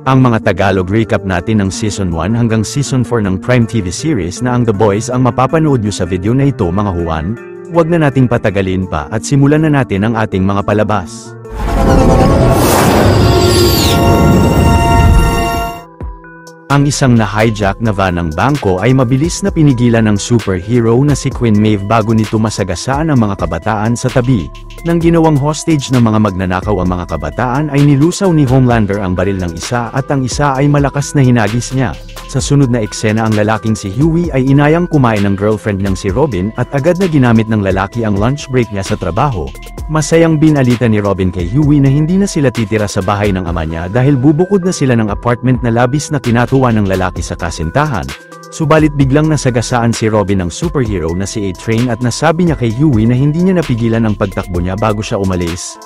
Ang mga Tagalog recap natin ng Season 1 hanggang Season 4 ng Prime TV series na ang The Boys ang mapapanood nyo sa video na ito mga Juan. Huwag na nating patagalin pa at simulan na natin ang ating mga palabas. Ang isang na-hijack na van ng bangko ay mabilis na pinigilan ng superhero na si Queen Maeve bago nito masagasaan ang mga kabataan sa tabi. Nang ginawang hostage ng mga magnanakaw ang mga kabataan ay nilusaw ni Homelander ang baril ng isa at ang isa ay malakas na hinagis niya. Sa sunod na eksena ang lalaking si Hughie ay inayang kumain ng girlfriend niyang si Robin at agad na ginamit ng lalaki ang lunch break niya sa trabaho. Masayang binalita ni Robin kay Hughie na hindi na sila titira sa bahay ng ama niya dahil bubukod na sila ng apartment na labis na kinatuwa ng lalaki sa kasintahan. Subalit biglang nasagasaan si Robin ng superhero na si A-Train at nasabi niya kay Hughie na hindi niya napigilan ang pagtakbo niya bago siya umalis.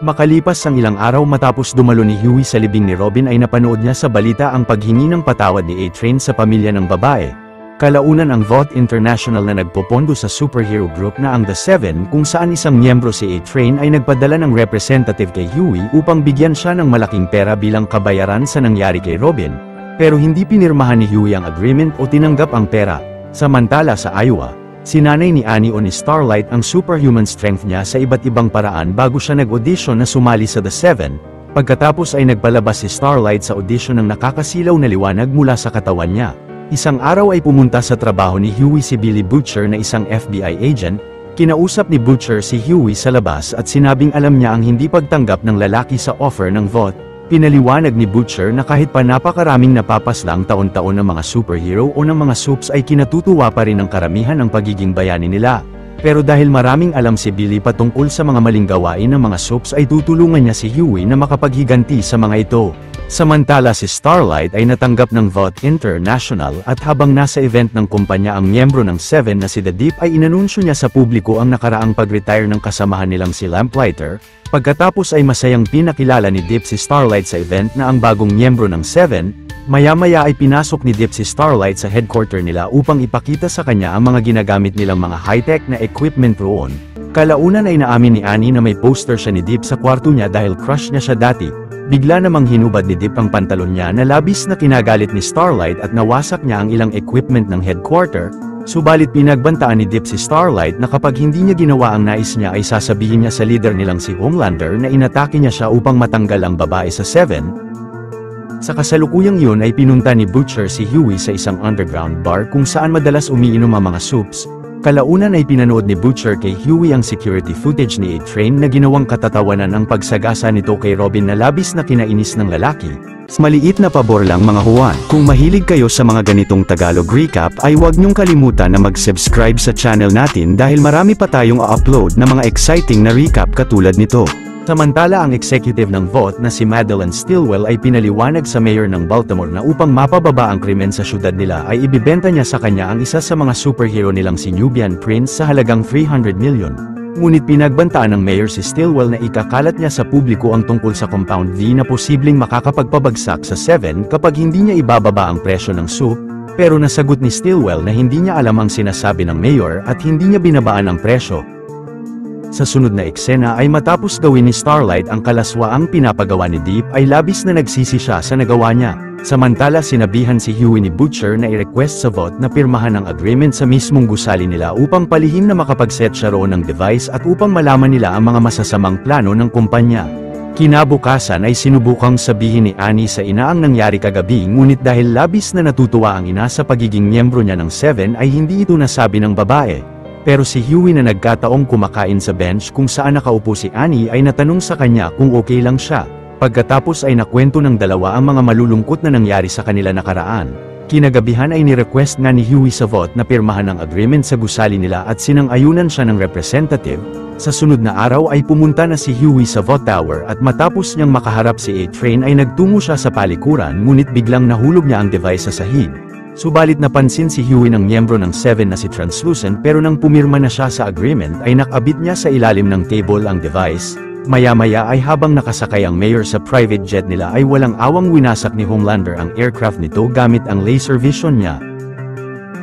Makalipas ang ilang araw matapos dumalo ni Hughie sa libing ni Robin ay napanood niya sa balita ang paghingi ng patawad ni A-Train sa pamilya ng babae. Kalaunan ang Vought International na nagpopondo sa superhero group na ang The Seven kung saan isang miyembro si A-Train ay nagpadala ng representative kay Hughie upang bigyan siya ng malaking pera bilang kabayaran sa nangyari kay Robin. Pero hindi pinirmahan ni Hughie ang agreement o tinanggap ang pera. Samantala sa Iowa, sinanay ni Annie o ni Starlight ang superhuman strength niya sa iba't ibang paraan bago siya nag-audition na sumali sa The Seven. Pagkatapos ay nagpalabas si Starlight sa audition ng nakakasilaw na liwanag mula sa katawan niya. Isang araw ay pumunta sa trabaho ni Hughie si Billy Butcher na isang FBI agent. Kinausap ni Butcher si Hughie sa labas at sinabing alam niya ang hindi pagtanggap ng lalaki sa offer ng Vought. Pinaliwanag ni Butcher na kahit pa napakaraming napapaslang taon-taon ng mga superhero o ng mga supes ay kinatutuwa pa rin ng karamihan ng pagiging bayani nila. Pero dahil maraming alam si Billy patungkol sa mga maling gawain ng mga supes ay tutulungan niya si Hughie na makapaghiganti sa mga ito. Samantala si Starlight ay natanggap ng Vought International at habang nasa event ng kumpanya ang miyembro ng Seven na si The Deep ay inanunsyo niya sa publiko ang nakaraang pag-retire ng kasamahan nilang si Lamplighter. Pagkatapos ay masayang pinakilala ni Deep si Starlight sa event na ang bagong miyembro ng Seven. Maya-maya ay pinasok ni Deep si Starlight sa headquarter nila upang ipakita sa kanya ang mga ginagamit nilang mga high-tech na equipment roon. Kalaunan ay naamin ni Annie na may poster siya ni Deep sa kwarto niya dahil crush niya siya dati. Bigla namang hinubad ni Deep ang pantalon niya na labis na kinagalit ni Starlight at nawasak niya ang ilang equipment ng headquarter. Subalit pinagbantaan ni Deep si Starlight na kapag hindi niya ginawa ang nais niya ay sasabihin niya sa leader nilang si Homelander na inatake niya siya upang matanggal ang babae sa Seven. Sa kasalukuyang yun ay pinunta ni Butcher si Hughie sa isang underground bar kung saan madalas umiinom ang mga supes. Kalaunan ay pinanood ni Butcher kay Hughie ang security footage ni A-Train na ginawang katatawanan ang pagsagasa nito kay Robin na labis na kinainis ng lalaki. Maliit na pabor lang mga Juan. Kung mahilig kayo sa mga ganitong Tagalog recap ay huwag niyong kalimutan na mag-subscribe sa channel natin dahil marami pa tayong upload na mga exciting na recap katulad nito. Samantala ang executive ng Vought na si Madeleine Stillwell ay pinaliwanag sa mayor ng Baltimore na upang mapababa ang krimen sa syudad nila ay ibibenta niya sa kanya ang isa sa mga superhero nilang si Nubian Prince sa halagang $300 million. Ngunit pinagbantaan ng mayor si Stillwell na ikakalat niya sa publiko ang tungkol sa Compound V na posibleng makakapagpabagsak sa Seven kapag hindi niya ibababa ang presyo ng suit, pero nasagot ni Stillwell na hindi niya alam ang sinasabi ng mayor at hindi niya binabaan ang presyo. Sa sunod na eksena ay matapos gawin ni Starlight ang kalaswaang pinapagawa ni Deep ay labis na nagsisi siya sa nagawa niya. Samantala sinabihan si Hughie ni Butcher na i-request sa Vought na pirmahan ang agreement sa mismong gusali nila upang palihim na makapag-set siya roon ng device at upang malaman nila ang mga masasamang plano ng kumpanya. Kinabukasan ay sinubukang sabihin ni Annie sa ina ang nangyari kagabi ngunit dahil labis na natutuwa ang ina sa pagiging miyembro niya ng Seven ay hindi ito nasabi ng babae. Pero si Hughie na nagkataong kumakain sa bench kung saan nakaupo si Annie ay natanong sa kanya kung okay lang siya. Pagkatapos ay nakwento ng dalawa ang mga malulungkot na nangyari sa kanila nakaraan. Kinagabihan ay ni-request nga ni Hughie sa Vought na pirmahan ang agreement sa gusali nila at sinang-ayunan siya ng representative. Sa sunod na araw ay pumunta na si Hughie sa Vought Tower at matapos niyang makaharap si A-Train ay nagtungo siya sa palikuran ngunit biglang nahulog niya ang device sa sahig. Subalit napansin si Hughie ng miyembro ng Seven na si Translucent pero nang pumirma na siya sa agreement ay nakabit niya sa ilalim ng table ang device. Maya-maya ay habang nakasakay ang mayor sa private jet nila ay walang awang winasak ni Homelander ang aircraft nito gamit ang laser vision niya.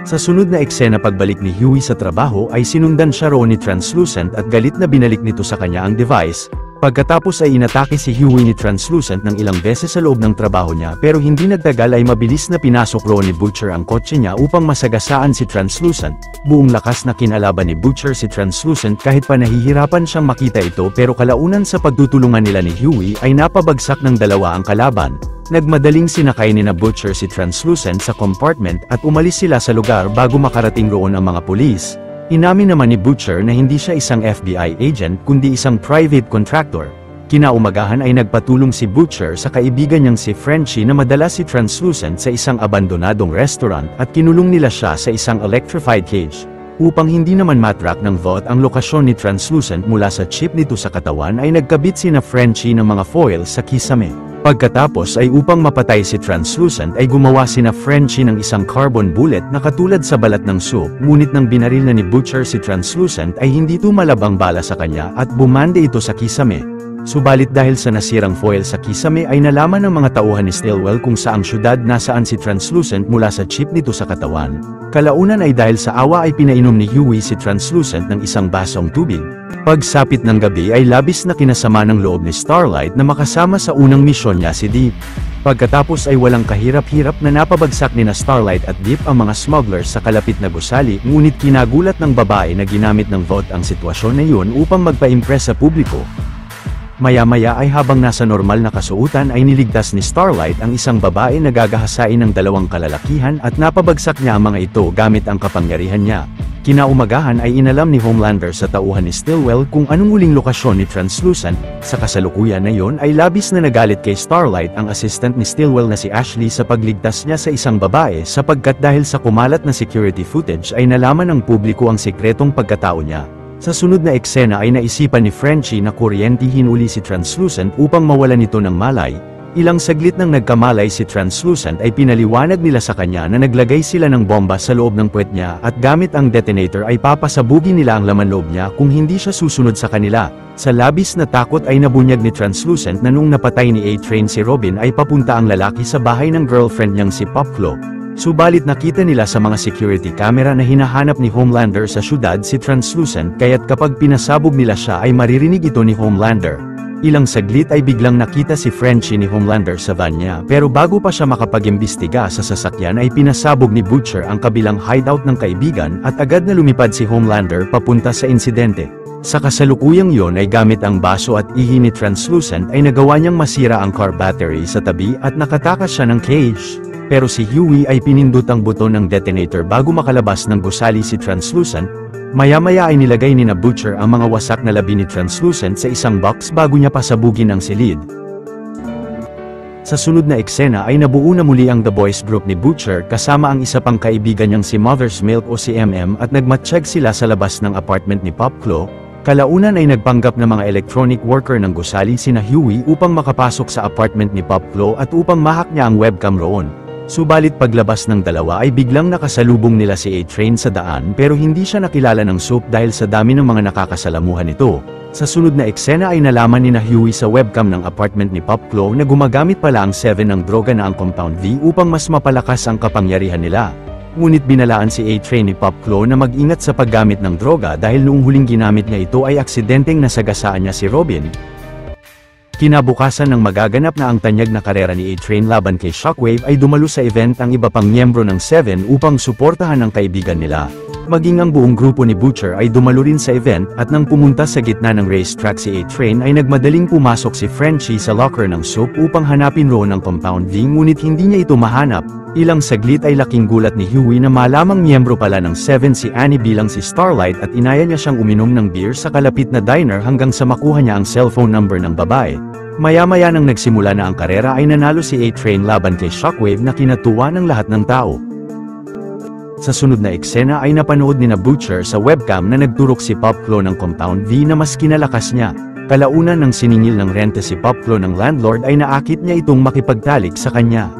Sa sunod na eksena pagbalik ni Hughie sa trabaho ay sinundan siya roon ni Translucent at galit na binalik nito sa kanya ang device. Pagkatapos ay inatake si Huey ni Translucent ng ilang beses sa loob ng trabaho niya pero hindi nagtagal ay mabilis na pinasok roon ni Butcher ang kotse niya upang masagasaan si Translucent. Buong lakas na kinalaban ni Butcher si Translucent kahit pa nahihirapan siyang makita ito pero kalaunan sa pagtutulungan nila ni Huey ay napabagsak ng dalawa ang kalaban. Nagmadaling sinakay ni na Butcher si Translucent sa compartment at umalis sila sa lugar bago makarating roon ang mga pulis. Inamin naman ni Butcher na hindi siya isang FBI agent kundi isang private contractor. Kinaumagahan ay nagpatulong si Butcher sa kaibigan niyang si Frenchie na madala si Translucent sa isang abandonadong restaurant at kinulong nila siya sa isang electrified cage. Upang hindi naman matrack ng VOT ang lokasyon ni Translucent mula sa chip nito sa katawan ay nagkabit sina Frenchie ng mga foil sa kisame. Pagkatapos ay upang mapatay si Translucent ay gumawa sina Frenchie ng isang carbon bullet na katulad sa balat ng soup, ngunit nang binaril na ni Butcher si Translucent ay hindi tumalab ang bala sa kanya at bumande ito sa kisame. Subalit dahil sa nasirang foil sa kisame ay nalaman ng mga tauhan ni Stillwell kung saang syudad nasaan si Translucent mula sa chip nito sa katawan. Kalaunan ay dahil sa awa ay pinainom ni Huey si Translucent ng isang basong tubig. Pagsapit ng gabi ay labis na kinasama ng loob ni Starlight na makasama sa unang misyon niya si Deep. Pagkatapos ay walang kahirap-hirap na napabagsak ni na Starlight at Deep ang mga smugglers sa kalapit na gusali, ngunit kinagulat ng babae na ginamit ng VOT ang sitwasyon na iyon upang magpa-impress sa publiko. Maya-maya ay habang nasa normal na kasuotan ay niligtas ni Starlight ang isang babae na gagahasain ng dalawang kalalakihan at napabagsak niya ang mga ito gamit ang kapangyarihan niya. Kinaumagahan ay inalam ni Homelander sa tauhan ni Stillwell kung anong huling lokasyon ni Translucent. Sa kasalukuyan na iyon ay labis na nagalit kay Starlight ang assistant ni Stillwell na si Ashley sa pagligtas niya sa isang babae sapagkat dahil sa kumalat na security footage ay nalaman ng publiko ang sikretong pagkatao niya. Sa sunod na eksena ay naisipan ni Frenchie na kuryentihin uli si Translucent upang mawalan ito ng malay. Ilang saglit nang nagkamalay si Translucent ay pinaliwanag nila sa kanya na naglagay sila ng bomba sa loob ng puwet niya at gamit ang detonator ay papasabugin nila ang laman loob niya kung hindi siya susunod sa kanila. Sa labis na takot ay nabunyag ni Translucent na nung napatay ni A-Train si Robin ay papunta ang lalaki sa bahay ng girlfriend niyang si Popclaw. Subalit nakita nila sa mga security camera na hinahanap ni Homelander sa syudad si Translucent kaya't kapag pinasabog nila siya ay maririnig ito ni Homelander. Ilang saglit ay biglang nakita si Frenchie ni Homelander sa van niya pero bago pa siya makapag-imbestiga sa sasakyan ay pinasabog ni Butcher ang kabilang hideout ng kaibigan at agad na lumipad si Homelander papunta sa insidente. Sa kasalukuyang yon ay gamit ang baso at ihi ni Translucent ay nagawa niyang masira ang car battery sa tabi at nakatakas siya ng cage. Pero si Huey ay pinindot ang buton ng detonator bago makalabas ng gusali si Translucent. Maya-maya ay nilagay ni na Butcher ang mga wasak na labi ni Translucent sa isang box bago niya pasabugin ang silid. Sa sunod na eksena ay nabuo na muli ang The Boys Group ni Butcher kasama ang isa pang kaibigan niyang si Mother's Milk o si MM at nagmatsyag sila sa labas ng apartment ni Popclaw. Kalaunan ay nagpanggap na mga electronic worker ng gusali sina Huey upang makapasok sa apartment ni Popclaw at upang mahak niya ang webcam roon. Subalit paglabas ng dalawa ay biglang nakasalubong nila si A-Train sa daan pero hindi siya nakilala ng Soup dahil sa dami ng mga nakakasalamuhan nito. Sa sunod na eksena ay nalaman ni na Huey sa webcam ng apartment ni Popclaw na gumagamit pala ang 7 ng droga na ang Compound V upang mas mapalakas ang kapangyarihan nila. Ngunit binalaan si A-Train ni Popclaw na mag-ingat sa paggamit ng droga dahil noong huling ginamit niya ito ay aksidenteng nasagasaan niya si Robin. Kinabukasan ng magaganap na ang tanyag na karera ni A-Train laban kay Shockwave ay dumalo sa event ang iba pang miyembro ng 7 upang suportahan ang kaibigan nila. Maging ang buong grupo ni Butcher ay dumalo rin sa event at nang pumunta sa gitna ng racetrack si A-Train ay nagmadaling pumasok si Frenchie sa locker ng Soup upang hanapin roon ang Compound V ngunit hindi niya ito mahanap. Ilang saglit ay laking gulat ni Huey na malamang miyembro pala ng 7 si Annie bilang si Starlight at inaya niya siyang uminom ng beer sa kalapit na diner hanggang sa makuha niya ang cellphone number ng babae. Maya-maya nang nagsimula na ang karera ay nanalo si A-Train laban kay Shockwave na kinatuwa ng lahat ng tao. Sa sunod na eksena ay napanood ni na Butcher sa webcam na nagturok si Popclaw ng Compound V na mas kinalakas niya. Kalaunan ng siningil ng renta si Popclaw ng landlord ay naakit niya itong makipagtalik sa kanya.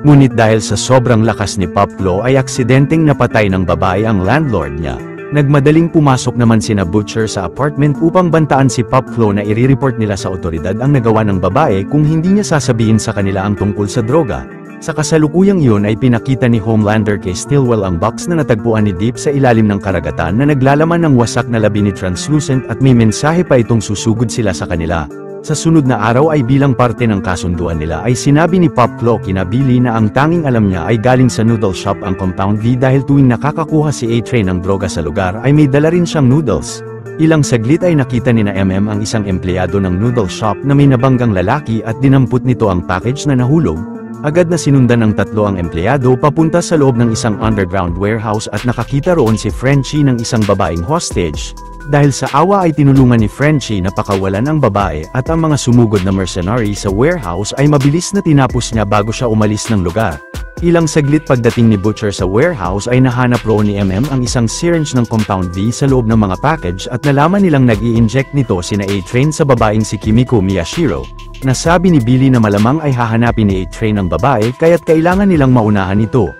Ngunit dahil sa sobrang lakas ni Popclaw ay aksidenteng napatay ng babae ang landlord niya. Nagmadaling pumasok naman sina Butcher sa apartment upang bantaan si Popclaw na i-report nila sa otoridad ang nagawa ng babae kung hindi niya sasabihin sa kanila ang tungkol sa droga. Sa kasalukuyang iyon ay pinakita ni Homelander kay Stillwell ang box na natagpuan ni Deep sa ilalim ng karagatan na naglalaman ng wasak na labi ni Translucent at may mensahe pa itong susugod sila sa kanila. Sa sunod na araw ay bilang parte ng kasunduan nila ay sinabi ni Popclaw kina Billy na ang tanging alam niya ay galing sa noodle shop ang Compound V dahil tuwing nakakakuha si A-Train ng droga sa lugar ay may dala rin siyang noodles. Ilang saglit ay nakita ni na MM ang isang empleyado ng noodle shop na may nabanggang lalaki at dinampot nito ang package na nahulog. Agad na sinundan ng tatlo ang empleyado papunta sa loob ng isang underground warehouse at nakakita roon si Frenchie ng isang babaeng hostage. Dahil sa awa ay tinulungan ni Frenchie na pakawalan ang babae at ang mga sumugod na mercenary sa warehouse ay mabilis na tinapos niya bago siya umalis ng lugar. Ilang saglit pagdating ni Butcher sa warehouse ay nahanap roon ni MM ang isang syringe ng Compound V sa loob ng mga package at nalaman nilang nag-i-inject nito sina A-Train sa babaeng si Kimiko Miyashiro. Nasabi ni Billy na malamang ay hahanapin ni A-Train ang babae kaya't kailangan nilang maunahan ito.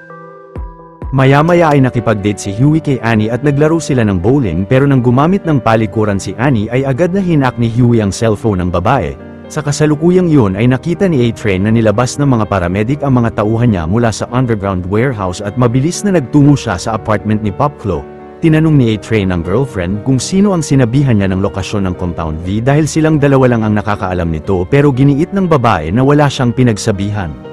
Maya-maya ay nakipag-date si Huey kay Annie at naglaro sila ng bowling pero nang gumamit ng palikuran si Annie ay agad na hinak ni Huey ang cellphone ng babae. Sa kasalukuyang yun ay nakita ni A-Train na nilabas ng mga paramedic ang mga tauhan niya mula sa underground warehouse at mabilis na nagtungo siya sa apartment ni Popclaw. Tinanong ni A-Train ang girlfriend kung sino ang sinabihan niya ng lokasyon ng Compound V dahil silang dalawa lang ang nakakaalam nito pero giniit ng babae na wala siyang pinagsabihan.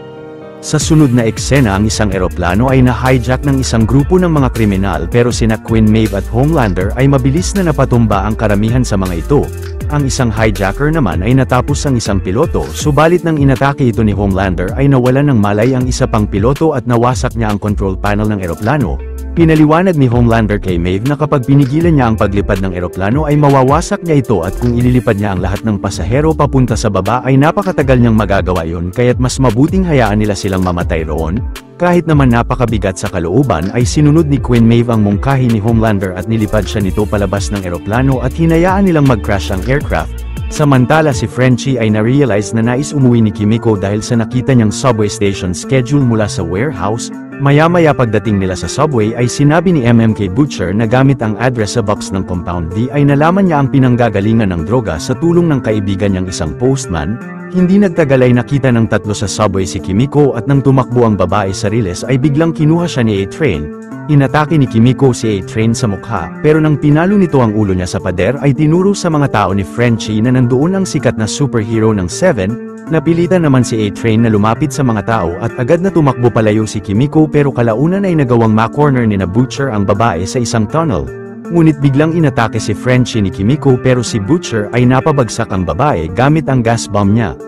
Sa sunod na eksena ang isang eroplano ay na-hijack ng isang grupo ng mga kriminal pero sina Queen Maeve at Homelander ay mabilis na napatumba ang karamihan sa mga ito. Ang isang hijacker naman ay natapos ang isang piloto subalit nang inatake ito ni Homelander ay nawalan ng malay ang isa pang piloto at nawasak niya ang control panel ng eroplano. Pinaliwanag ni Homelander kay Maeve na kapag pinigilan niya ang paglipad ng eroplano ay mawawasak niya ito at kung ililipad niya ang lahat ng pasahero papunta sa baba ay napakatagal niyang magagawa yun kaya't mas mabuting hayaan nila silang mamatay roon. Kahit naman napakabigat sa kalooban ay sinunod ni Queen Maeve ang mungkahi ni Homelander at nilipad siya nito palabas ng eroplano at hinayaan nilang mag-crash ang aircraft. Samantala si Frenchie ay na-realize na nais umuwi ni Kimiko dahil sa nakita niyang subway station schedule mula sa warehouse. Maya-maya pagdating nila sa subway ay sinabi ni MMK Butcher na gamit ang address sa box ng Compound V ay nalaman niya ang pinanggagalingan ng droga sa tulong ng kaibigan niyang isang postman. Hindi nagtagal ay nakita ng tatlo sa subway si Kimiko at nang tumakbo ang babae sa riles ay biglang kinuha siya ni A-Train. Inatake ni Kimiko si A-Train sa mukha pero nang pinalo nito ang ulo niya sa pader ay tinuro sa mga tao ni Frenchie na nandoon ang sikat na superhero ng Seven. Napilitan naman si A-Train na lumapit sa mga tao at agad na tumakbo palayo si Kimiko pero kalaunan ay nagawang ma-corner ni na Butcher ang babae sa isang tunnel. Ngunit biglang inatake si Frenchie ni Kimiko pero si Butcher ay napabagsak ang babae gamit ang gas bomb niya.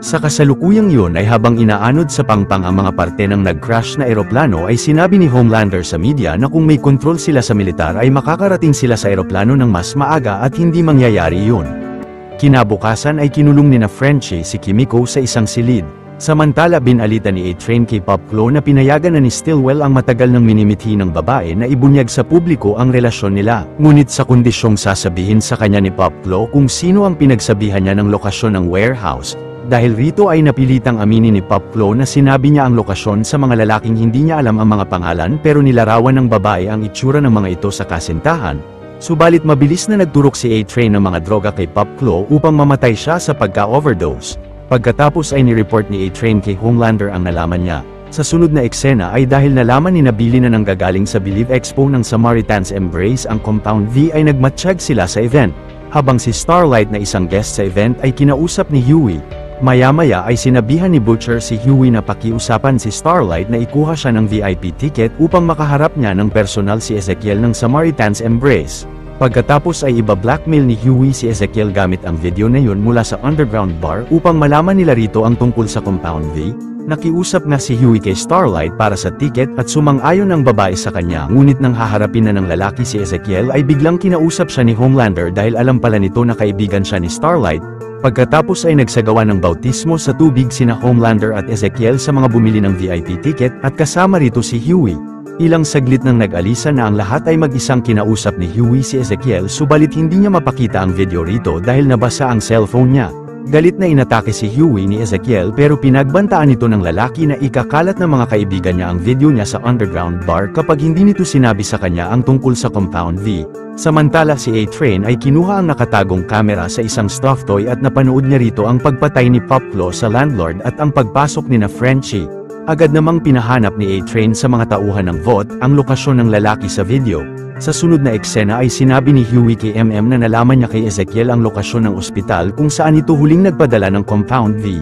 Sa kasalukuyang yun ay habang inaanod sa pangpang ang mga parte ng nag-crash na eroplano ay sinabi ni Homelander sa media na kung may kontrol sila sa militar ay makakarating sila sa eroplano ng mas maaga at hindi mangyayari yun. Kinabukasan ay kinulong ni na Frenchie si Kimiko sa isang silid. Samantala binalita ni A-Train kay Popclaw na pinayagan na ni Stillwell ang matagal ng minimithi ng babae na ibunyag sa publiko ang relasyon nila. Ngunit sa kondisyong sasabihin sa kanya ni Popclaw kung sino ang pinagsabihan niya ng lokasyon ng warehouse. Dahil rito ay napilitang aminin ni Popclaw na sinabi niya ang lokasyon sa mga lalaking hindi niya alam ang mga pangalan pero nilarawan ng babae ang itsura ng mga ito sa kasintahan. Subalit mabilis na nagturok si A-Train ng mga droga kay Popclaw upang mamatay siya sa pagka-overdose. Pagkatapos ay ni-report ni A-Train kay Homelander ang nalaman niya. Sa sunod na eksena ay dahil nalaman ni Billy na nanggagaling sa Believe Expo ng Samaritan's Embrace ang Compound V ay nagmatsyag sila sa event. Habang si Starlight na isang guest sa event ay kinausap ni Huey. Maya-maya ay sinabihan ni Butcher si Huey na pakiusapan si Starlight na ikuha siya ng VIP ticket upang makaharap niya ng personal si Ezekiel ng Samaritan's Embrace. Pagkatapos ay iba-blackmail ni Huey si Ezekiel gamit ang video na yun mula sa underground bar upang malaman nila rito ang tungkol sa Compound V. Nakiusap nga si Huey kay Starlight para sa ticket at sumang-ayon ang babae sa kanya ngunit nang haharapin na ng lalaki si Ezekiel ay biglang kinausap siya ni Homelander dahil alam pala nito na kaibigan siya ni Starlight. Pagkatapos ay nagsagawa ng bautismo sa tubig sina Homelander at Ezekiel sa mga bumili ng VIP ticket at kasama rito si Huey. Ilang saglit nang nag-alisa na ang lahat ay mag-isang kinausap ni Huey si Ezekiel subalit hindi niya mapakita ang video rito dahil nabasa ang cellphone niya. Galit na inatake si Huey ni Ezekiel pero pinagbantaan ito ng lalaki na ikakalat ng mga kaibigan niya ang video niya sa underground bar kapag hindi nito sinabi sa kanya ang tungkol sa Compound V. Samantala si A-Train ay kinuha ang nakatagong kamera sa isang stuffed toy at napanood niya rito ang pagpatay ni Popclaw sa landlord at ang pagpasok ni na Frenchie. Agad namang pinahanap ni A-Train sa mga tauhan ng VOT ang lokasyon ng lalaki sa video. Sa sunod na eksena ay sinabi ni Huey kay MM na nalaman niya kay Ezekiel ang lokasyon ng ospital kung saan ito huling nagpadala ng Compound V.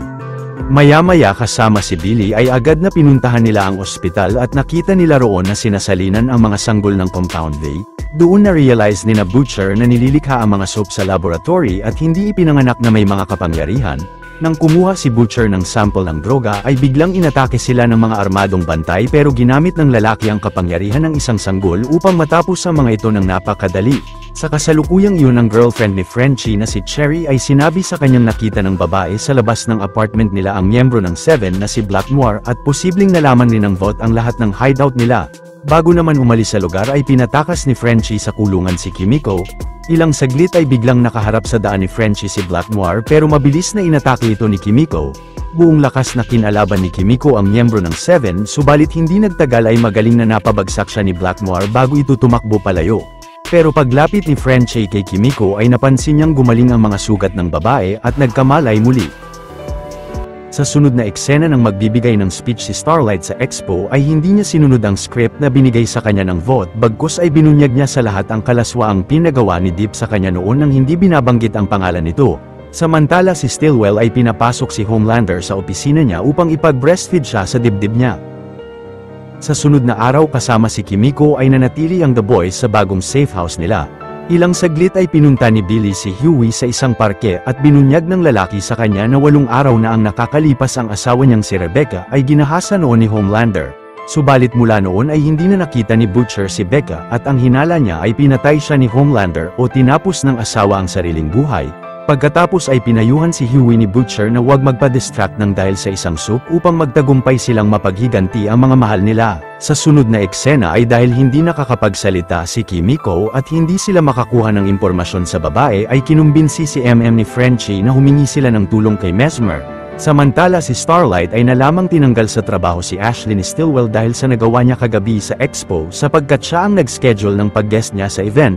Maya-maya kasama si Billy ay agad na pinuntahan nila ang ospital at nakita nila roon na sinasalinan ang mga sanggol ng Compound V. Doon na-realize ni na Butcher na nililikha ang mga soap sa laboratory at hindi ipinanganak na may mga kapangyarihan. Nang kumuha si Butcher ng sample ng droga ay biglang inatake sila ng mga armadong bantay pero ginamit ng lalaki ang kapangyarihan ng isang sanggol upang matapos ang mga ito ng napakadali. Sa kasalukuyang iyon ng girlfriend ni Frenchie na si Cherry ay sinabi sa kanyang nakita ng babae sa labas ng apartment nila ang miyembro ng Seven na si Black Noir at posibleng nalaman rin ng VOT ang lahat ng hideout nila. Bago naman umalis sa lugar ay pinatakas ni Frenchie sa kulungan si Kimiko. Ilang saglit ay biglang nakaharap sa daan ni Frenchie si Black Noir pero mabilis na inatake ito ni Kimiko. Buong lakas na kinalaban ni Kimiko ang miyembro ng Seven subalit hindi nagtagal ay magaling na napabagsak siya ni Black Noir bago ito tumakbo palayo. Pero paglapit ni Frenchie kay Kimiko ay napansin niyang gumaling ang mga sugat ng babae at nagkamalay muli. Sa sunod na eksena ng magbibigay ng speech si Starlight sa expo ay hindi niya sinunod ang script na binigay sa kanya ng VOT bagkus ay binunyag niya sa lahat ang kalaswaang pinagawa ni Deep sa kanya noon nang hindi binabanggit ang pangalan nito. Samantala si Stillwell ay pinapasok si Homelander sa opisina niya upang ipag-breastfeed siya sa dibdib niya. Sa sunod na araw kasama si Kimiko ay nanatili ang The Boys sa bagong safe house nila. Ilang saglit ay pinunta ni Billy si Huey sa isang parke at binunyag ng lalaki sa kanya na 8 araw na ang nakakalipas ang asawa niyang si Rebecca ay ginahasa noon ni Homelander. Subalit mula noon ay hindi na nakita ni Butcher si Becca at ang hinala niya ay pinatay siya ni Homelander o tinapos ng asawa ang sariling buhay. Pagkatapos ay pinayuhan si Huey ni Butcher na huwag magpa-distract ng dahil sa isang soup upang magtagumpay silang mapaghiganti ang mga mahal nila. Sa sunod na eksena ay dahil hindi nakakapagsalita si Kimiko at hindi sila makakuha ng impormasyon sa babae ay kinumbinsi si MM ni Frenchie na humingi sila ng tulong kay Mesmer. Samantala si Starlight ay nalamang tinanggal sa trabaho si Ashley ni Stillwell dahil sa nagawa niya kagabi sa expo sapagkat siya ang nag-schedule ng pag-guest niya sa event.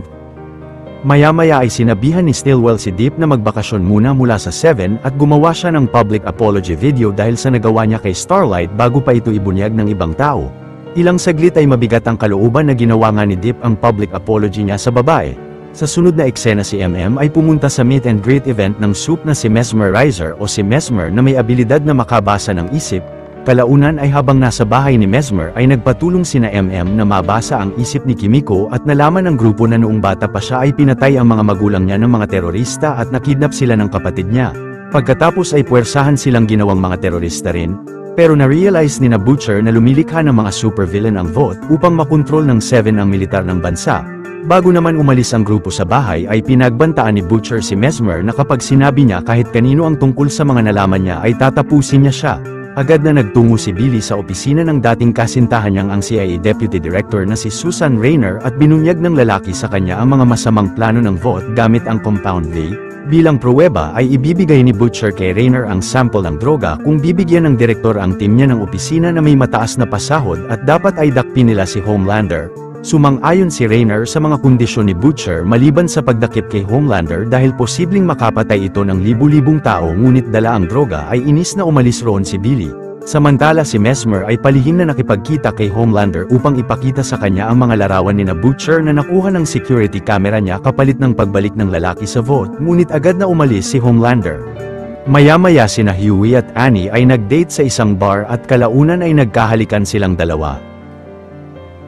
Maya-maya ay sinabihan ni Stillwell si Deep na magbakasyon muna mula sa Seven at gumawa siya ng public apology video dahil sa nagawa niya kay Starlight bago pa ito ibunyag ng ibang tao. Ilang saglit ay mabigat ang kalooban na ginawa nga ni Deep ang public apology niya sa babae. Sa sunod na eksena si MM ay pumunta sa meet and greet event ng soup na si Mesmerizer o si Mesmer na may abilidad na makabasa ng isip. Kalaunan ay habang nasa bahay ni Mesmer ay nagpatulong sina MM na mabasa ang isip ni Kimiko at nalaman ng grupo na noong bata pa siya ay pinatay ang mga magulang niya ng mga terorista at nakidnap sila ng kapatid niya. Pagkatapos ay puwersahan silang ginawang mga terorista rin, pero na-realize ni na Butcher na lumilikha ng mga supervillain ang VOT upang makontrol ng Seven ang militar ng bansa. Bago naman umalis ang grupo sa bahay ay pinagbantaan ni Butcher si Mesmer na kapag sinabi niya kahit kanino ang tungkol sa mga nalaman niya ay tatapusin niya siya. Agad na nagtungo si Billy sa opisina ng dating kasintahan niyang ang CIA Deputy Director na si Susan Raynor at binunyag ng lalaki sa kanya ang mga masamang plano ng VOT gamit ang Compound V. Bilang pruweba ay ibibigay ni Butcher kay Raynor ang sample ng droga kung bibigyan ng direktor ang team niya ng opisina na may mataas na pasahod at dapat ay dakpin nila si Homelander. Sumang-ayon si Raynor sa mga kondisyon ni Butcher maliban sa pagdakip kay Homelander dahil posibleng makapatay ito ng libu-libong tao ngunit dala ang droga ay inis na umalis roon si Billy. Samantala si Mesmer ay palihim na nakipagkita kay Homelander upang ipakita sa kanya ang mga larawan ni na Butcher na nakuha ng security camera niya kapalit ng pagbalik ng lalaki sa VOT ngunit agad na umalis si Homelander. Maya-maya sina Huey at Annie ay nag-date sa isang bar at kalaunan ay nagkahalikan silang dalawa.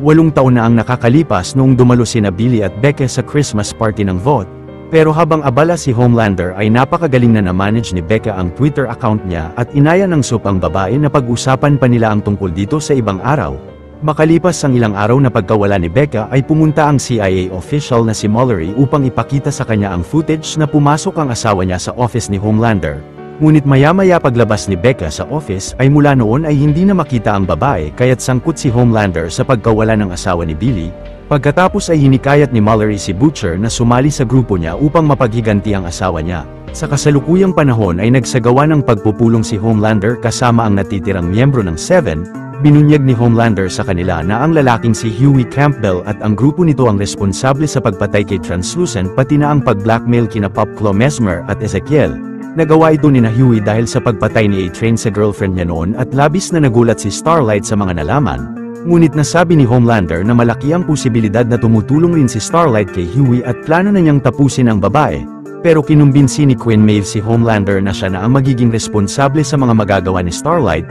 8 taon na ang nakakalipas noong dumalo sina Billy at Becca sa Christmas party ng VOT, pero habang abala si Homelander ay napakagaling na na-manage ni Becca ang Twitter account niya at inaya ng soap ang babae na pag-usapan pa nila ang tungkol dito sa ibang araw. Makalipas ang ilang araw na pagkawala ni Becca ay pumunta ang CIA official na si Mallory upang ipakita sa kanya ang footage na pumasok ang asawa niya sa office ni Homelander. Ngunit maya-maya paglabas ni Becca sa office ay mula noon ay hindi na makita ang babae kaya't sangkot si Homelander sa pagkawala ng asawa ni Billy. Pagkatapos ay hinikayat ni Mallory si Butcher na sumali sa grupo niya upang mapaghiganti ang asawa niya. Sa kasalukuyang panahon ay nagsagawa ng pagpupulong si Homelander kasama ang natitirang miyembro ng Seven. Binunyag ni Homelander sa kanila na ang lalaking si Huey Campbell at ang grupo nito ang responsable sa pagpatay kay Translucent pati na ang pag-blackmail kina Popclaw Mesmer at Ezekiel. Nagawa ito ni Huey dahil sa pagpatay ni A-Train sa girlfriend niya noon at labis na nagulat si Starlight sa mga nalaman. Ngunit nasabi ni Homelander na malaki ang posibilidad na tumutulong rin si Starlight kay Huey at plano na niyang tapusin ang babae. Pero kinumbinsi ni Queen Maeve si Homelander na siya na ang magiging responsable sa mga magagawa ni Starlight.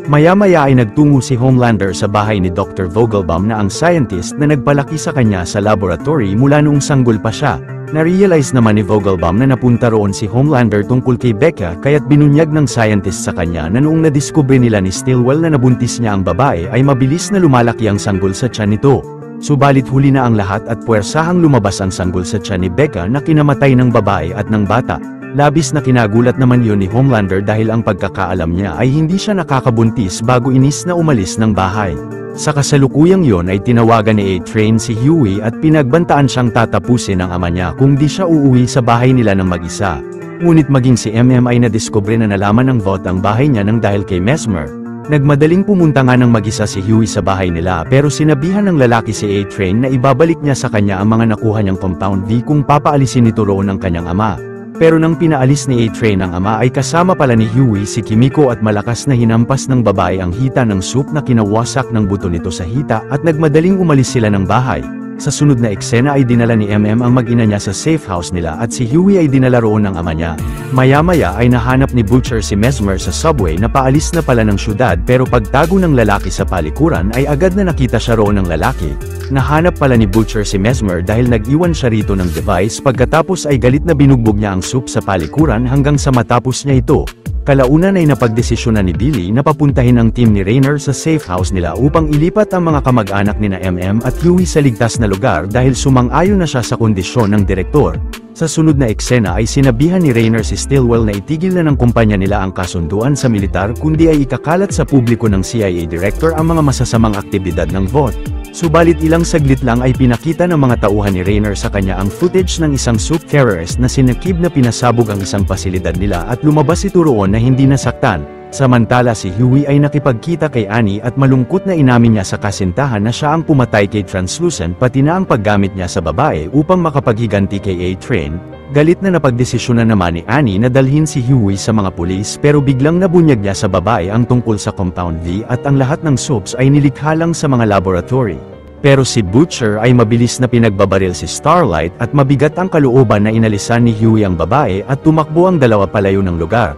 Maya-maya ay nagtungo si Homelander sa bahay ni Dr. Vogelbaum na ang scientist na nagpalaki sa kanya sa laboratory mula noong sanggol pa siya. Na-realize naman ni Vogelbaum na napunta roon si Homelander tungkol kay Becca kaya't binunyag ng scientist sa kanya na noong nadiskubre nila ni Stillwell na nabuntis niya ang babae ay mabilis na lumalaki ang sanggol sa tiyan nito. Subalit huli na ang lahat at puwersahang lumabas ang sanggol sa tiyan ni Becca na kinamatay ng babae at ng bata. Labis na kinagulat naman yun ni Homelander dahil ang pagkakaalam niya ay hindi siya nakakabuntis bago inis na umalis ng bahay. Sa kasalukuyang yon ay tinawagan ni A-Train si Huey at pinagbantaan siyang tatapusin ng ama niya kung di siya uuwi sa bahay nila ng mag-isa. Ngunit maging si MM ay nadiskubre na nalaman ng Vought ang bahay niya nang dahil kay Mesmer. Nagmadaling pumunta nga ng mag-isa si Huey sa bahay nila pero sinabihan ng lalaki si A-Train na ibabalik niya sa kanya ang mga nakuha niyang Compound V kung papaalisin nito roon ng kanyang ama. Pero nang pinaalis ni A-Train ang ama ay kasama pala ni Huey si Kimiko at malakas na hinampas ng babae ang hita ng soup na kinawasak ng buto nito sa hita at nagmadaling umalis sila ng bahay. Sa sunod na eksena ay dinala ni MM ang mag-ina niya sa safe house nila at si Huey ay dinala roon ng ama niya. Maya-maya ay nahanap ni Butcher si Mesmer sa subway na paalis na pala ng syudad pero pagtago ng lalaki sa palikuran ay agad na nakita siya roon ng lalaki. Nahanap pala ni Butcher si Mesmer dahil nag-iwan siya rito ng device pagkatapos ay galit na binugbog niya ang soup sa palikuran hanggang sa matapos niya ito. Kalaunan ay napagdesisyonan ni Billy na papuntahin ang team ni Rainer sa safe house nila upang ilipat ang mga kamag-anak ni na MM at Huey sa ligtas na lugar dahil sumang-ayon na siya sa kondisyon ng direktor. Sa sunod na eksena ay sinabihan ni Rainer si Stillwell na itigil na ng kumpanya nila ang kasunduan sa militar kundi ay ikakalat sa publiko ng CIA director ang mga masasamang aktibidad ng Vought. Subalit ilang saglit lang ay pinakita ng mga tauhan ni Rainer sa kanya ang footage ng isang soup terrorist na sinakib na pinasabog ang isang pasilidad nila at lumabas ito roon na hindi nasaktan. Samantala si Huey ay nakipagkita kay Annie at malungkot na inamin niya sa kasintahan na siya ang pumatay kay Translucent pati na ang paggamit niya sa babae upang makapaghiganti kay A-Train. Galit na napagdesisyonan naman ni Annie na dalhin si Huey sa mga pulis pero biglang nabunyag niya sa babae ang tungkol sa Compound V at ang lahat ng soaps ay nilikha lang sa mga laboratory. Pero si Butcher ay mabilis na pinagbabaril si Starlight at mabigat ang kalooban na inalisan ni Huey ang babae at tumakbo ang dalawa palayo ng lugar.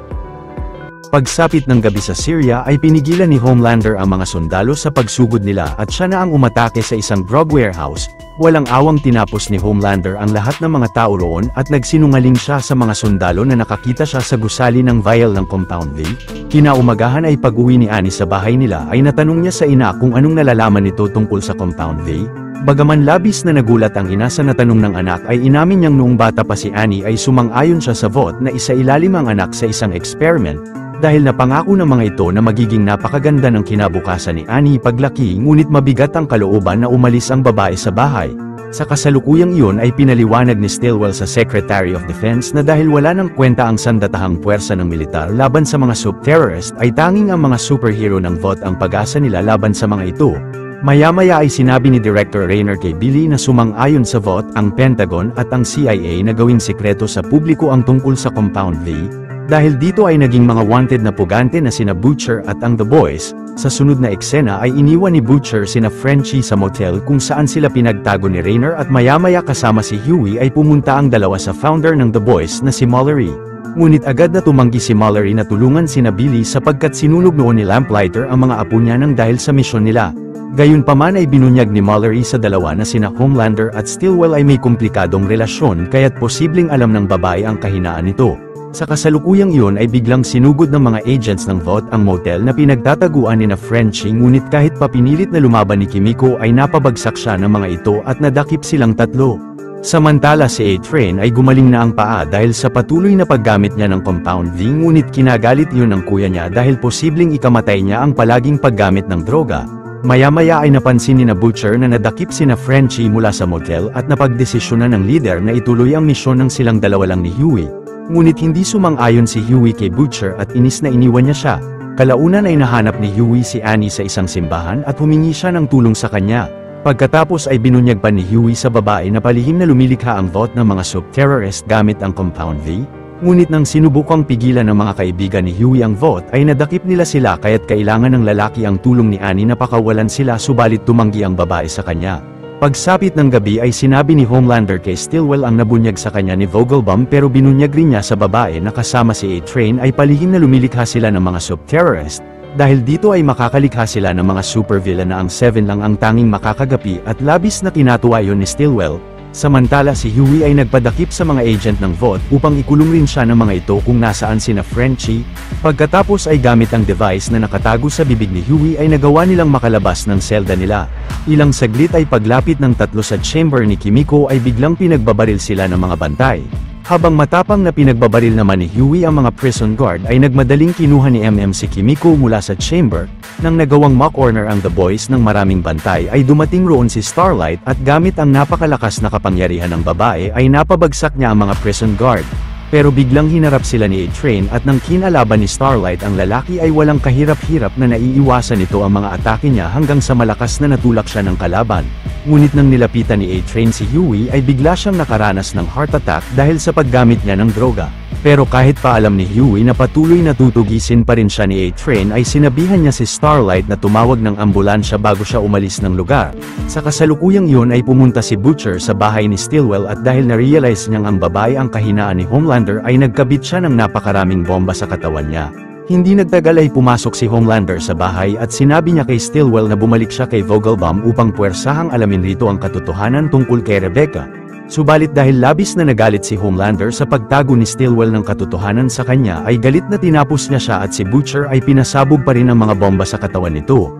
Pagsapit ng gabi sa Syria ay pinigilan ni Homelander ang mga sundalo sa pagsugod nila at siya na ang umatake sa isang drug warehouse. Walang awang tinapos ni Homelander ang lahat ng mga tao roon at nagsinungaling siya sa mga sundalo na nakakita siya sa gusali ng vial ng Compound V. Kinaumagahan ay pag-uwi ni Annie sa bahay nila ay natanong niya sa ina kung anong nalalaman nito tungkol sa Compound V. Bagaman labis na nagulat ang ina sa natanong ng anak ay inamin niyang noong bata pa si Annie ay sumang-ayon siya sa Vought na isailalim ang anak sa isang experiment. Dahil napangako ng mga ito na magiging napakaganda ng kinabukasan ni Annie paglaki ngunit mabigat ang kalooban na umalis ang babae sa bahay. Sa kasalukuyang iyon ay pinaliwanag ni Stillwell sa Secretary of Defense na dahil wala ng kwenta ang sandatahang puwersa ng militar laban sa mga sub-terrorist ay tanging ang mga superhero ng Vought ang pag-asa nila laban sa mga ito. Maya-maya ay sinabi ni Director Rainer kay Billy na sumang-ayon sa Vought ang Pentagon at ang CIA na gawing sekreto sa publiko ang tungkol sa Compound V. Dahil dito ay naging mga wanted na pugante na sina Butcher at ang The Boys. Sa sunod na eksena ay iniwan ni Butcher sina Frenchie sa motel kung saan sila pinagtago ni Rainer at maya-maya kasama si Huey ay pumunta ang dalawa sa founder ng The Boys na si Mallory. Ngunit agad na tumanggi si Mallory na tulungan sina Billy sapagkat sinunog noon ni Lamplighter ang mga apo niya nang dahil sa misyon nila. Gayunpaman ay binunyag ni Mallory sa dalawa na sina Homelander at Stillwell ay may komplikadong relasyon kaya't posibleng alam ng babae ang kahinaan nito. Sa kasalukuyang iyon ay biglang sinugod ng mga agents ng Vought ang motel na pinagtataguan ni na Frenchie ngunit kahit papinilit na lumaban ni Kimiko ay napabagsak siya ng mga ito at nadakip silang tatlo. Samantala si A-Train ay gumaling na ang paa dahil sa patuloy na paggamit niya ng Compound V ngunit kinagalit iyon ng kuya niya dahil posibleng ikamatay niya ang palaging paggamit ng droga. Maya-maya ay napansin ni na Butcher na nadakip sina Frenchie mula sa motel at napagdesisyonan ng leader na ituloy ang misyon ng silang dalawa lang ni Huey. Ngunit hindi sumang-ayon si Huey kay Butcher at inis na iniwan niya siya. Kalaunan ay nahanap ni Huey si Annie sa isang simbahan at humingi siya ng tulong sa kanya. Pagkatapos ay binunyag pa ni Huey sa babae na palihim na lumilikha ang Vought ng mga sub-terrorist gamit ang Compound V. Ngunit nang sinubukang pigilan ng mga kaibigan ni Huey ang vote ay nadakip nila sila kaya't kailangan ng lalaki ang tulong ni Annie na pakawalan sila subalit tumanggi ang babae sa kanya. Pagsapit ng gabi ay sinabi ni Homelander kay Stillwell ang nabunyag sa kanya ni Vogelbaum pero binunyag rin niya sa babae na kasama si A-Train ay palihim na lumilikha sila ng mga sub-terrorist, dahil dito ay makakalikha sila ng mga supervillain na ang Seven lang ang tanging makakagapi at labis na kinatuwa yon ni Stillwell. Samantala si Huey ay nagpadakip sa mga agent ng VOT upang ikulong rin siya ng mga ito kung nasaan sina Frenchie. Pagkatapos ay gamit ang device na nakatago sa bibig ni Huey ay nagawa nilang makalabas ng selda nila. Ilang saglit ay paglapit ng tatlo sa chamber ni Kimiko ay biglang pinagbabaril sila ng mga bantay. Habang matapang na pinagbabaril naman ni Huey ang mga prison guard ay nagmadaling kinuha ni si Kimiko mula sa chamber. Nang nagawang mock corner ang The Boys ng maraming bantay ay dumating roon si Starlight at gamit ang napakalakas na kapangyarihan ng babae ay napabagsak niya ang mga prison guard. Pero biglang hinarap sila ni A-Train at nang kinalaban ni Starlight ang lalaki ay walang kahirap-hirap na naiiwasan nito ang mga atake niya hanggang sa malakas na natulak siya ng kalaban. Ngunit nang nilapitan ni A-Train si Huey ay bigla siyang nakaranas ng heart attack dahil sa paggamit niya ng droga. Pero kahit pa alam ni Huey na patuloy na tutugisin pa rin siya ni A-Train ay sinabihan niya si Starlight na tumawag ng ambulansya bago siya umalis ng lugar. Sa kasalukuyang iyon ay pumunta si Butcher sa bahay ni Stillwell at dahil na-realize niyang ang babae ang kahinaan ni Homelander ay nagkabit siya ng napakaraming bomba sa katawan niya. Hindi nagtagal ay pumasok si Homelander sa bahay at sinabi niya kay Stillwell na bumalik siya kay Vogelbaum upang puwersahang alamin rito ang katotohanan tungkol kay Rebecca. Subalit dahil labis na nagalit si Homelander sa pagtago ni Stillwell ng katotohanan sa kanya ay galit na tinapos niya siya at si Butcher ay pinasabog pa rin ang mga bomba sa katawan nito.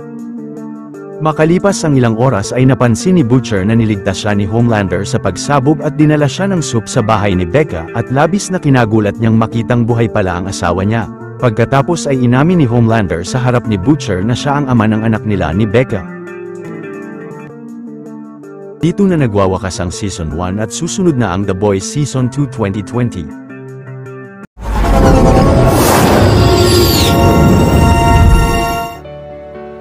Makalipas ang ilang oras ay napansin ni Butcher na niligtas siya ni Homelander sa pagsabog at dinala siya ng soup sa bahay ni Becca at labis na kinagulat niyang makitang buhay pala ang asawa niya. Pagkatapos ay inamin ni Homelander sa harap ni Butcher na siya ang ama ng anak nila ni Becca. Dito na nagwawakas ang Season 1 at susunod na ang The Boys Season 2 2020.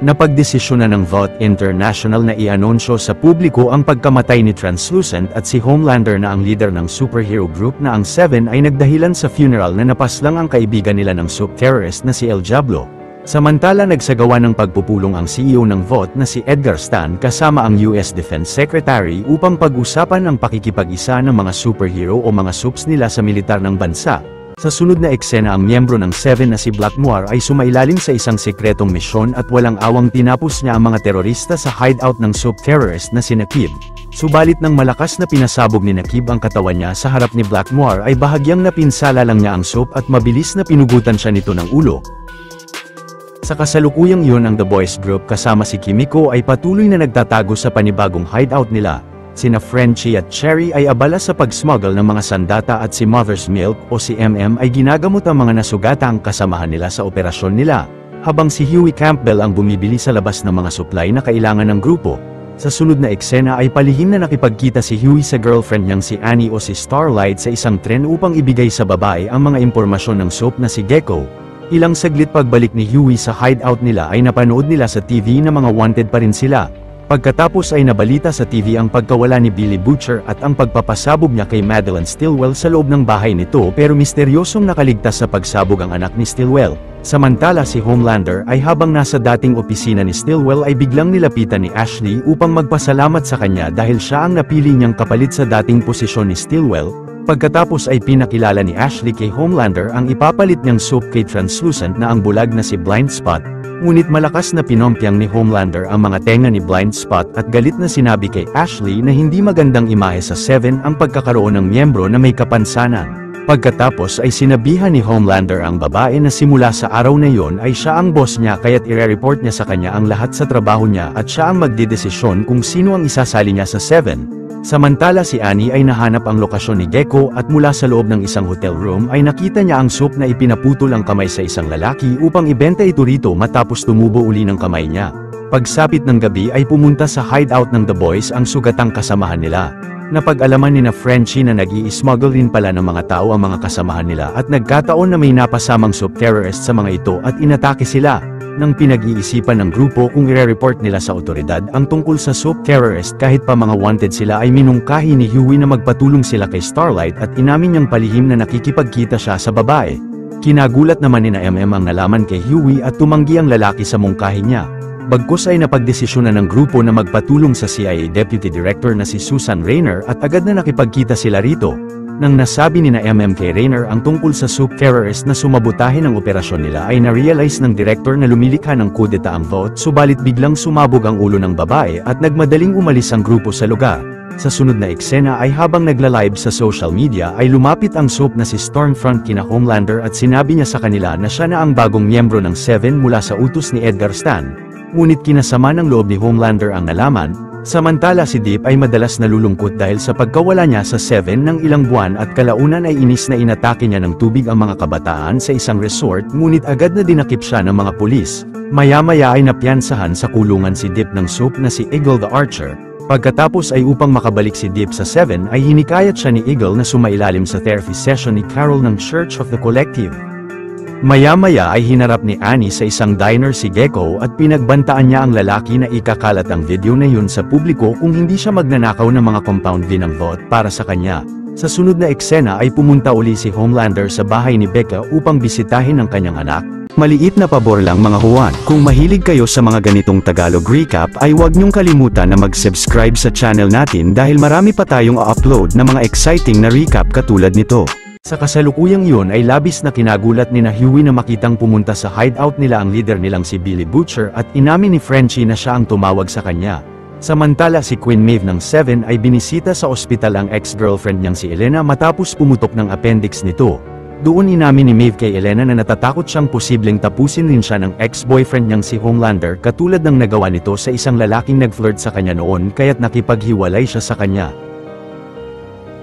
Napagdesisyon na ng VOT International na i-anunsyo sa publiko ang pagkamatay ni Translucent at si Homelander na ang leader ng superhero group na ang Seven ay nagdahilan sa funeral na napaslang ang kaibigan nila ng sub-terrorist na si El Diablo. Samantala nagsagawa ng pagpupulong ang CEO ng VOT na si Edgar Stan kasama ang US Defense Secretary upang pag-usapan ang pakikipag-isa ng mga superhero o mga supes nila sa militar ng bansa. Sa sunod na eksena ang miyembro ng Seven na si Black Noir ay sumailalim sa isang sekretong misyon at walang awang tinapos niya ang mga terorista sa hideout ng sub-terrorist na si Nakib. Subalit nang malakas na pinasabog ni Nakib ang katawan niya sa harap ni Black Noir ay bahagyang napinsala lang niya ang sup at mabilis na pinugutan siya nito ng ulo. Sa kasalukuyang iyon ang The Boys Group kasama si Kimiko ay patuloy na nagtatago sa panibagong hideout nila. Sina Frenchie at Cherry ay abala sa pag-smuggle ng mga sandata at si Mother's Milk o si ay ginagamot ang mga nasugatang kasamahan nila sa operasyon nila, habang si Huey Campbell ang bumibili sa labas ng mga supply na kailangan ng grupo. Sa sunod na eksena ay palihim na nakipagkita si Huey sa girlfriend niyang si Annie o si Starlight sa isang tren upang ibigay sa babae ang mga impormasyon ng soap na si Gecko. Ilang saglit pagbalik ni Huey sa hideout nila ay napanood nila sa TV na mga wanted pa rin sila. Pagkatapos ay nabalita sa TV ang pagkawala ni Billy Butcher at ang pagpapasabog niya kay Madeline Stillwell sa loob ng bahay nito pero misteryosong nakaligtas sa pagsabog ang anak ni Stillwell. Samantala si Homelander ay habang nasa dating opisina ni Stillwell ay biglang nilapitan ni Ashley upang magpasalamat sa kanya dahil siya ang napili niyang kapalit sa dating posisyon ni Stillwell. Pagkatapos ay pinakilala ni Ashley kay Homelander ang ipapalit niyang soap kay Translucent na ang bulag na si Blind Spot. Ngunit malakas na pinompyang ni Homelander ang mga tenga ni Blind Spot at galit na sinabi kay Ashley na hindi magandang imahe sa Seven ang pagkakaroon ng miyembro na may kapansanan. Pagkatapos ay sinabihan ni Homelander ang babae na simula sa araw na yon ay siya ang boss niya kaya't ire-report niya sa kanya ang lahat sa trabaho niya at siya ang magdedesisyon kung sino ang isasali niya sa Seven. Samantala si Annie ay nahanap ang lokasyon ni Gecko at mula sa loob ng isang hotel room ay nakita niya ang soap na ipinaputol ang kamay sa isang lalaki upang ibenta ito rito matapos tumubo uli ng kamay niya. Pagsapit ng gabi ay pumunta sa hideout ng The Boys ang sugatang kasamahan nila. Napag-alaman ni na Frenchie na nag-i-smuggle rin pala ng mga tao ang mga kasamahan nila at nagkataon na may napasamang soap terrorist sa mga ito at inatake sila. nang pinag-iisipan ng grupo kung i-report nila sa otoridad ang tungkol sa soap terrorist kahit pa mga wanted sila ay minungkahi ni Huey na magpatulong sila kay Starlight at inamin niyang palihim na nakikipagkita siya sa babae. Kinagulat naman ni MM ang nalaman kay Huey at tumanggi ang lalaki sa mungkahi niya. Bagkus ay napagdesisyonan ng grupo na magpatulong sa CIA Deputy Director na si Susan Rainer at agad na nakipagkita sila rito. Nang nasabi ni MM kay Rainer ang tungkol sa soap terrorist na sumabotahe ng operasyon nila ay na-realize ng director na lumilikha ng kudeta ang vote subalit biglang sumabog ang ulo ng babae at nagmadaling umalis ang grupo sa lugar. Sa sunod na eksena ay habang nagla-live sa social media ay lumapit ang soap na si Stormfront kina Homelander at sinabi niya sa kanila na siya na ang bagong miyembro ng Seven mula sa utos ni Edgar Stan. Ngunit kinasama ng loob ni Homelander ang nalaman. Samantala si Deep ay madalas nalulungkot dahil sa pagkawala niya sa Seven ng ilang buwan at kalaunan ay inis na inatake niya ng tubig ang mga kabataan sa isang resort ngunit agad na dinakip siya ng mga pulis. Maya-maya ay napiyansahan sa kulungan si Deep ng soap na si Eagle the Archer. Pagkatapos ay upang makabalik si Deep sa Seven ay hinikayat siya ni Eagle na sumailalim sa therapy session ni Carol ng Church of the Collective. Maya-maya ay hinarap ni Annie sa isang diner si Gecko at pinagbantaan niya ang lalaki na ikakalat ang video na yun sa publiko kung hindi siya magnanakaw ng mga compound V ng vote para sa kanya. Sa sunod na eksena ay pumunta uli si Homelander sa bahay ni Becca upang bisitahin ang kanyang anak. Maliit na pabor lang mga Juan, kung mahilig kayo sa mga ganitong Tagalog recap ay huwag niyong kalimutan na mag-subscribe sa channel natin dahil marami pa tayong upload na mga exciting na recap katulad nito. Sa kasalukuyang yun ay labis na kinagulat ni Huey na makitang pumunta sa hideout nila ang leader nilang si Billy Butcher at inamin ni Frenchie na siya ang tumawag sa kanya. Samantala si Queen Maeve ng Seven ay binisita sa ospital ang ex-girlfriend niyang si Elena matapos pumutok ng appendix nito. Doon inamin ni Maeve kay Elena na natatakot siyang posibleng tapusin din siya ng ex-boyfriend niyang si Homelander katulad ng nagawa nito sa isang lalaking nag-flirt sa kanya noon kaya't nakipaghiwalay siya sa kanya.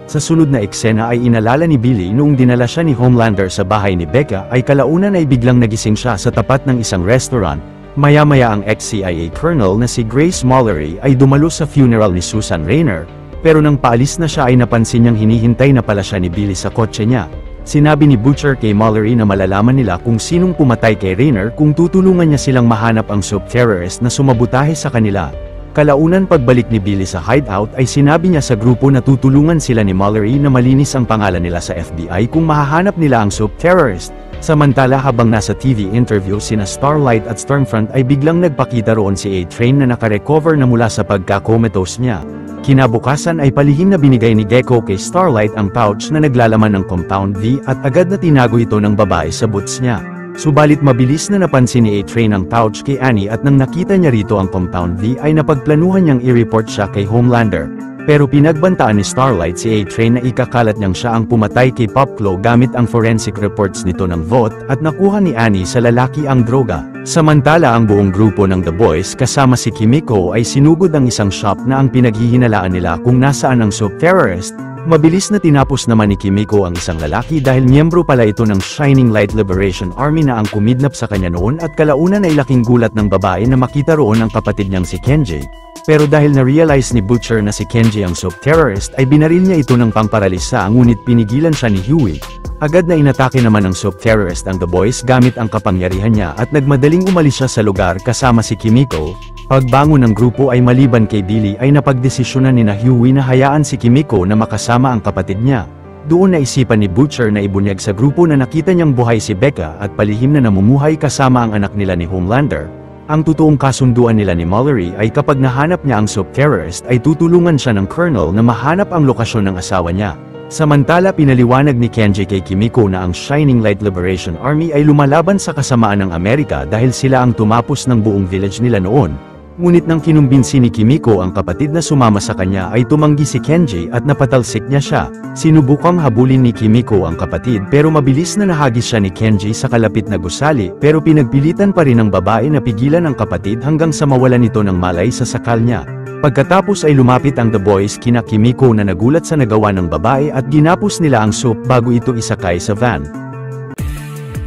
Sa sunod na eksena ay inalala ni Billy noong dinala siya ni Homelander sa bahay ni Becca ay kalaunan ay biglang nagising siya sa tapat ng isang restaurant. Maya-maya ang ex-CIA colonel na si Grace Mallory ay dumalo sa funeral ni Susan Rainer, pero nang paalis na siya ay napansin niyang hinihintay na pala siya ni Billy sa kotse niya. Sinabi ni Butcher kay Mallory na malalaman nila kung sinong pumatay kay Rainer kung tutulungan niya silang mahanap ang soap terrorist na sumabotahe sa kanila. Kalaunan pagbalik ni Billy sa hideout ay sinabi niya sa grupo na tutulungan sila ni Mallory na malinis ang pangalan nila sa FBI kung mahahanap nila ang soap terrorist. Samantala habang nasa TV interview sina Starlight at Stormfront ay biglang nagpakita roon si A-Train na nakarecover na mula sa pagka-comatose niya. Kinabukasan ay palihim na binigay ni Gecko kay Starlight ang pouch na naglalaman ng compound V at agad na tinago ito ng babae sa boots niya. Subalit mabilis na napansin ni A-Train ang pouch kay Annie at nang nakita niya rito ang compound V ay napagplanuhan niyang i-report siya kay Homelander. Pero pinagbantaan ni Starlight si A-Train na ikakalat niyang siya ang pumatay kay Popclaw gamit ang forensic reports nito ng vote at nakuha ni Annie sa lalaki ang droga. Samantala ang buong grupo ng The Boys kasama si Kimiko ay sinugod ang isang shop na ang pinaghihinalaan nila kung nasaan ang soap terrorist. Mabilis na tinapos naman ni Kimiko ang isang lalaki dahil miyembro pala ito ng Shining Light Liberation Army na ang kumidnap sa kanya noon at kalaunan ay laking gulat ng babae na makita roon ang kapatid niyang si Kenji. Pero dahil na-realize ni Butcher na si Kenji ang soap terrorist ay binaril niya ito ng pangparalisa ngunit pinigilan siya ni Huey. Agad na inatake naman ng soap terrorist ang The Boys gamit ang kapangyarihan niya at nagmadaling umalis siya sa lugar kasama si Kimiko. Pagbangon ng grupo ay maliban kay Billy ay napagdesisyonan ni Huey na hayaan si Kimiko na makasama ang kapatid niya. Doon naisipan ni Butcher na ibunyag sa grupo na nakita niyang buhay si Becca at palihim na namumuhay kasama ang anak nila ni Homelander. Ang totoong kasunduan nila ni Mallory ay kapag nahanap niya ang soap terrorist ay tutulungan siya ng Colonel na mahanap ang lokasyon ng asawa niya. Samantala pinaliwanag ni Kenji kay Kimiko na ang Shining Light Liberation Army ay lumalaban sa kasamaan ng Amerika dahil sila ang tumapos ng buong village nila noon. Ngunit nang kinumbinsi ni Kimiko ang kapatid na sumama sa kanya ay tumanggi si Kenji at napatalsik niya siya. Sinubukang habulin ni Kimiko ang kapatid pero mabilis na nahagis siya ni Kenji sa kalapit na gusali pero pinagpilitan pa rin ng babae na pigilan ang kapatid hanggang sa mawalan ito ng malay sa sakal niya. Pagkatapos ay lumapit ang The Boys kina Kimiko na nagulat sa nagawa ng babae at ginapos nila ang soap bago ito isakay sa van.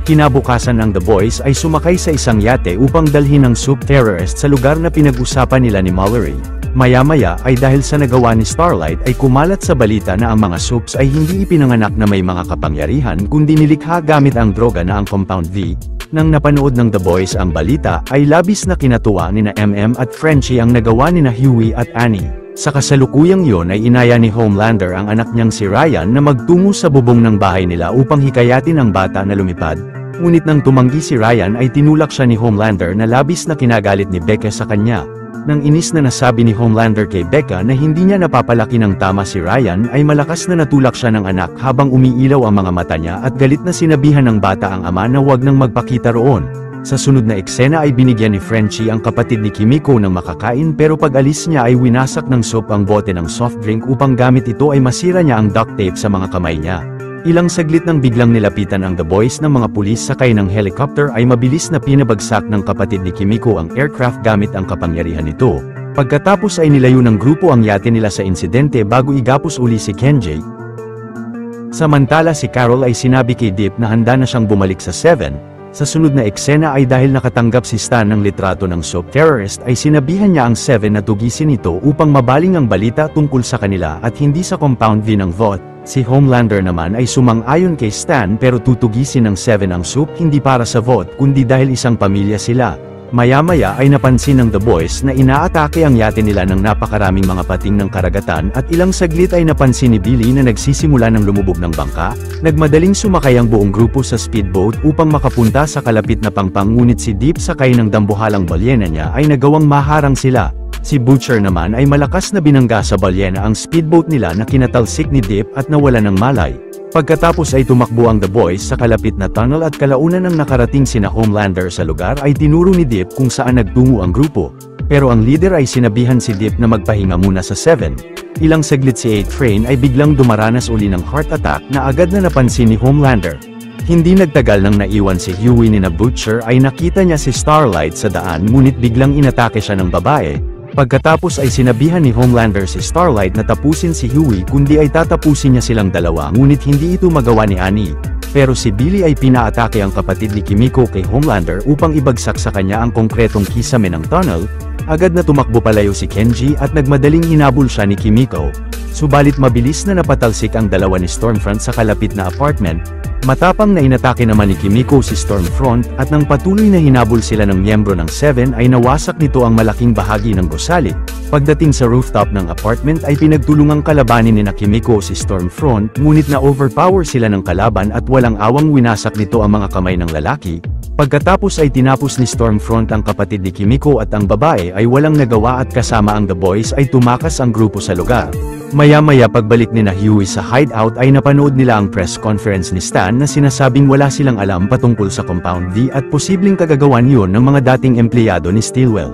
Kinabukasan ng The Boys ay sumakay sa isang yate upang dalhin ang soap terrorist sa lugar na pinag-usapan nila ni Mallory. Maya-maya ay dahil sa nagawa ni Starlight ay kumalat sa balita na ang mga soaps ay hindi ipinanganak na may mga kapangyarihan kundi nilikha gamit ang droga na ang compound V. Nang napanood ng The Boys ang balita, ay labis na kinatuwa nina at Frenchie ang nagawa nina Hughie at Annie. Sa kasalukuyang yon ay inaya ni Homelander ang anak niyang si Ryan na magtungo sa bubong ng bahay nila upang hikayatin ang bata na lumipad. Ngunit nang tumanggi si Ryan ay tinulak siya ni Homelander na labis na kinagalit ni Becca sa kanya. Nang inis na nasabi ni Homelander kay Becca na hindi niya napapalaki ng tama si Ryan ay malakas na natulak siya ng anak habang umiilaw ang mga mata niya at galit na sinabihan ng bata ang ama na huwag nang magpakita roon. Sa sunod na eksena ay binigyan ni Frenchie ang kapatid ni Kimiko ng makakain pero pag alis niya ay winasak ng soap ang bote ng soft drink upang gamit ito ay masira niya ang duct tape sa mga kamay niya. Ilang saglit nang biglang nilapitan ang The Boys ng mga pulis sakay ng helicopter ay mabilis na pinabagsak ng kapatid ni Kimiko ang aircraft gamit ang kapangyarihan nito. Pagkatapos ay nilayo ng grupo ang yate nila sa insidente bago igapos uli si Kenji. Samantala si Carol ay sinabi kay Deep na handa na siyang bumalik sa Seven. Sa sunod na eksena ay dahil nakatanggap si Stan ng litrato ng soap terrorist ay sinabihan niya ang Seven na tugisin ito upang mabaling ang balita tungkol sa kanila at hindi sa Compound V ng Vought. Si Homelander naman ay sumang-ayon kay Stan pero tutugisin ng Seven ang soap hindi para sa Vought kundi dahil isang pamilya sila. Maya-maya ay napansin ng The Boys na inaatake ang yate nila ng napakaraming mga pating ng karagatan at ilang saglit ay napansin ni Billy na nagsisimula ng lumubog ng bangka. Nagmadaling sumakay ang buong grupo sa speedboat upang makapunta sa kalapit na pangpang ngunit si Deep sakay ng dambuhalang balyena niya ay nagawang maharang sila. Si Butcher naman ay malakas na binangga sa balyena ang speedboat nila na kinatalsik ni Deep at nawala ng malay. Pagkatapos ay tumakbo ang The Boys sa kalapit na tunnel at kalaunan ng nakarating sina Homelander sa lugar ay tinuro ni Deep kung saan nagtungo ang grupo. Pero ang leader ay sinabihan si Deep na magpahinga muna sa Seven. Ilang saglit si A-Train ay biglang dumaranas uli ng heart attack na agad na napansin ni Homelander. Hindi nagtagal nang naiwan si Hughie ni na Butcher ay nakita niya si Starlight sa daan ngunit biglang inatake siya ng babae. Pagkatapos ay sinabihan ni Homelander si Starlight na tapusin si Hughie kundi ay tatapusin niya silang dalawa ngunit hindi ito magawa ni Annie. Pero si Billy ay pinaatake ang kapatid ni Kimiko kay Homelander upang ibagsak sa kanya ang konkretong kisame ng tunnel. Agad na tumakbo palayo si Kenji at nagmadaling hinabol siya ni Kimiko. Subalit mabilis na napatalsik ang dalawa ni Stormfront sa kalapit na apartment. Matapang na inatake naman ni Kimiko si Stormfront at nang patuloy na hinabol sila ng miyembro ng Seven ay nawasak nito ang malaking bahagi ng gusali. Pagdating sa rooftop ng apartment ay pinagtulungang kalabanin ni na Kimiko si Stormfront ngunit na-overpower sila ng kalaban at walang awang winasak nito ang mga kamay ng lalaki. Pagkatapos ay tinapos ni Stormfront ang kapatid ni Kimiko at ang babae ay walang nagawa at kasama ang The Boys ay tumakas ang grupo sa lugar. Maya-maya pagbalik ni na Hughie sa hideout ay napanood nila ang press conference ni Stan na sinasabing wala silang alam patungkol sa Compound V at posibleng kagagawan yon ng mga dating empleyado ni Stillwell.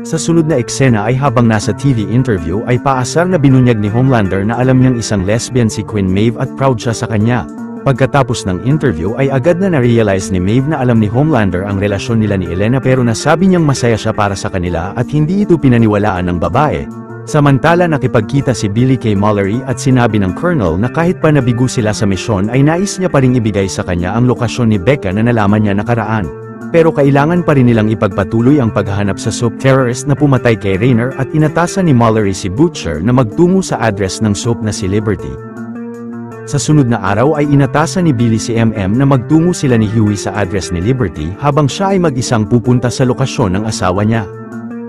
Sa sunod na eksena ay habang nasa TV interview ay paasar na binunyag ni Homelander na alam niyang isang lesbian si Queen Maeve at proud siya sa kanya. Pagkatapos ng interview ay agad na na-realize ni Maeve na alam ni Homelander ang relasyon nila ni Elena pero nasabi niyang masaya siya para sa kanila at hindi ito pinaniwalaan ng babae. Samantala nakipagkita si Billy kay Mallory at sinabi ng Colonel na kahit pa nabigo sila sa misyon ay nais niya pa ring ibigay sa kanya ang lokasyon ni Becca na nalaman niya nakaraan. Pero kailangan pa rin nilang ipagpatuloy ang paghahanap sa soap terrorist na pumatay kay Rainer at inatasan ni Mallory si Butcher na magtungo sa address ng soap na si Liberty. Sa sunod na araw ay inatasan ni Billy si na magtungo sila ni Hughie sa address ni Liberty habang siya ay mag-isang pupunta sa lokasyon ng asawa niya.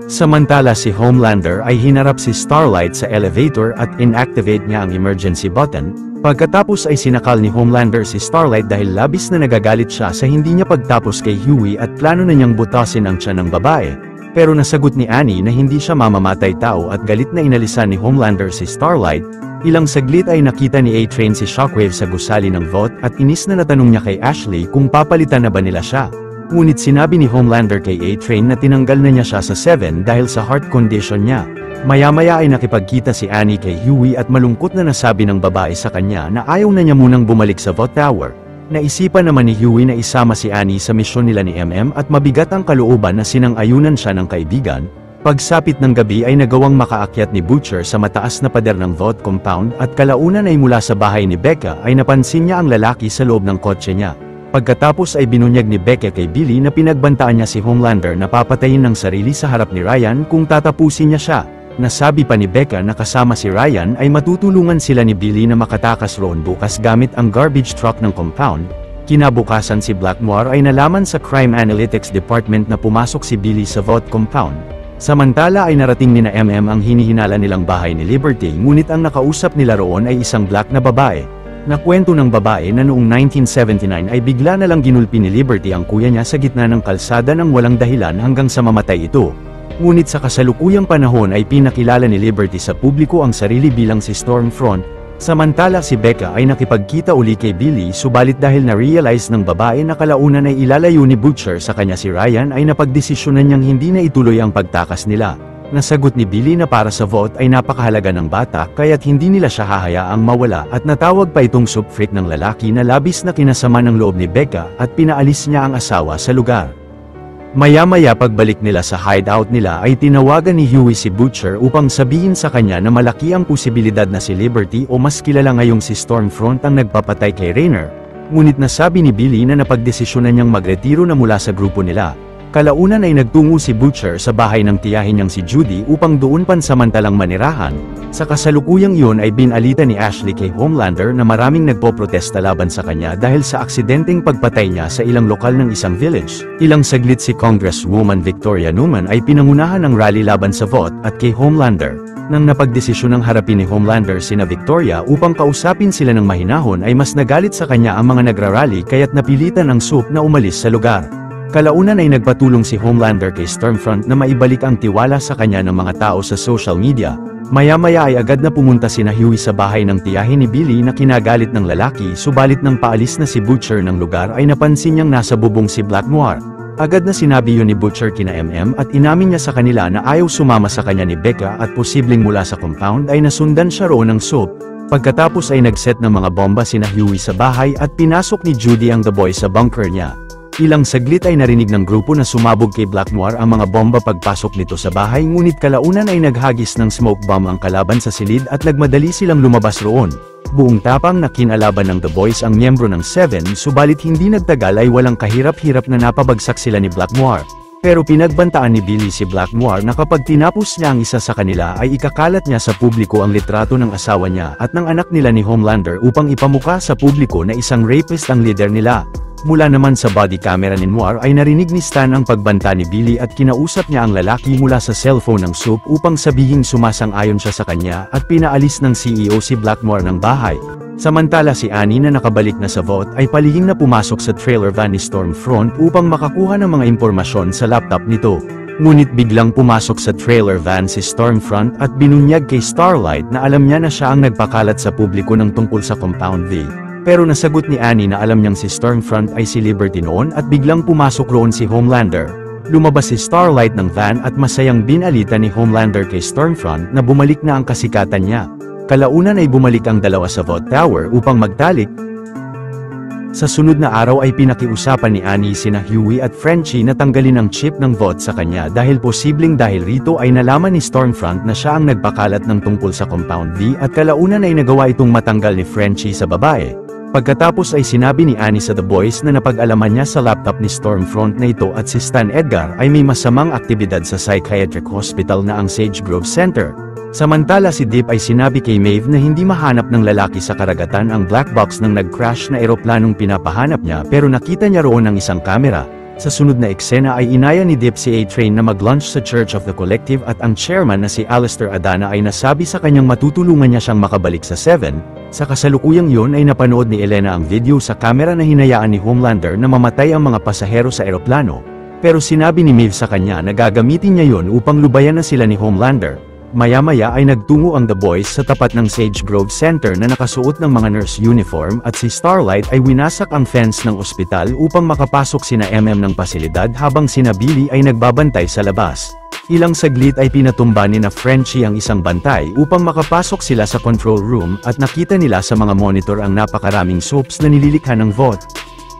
Samantala si Homelander ay hinarap si Starlight sa elevator at inactivate niya ang emergency button. Pagkatapos ay sinakal ni Homelander si Starlight dahil labis na nagagalit siya sa hindi niya pagtapos kay Hughie at plano na niyang butasin ang tiyan ng babae. Pero nasagot ni Annie na hindi siya mamamatay tao at galit na inalisan ni Homelander si Starlight. Ilang saglit ay nakita ni A-Train si Shockwave sa gusali ng Vought at inis na natanong niya kay Ashley kung papalitan na ba nila siya. Ngunit sinabi ni Homelander kay A-Train na tinanggal na niya siya sa Seven dahil sa heart condition niya. Maya-maya ay nakipagkita si Annie kay Hughie at malungkot na nasabi ng babae sa kanya na ayaw na niya munang bumalik sa Vought Tower. Naisipan naman ni Hughie na isama si Annie sa misyon nila ni at mabigat ang kalooban na sinang-ayunan siya ng kaibigan. Pagsapit ng gabi ay nagawang makaakyat ni Butcher sa mataas na pader ng Vought compound at kalaunan ay mula sa bahay ni Becca ay napansin niya ang lalaki sa loob ng kotse niya. Pagkatapos ay binunyag ni Becca kay Billy na pinagbantaan niya si Homelander na papatayin ng sarili sa harap ni Ryan kung tatapusin niya siya. Nasabi pa ni Becca na kasama si Ryan ay matutulungan sila ni Billy na makatakas roon bukas gamit ang garbage truck ng compound. Kinabukasan si Blackmore ay nalaman sa Crime Analytics Department na pumasok si Billy sa vault compound. Samantala ay narating nina MM ang hinihinala nilang bahay ni Liberty, ngunit ang nakausap nila roon ay isang black na babae. Nakwento ng babae na noong 1979 ay bigla na lang ginulpi ni Liberty ang kuya niya sa gitna ng kalsada ng walang dahilan hanggang sa mamatay ito. Ngunit sa kasalukuyang panahon ay pinakilala ni Liberty sa publiko ang sarili bilang si Stormfront. Samantala si Becca ay nakipagkita uli kay Billy, subalit dahil na-realize ng babae na kalaunan ay ilalayo ni Butcher sa kanya si Ryan, ay napagdesisyonan niyang hindi na ituloy ang pagtakas nila. Nasagot ni Billy na para sa vote ay napakahalaga ng bata kaya't hindi nila siya hahayaang mawala, at natawag pa itong soup freak ng lalaki na labis na kinasama ng loob ni Becca at pinaalis niya ang asawa sa lugar. Maya-maya pagbalik nila sa hideout nila ay tinawagan ni Huey si Butcher upang sabihin sa kanya na malaki ang posibilidad na si Liberty o mas kilala ngayong si Stormfront ang nagpapatay kay Rainer, ngunit nasabi ni Billy na napagdesisyonan niyang magretiro na mula sa grupo nila. Kalaunan ay nagtungo si Butcher sa bahay ng tiyahin niyang si Judy upang doon pansamantalang manirahan. Sa kasalukuyang iyon ay binalita ni Ashley kay Homelander na maraming nagpoprotesta laban sa kanya dahil sa aksidenteng pagpatay niya sa ilang lokal ng isang village. Ilang saglit si Congresswoman Victoria Newman ay pinangunahan ng rally laban sa vote at kay Homelander. Nang napagdesisyonang harapin ni Homelander sina Victoria upang kausapin sila ng mahinahon ay mas nagalit sa kanya ang mga nagrarally kaya't napilitan ang Soup na umalis sa lugar. Kalaunan ay nagpatulong si Homelander kay Stormfront na maibalik ang tiwala sa kanya ng mga tao sa social media. Maya-maya ay agad na pumunta sina Huey sa bahay ng tiyahin ni Billy na kinagalit ng lalaki, subalit nang paalis na si Butcher ng lugar ay napansin niyang nasa bubong si Blackmore. Agad na sinabi yun ni Butcher kina MM at inamin niya sa kanila na ayaw sumama sa kanya ni Becca at posibleng mula sa compound ay nasundan siya roon ng Soup. Pagkatapos ay nagset ng mga bomba sina Huey sa bahay at pinasok ni Judy ang The Boys sa bunker niya. Ilang saglit ay narinig ng grupo na sumabog kay Blackmore ang mga bomba pagpasok nito sa bahay, ngunit kalaunan ay naghagis ng smoke bomb ang kalaban sa silid at nagmadali silang lumabas roon. Buong tapang na kinalaban ng The Boys ang miyembro ng Seven, subalit hindi nagtagal ay walang kahirap-hirap na napabagsak sila ni Blackmore. Pero pinagbantaan ni Billy si Blackmore na kapag tinapos niya ang isa sa kanila ay ikakalat niya sa publiko ang litrato ng asawa niya at ng anak nila ni Homelander upang ipamukha sa publiko na isang rapist ang leader nila. Mula naman sa body camera ni Noir ay narinig ni Stan ang pagbanta ni Billy at kinausap niya ang lalaki mula sa cellphone ng Soup upang sabihing sumasang-ayon siya sa kanya at pinaalis ng CEO si Blackmore ng bahay. Samantala si Annie na nakabalik na sa vote ay palihim na pumasok sa trailer van ni Stormfront upang makakuha ng mga impormasyon sa laptop nito. Ngunit biglang pumasok sa trailer van si Stormfront at binunyag kay Starlight na alam niya na siya ang nagpakalat sa publiko ng tungkol sa Compound V. Pero nasagot ni Annie na alam niyang si Stormfront ay si Liberty noon at biglang pumasok roon si Homelander. Lumabas si Starlight ng van at masayang binalita ni Homelander kay Stormfront na bumalik na ang kasikatan niya. Kalaunan ay bumalik ang dalawa sa vote tower upang magtalik. Sa sunod na araw ay pinakiusapan ni Annie sina Huey at Frenchie na tanggalin ang chip ng vote sa kanya dahil posibleng dahil rito ay nalaman ni Stormfront na siya ang nagpakalat ng tungkol sa Compound V at kalaunan ay nagawa itong matanggal ni Frenchie sa babae. Pagkatapos ay sinabi ni Annie sa The Boys na napag-alaman niya sa laptop ni Stormfront na ito at si Stan Edgar ay may masamang aktibidad sa psychiatric hospital na ang Sage Grove Center. Samantala si Deep ay sinabi kay Maeve na hindi mahanap ng lalaki sa karagatan ang black box ng nag-crash na eroplanong pinapahanap niya, pero nakita niya roon ang isang kamera. Sa sunod na eksena ay inaya ni Deep si A-Train na mag-lunch sa Church of the Collective at ang chairman na si Alistair Adana ay nasabi sa kanyang matutulungan niya siyang makabalik sa Seven. Sa kasalukuyang yon ay napanood ni Elena ang video sa kamera na hinayaan ni Homelander na mamatay ang mga pasahero sa eroplano. Pero sinabi ni Maeve sa kanya na gagamitin niya yon upang lubayan na sila ni Homelander. Maya-maya ay nagtungo ang The Boys sa tapat ng Sage Grove Center na nakasuot ng mga nurse uniform at si Starlight ay winasak ang fence ng ospital upang makapasok sina MM ng pasilidad habang sina Billy ay nagbabantay sa labas. Ilang saglit ay pinatumba ni na Frenchie ang isang bantay upang makapasok sila sa control room at nakita nila sa mga monitor ang napakaraming soaps na nililikha ng vote.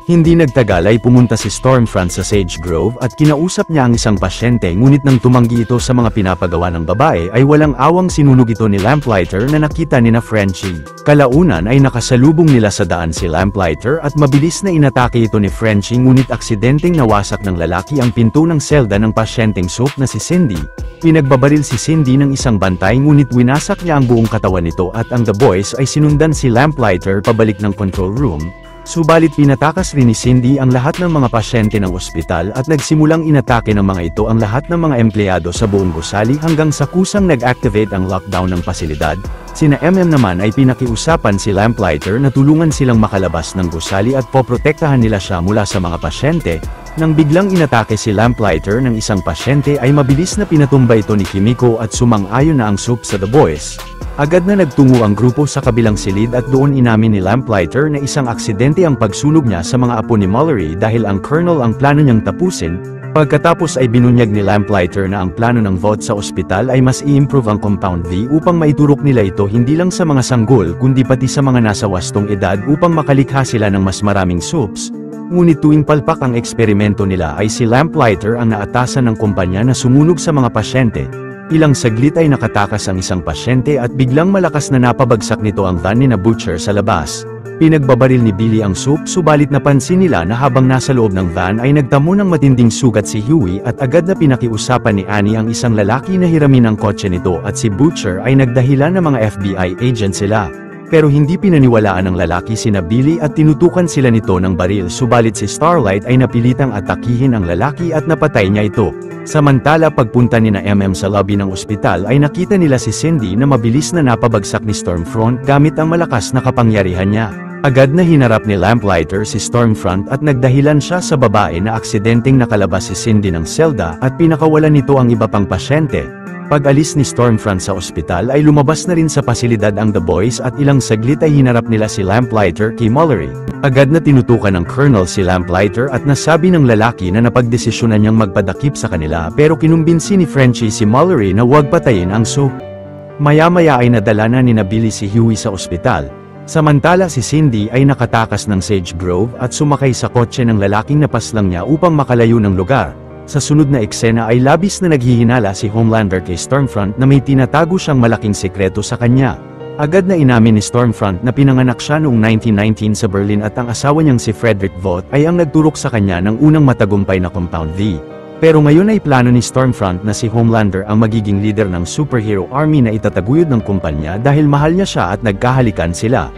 Hindi nagtagal ay pumunta si Stormfront sa Sage Grove at kinausap niya ang isang pasyente, ngunit nang tumanggi ito sa mga pinapagawa ng babae ay walang awang sinunog ito ni Lamplighter na nakita ni na Frenchie. Kalaunan ay nakasalubong nila sa daan si Lamplighter at mabilis na inatake ito ni Frenchie, ngunit aksidenteng nawasak ng lalaki ang pinto ng selda ng pasyenteng Soup na si Cindy. Pinagbabaril si Cindy ng isang bantay ngunit winasak niya ang buong katawan nito at ang The Boys ay sinundan si Lamplighter pabalik ng control room. Subalit pinatakas rin ni Cindy ang lahat ng mga pasyente ng ospital at nagsimulang inatake ng mga ito ang lahat ng mga empleyado sa buong gusali hanggang sa kusang nag-activate ang lockdown ng pasilidad. Sina naman ay pinakiusapan si Lamplighter na tulungan silang makalabas ng gusali at poprotektahan nila siya mula sa mga pasyente. Nang biglang inatake si Lamplighter ng isang pasyente ay mabilis na pinatumba ito ni Kimiko at sumang-ayon na ang Soup sa The Boys. Agad na nagtungo ang grupo sa kabilang silid at doon inamin ni Lamplighter na isang aksidente ang pagsunog niya sa mga apo ni Mallory dahil ang Colonel ang plano niyang tapusin. Pagkatapos ay binunyag ni Lamplighter na ang plano ng Vought sa ospital ay mas i-improve ang Compound V upang maiturok nila ito hindi lang sa mga sanggol kundi pati sa mga nasa wastong edad upang makalikha sila ng mas maraming soups. Ngunit tuwing palpak ang eksperimento nila ay si Lamplighter ang naatasan ng kumpanya na sumunog sa mga pasyente. Ilang saglit ay nakatakas ang isang pasyente at biglang malakas na napabagsak nito ang van ni na Butcher sa labas. Pinagbabaril ni Billy ang Soup subalit napansin nila na habang nasa loob ng van ay nagtamo ng matinding sugat si Huey at agad na pinakiusapan ni Annie ang isang lalaki na hiramin ang kotse nito at si Butcher ay nagdahilan na mga FBI agent sila. Pero hindi pinaniwalaan ng lalaki sina Billy at tinutukan sila nito ng baril subalit si Starlight ay napilitang atakihin ang lalaki at napatay niya ito. Samantala pagpunta ni na sa lobby ng ospital ay nakita nila si Cindy na mabilis na napabagsak ni Stormfront gamit ang malakas na kapangyarihan niya. Agad na hinarap ni Lamplighter si Stormfront at nagdahilan siya sa babae na aksidenteng nakalabas si Cindy ng selda at pinakawalan nito ang iba pang pasyente. Pag-alis ni Stormfront sa ospital ay lumabas na rin sa pasilidad ang The Boys at ilang saglit ay hinarap nila si Lamplighter kay Mallory. Agad na tinutukan ng Colonel si Lamplighter at nasabi ng lalaki na napagdesisyonan niyang magpadakip sa kanila pero kinumbinsi ni Frenchie si Mallory na huwag patayin ang Soup. Maya-maya ay nadala na ni Billy si Huey sa ospital. Samantala si Cindy ay nakatakas ng Sage Grove at sumakay sa kotse ng lalaking napaslang niya upang makalayo ng lugar. Sa sunod na eksena ay labis na naghihinala si Homelander kay Stormfront na may tinatago siyang malaking sekreto sa kanya. Agad na inamin ni Stormfront na pinanganak siya noong 1919 sa Berlin at ang asawa niyang si Frederick Vought ay ang nagturok sa kanya ng unang matagumpay na Compound V. Pero ngayon ay plano ni Stormfront na si Homelander ang magiging leader ng superhero army na itataguyod ng kumpanya dahil mahal niya siya at nagkahalikan sila.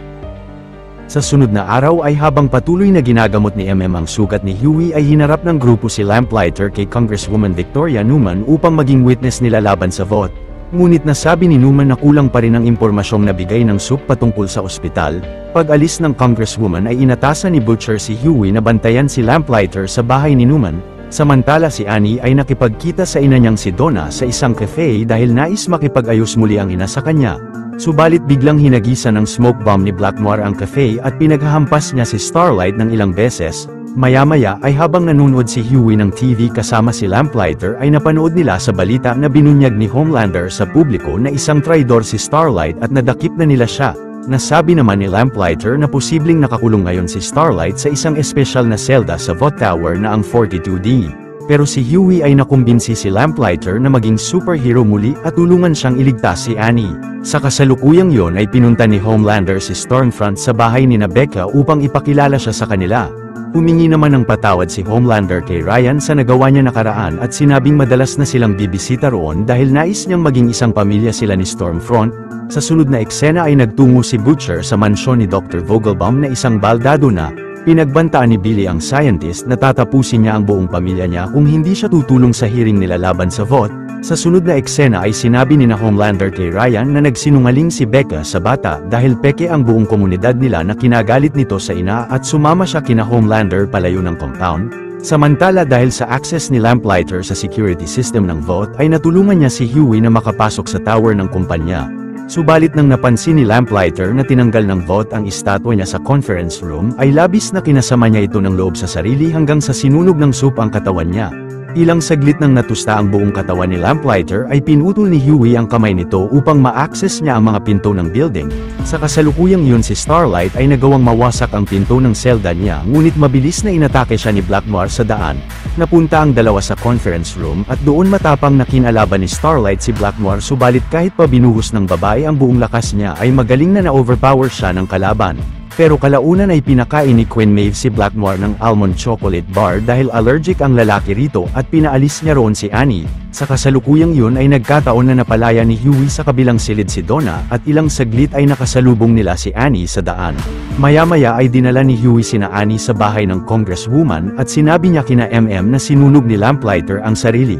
Sa sunod na araw ay habang patuloy na ginagamot ni ang sugat ni Huey ay hinarap ng grupo si Lamplighter kay Congresswoman Victoria Newman upang maging witness nila laban sa Vought. Ngunit nasabi ni Newman na kulang pa rin ang impormasyong nabigay ng Soup patungkol sa ospital. Pag-alis ng Congresswoman ay inatasan ni Butcher si Huey na bantayan si Lamplighter sa bahay ni Newman. Samantala si Annie ay nakipagkita sa ina niyang si Donna sa isang cafe dahil nais makipag-ayos muli ang ina sa kanya. Subalit biglang hinagisan ng smoke bomb ni Black Noir ang cafe at pinaghahampas niya si Starlight ng ilang beses. Maya-maya ay habang nanonood si Huey ng TV kasama si Lamplighter ay napanood nila sa balita na binunyag ni Homelander sa publiko na isang traidor si Starlight at nadakip na nila siya. Nasabi naman ni Lamplighter na posibleng nakakulong ngayon si Starlight sa isang espesyal na selda sa Vought Tower na ang 42D. Pero si Huey ay nakumbinsi si Lamplighter na maging superhero muli at tulungan siyang iligtas si Annie. Sa kasalukuyang yon ay pinunta ni Homelander si Stormfront sa bahay ni Becca upang ipakilala siya sa kanila. Humingi naman ng patawad si Homelander kay Ryan sa nagawa niya nakaraan at sinabing madalas na silang bibisita roon dahil nais niyang maging isang pamilya sila ni Stormfront. Sa sunod na eksena ay nagtungo si Butcher sa mansyon ni Dr. Vogelbaum na isang baldado na pinagbantaan ni Billy ang scientist na tatapusin niya ang buong pamilya niya kung hindi siya tutulong sa hearing nila laban sa Vought. Sa sunod na eksena ay sinabi ni Homelander kay Ryan na nagsinungaling si Becca sa bata dahil peke ang buong komunidad nila na kinagalit nito sa ina at sumama siya kina Homelander palayo ng compound. Samantala dahil sa access ni Lamplighter sa security system ng Vought ay natulungan niya si Huey na makapasok sa tower ng kumpanya. Subalit nang napansin ni Lamplighter na tinanggal ng Vought ang estatwa niya sa conference room ay labis na kinasama niya ito ng loob sa sarili hanggang sa sinunog ng Soup ang katawan niya. Ilang saglit nang natusta ang buong katawan ni Lamplighter ay pinutol ni Huey ang kamay nito upang ma-access niya ang mga pinto ng building. Sa kasalukuyang yun si Starlight ay nagawang mawasak ang pinto ng selda niya ngunit mabilis na inatake siya ni Black Noir sa daan. Napunta ang dalawa sa conference room at doon matapang na kinalaban ni Starlight si Black Noir subalit kahit pa binuhos ng babae ang buong lakas niya ay magaling na na-overpower siya ng kalaban. Pero kalaunan ay pinakain ni Queen Maeve si Blackmore ng almond chocolate bar dahil allergic ang lalaki rito at pinaalis niya roon si Annie. Sa kasalukuyang yun ay nagkataon na napalaya ni Hughie sa kabilang silid si Donna at ilang saglit ay nakasalubong nila si Annie sa daan. Maya-maya ay dinala ni Hughie sina Annie sa bahay ng congresswoman at sinabi niya kina MM na sinunog ni Lamplighter ang sarili.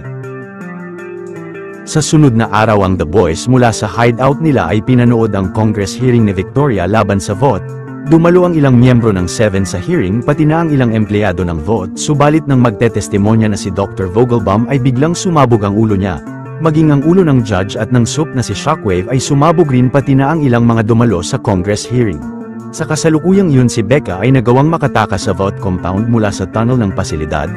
Sa sunod na araw ang The Boys mula sa hideout nila ay pinanood ang Congress hearing ni Victoria laban sa vote. Dumalo ang ilang miyembro ng 7 sa hearing pati na ang ilang empleyado ng vote, subalit nang magtetestimonya na si Dr. Vogelbaum ay biglang sumabog ang ulo niya. Maging ang ulo ng judge at ng SUP na si Shockwave ay sumabog rin pati na ang ilang mga dumalo sa Congress hearing. Sa kasalukuyang yun si Becca ay nagawang makatakas sa vote compound mula sa tunnel ng pasilidad.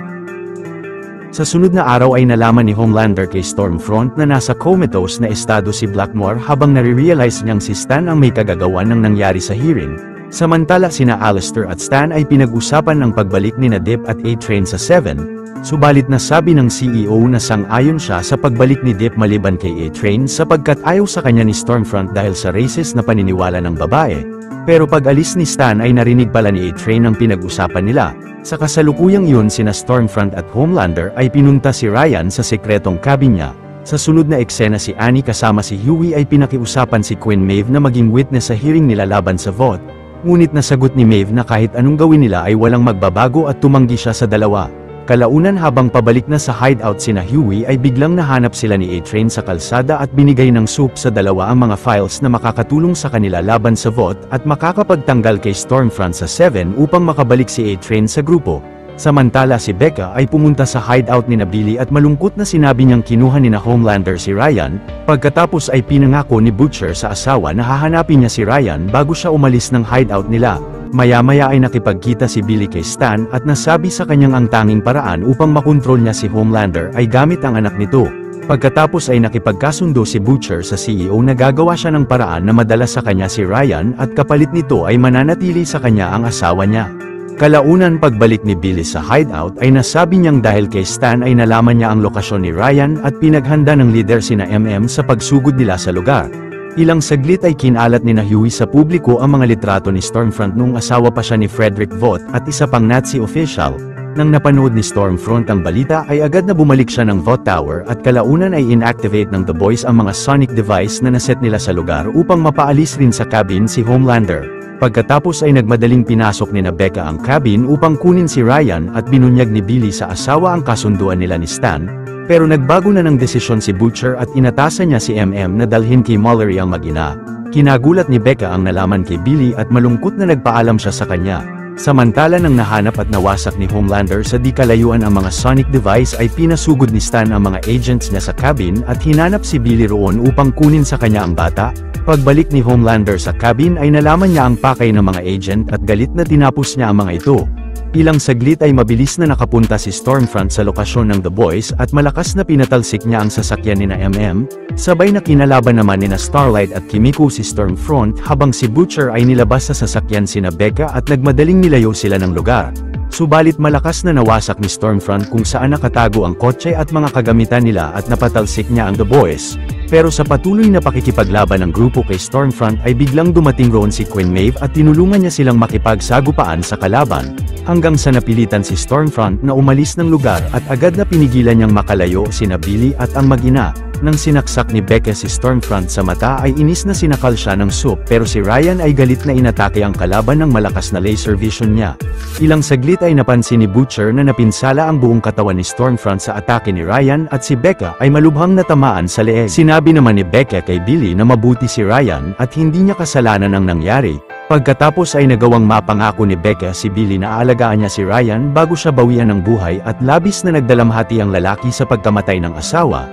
Sa sunod na araw ay nalaman ni Homelander kay Stormfront na nasa comatose na estado si Blackmore habang nare-realize niyang si Stan ang may kagagawan ng nangyari sa hearing. Samantala sina Alistair at Stan ay pinag-usapan ng pagbalik ni Dip at A-Train sa 7, subalit nasabi ng CEO na sang-ayon siya sa pagbalik ni Dip maliban kay A-Train sapagkat ayaw sa kanya ni Stormfront dahil sa racist na paniniwala ng babae. Pero pag-alis ni Stan ay narinig pala ni A-Train ang pinag-usapan nila. Sa kasalukuyang yun sina Stormfront at Homelander ay pinunta si Ryan sa sekretong cabin niya. Sa sunod na eksena si Annie kasama si Hughie ay pinakiusapan si Queen Maeve na maging witness sa hearing nila laban sa vote. Ngunit nasagot ni Maeve na kahit anong gawin nila ay walang magbabago at tumanggi siya sa dalawa. Kalaunan habang pabalik na sa hideout sina Hughie ay biglang nahanap sila ni A-Train sa kalsada at binigay ng SUP sa dalawa ang mga files na makakatulong sa kanila laban sa vote at makakapagtanggal kay Stormfront sa 7 upang makabalik si A-Train sa grupo. Samantala si Becca ay pumunta sa hideout ni Billy at malungkot na sinabi niyang kinuha ni Homelander si Ryan, pagkatapos ay pinangako ni Butcher sa asawa na hahanapin niya si Ryan bago siya umalis ng hideout nila. Maya-maya ay nakipagkita si Billy kay Stan at nasabi sa kanyang ang tanging paraan upang makontrol niya si Homelander ay gamit ang anak nito. Pagkatapos ay nakipagkasundo si Butcher sa CEO na gagawa siya ng paraan na madala sa kanya si Ryan at kapalit nito ay mananatili sa kanya ang asawa niya. Kalaunan pagbalik ni Billy sa hideout ay nasabi niyang dahil kay Stan ay nalaman niya ang lokasyon ni Ryan at pinaghanda ng leader sina MM sa pagsugod nila sa lugar. Ilang saglit ay kinalat ni Hughie sa publiko ang mga litrato ni Stormfront nung asawa pa siya ni Frederick Vought at isa pang Nazi official. Nang napanood ni Stormfront ang balita ay agad na bumalik siya ng Vought Tower at kalaunan ay inactivate ng The Boys ang mga sonic device na naset nila sa lugar upang mapaalis rin sa cabin si Homelander. Pagkatapos ay nagmadaling pinasok ni Becca ang cabin upang kunin si Ryan at binunyag ni Billy sa asawa ang kasunduan nila ni Stan, pero nagbago na ng desisyon si Butcher at inatasan niya si MM na dalhin kay Mallory ang mag-ina. Kinagulat ni Becca ang nalaman kay Billy at malungkot na nagpaalam siya sa kanya. Samantala nang nahanap at nawasak ni Homelander sa di kalayuan ang mga sonic device ay pinasugod ni Stan ang mga agents niya sa cabin at hinanap si Billy roon upang kunin sa kanya ang bata. Pagbalik ni Homelander sa cabin ay nalaman niya ang pakay ng mga agent at galit na tinapos niya ang mga ito. Ilang saglit ay mabilis na nakapunta si Stormfront sa lokasyon ng The Boys at malakas na pinatalsik niya ang sasakyan ni MM, sabay na kinalaban naman ni Starlight at Kimiko si Stormfront habang si Butcher ay nilabas sa sasakyan sina Becca at nagmadaling nilayo sila ng lugar. Subalit malakas na nawasak ni Stormfront kung saan nakatago ang kotse at mga kagamitan nila at napatalsik niya ang The Boys. Pero sa patuloy na pakikipaglaban ng grupo kay Stormfront ay biglang dumating roon si Queen Maeve at tinulungan niya silang makipagsagupaan sa kalaban, hanggang sa napilitan si Stormfront na umalis ng lugar at agad na pinigilan niyang makalayo sina Billy at ang mag-ina. Nang sinaksak ni Becca si Stormfront sa mata ay inis na sinakal siya ng SUP pero si Ryan ay galit na inatake ang kalaban ng malakas na laser vision niya. Ilang saglit ay napansin ni Butcher na napinsala ang buong katawan ni Stormfront sa atake ni Ryan at si Becca ay malubhang natamaan sa leeg. Sinabi naman ni Becca kay Billy na mabuti si Ryan at hindi niya kasalanan ang nangyari. Pagkatapos ay nagawang mapangako ni Becca si Billy na aalagaan niya si Ryan bago siya bawian ng buhay at labis na nagdalamhati ang lalaki sa pagkamatay ng asawa.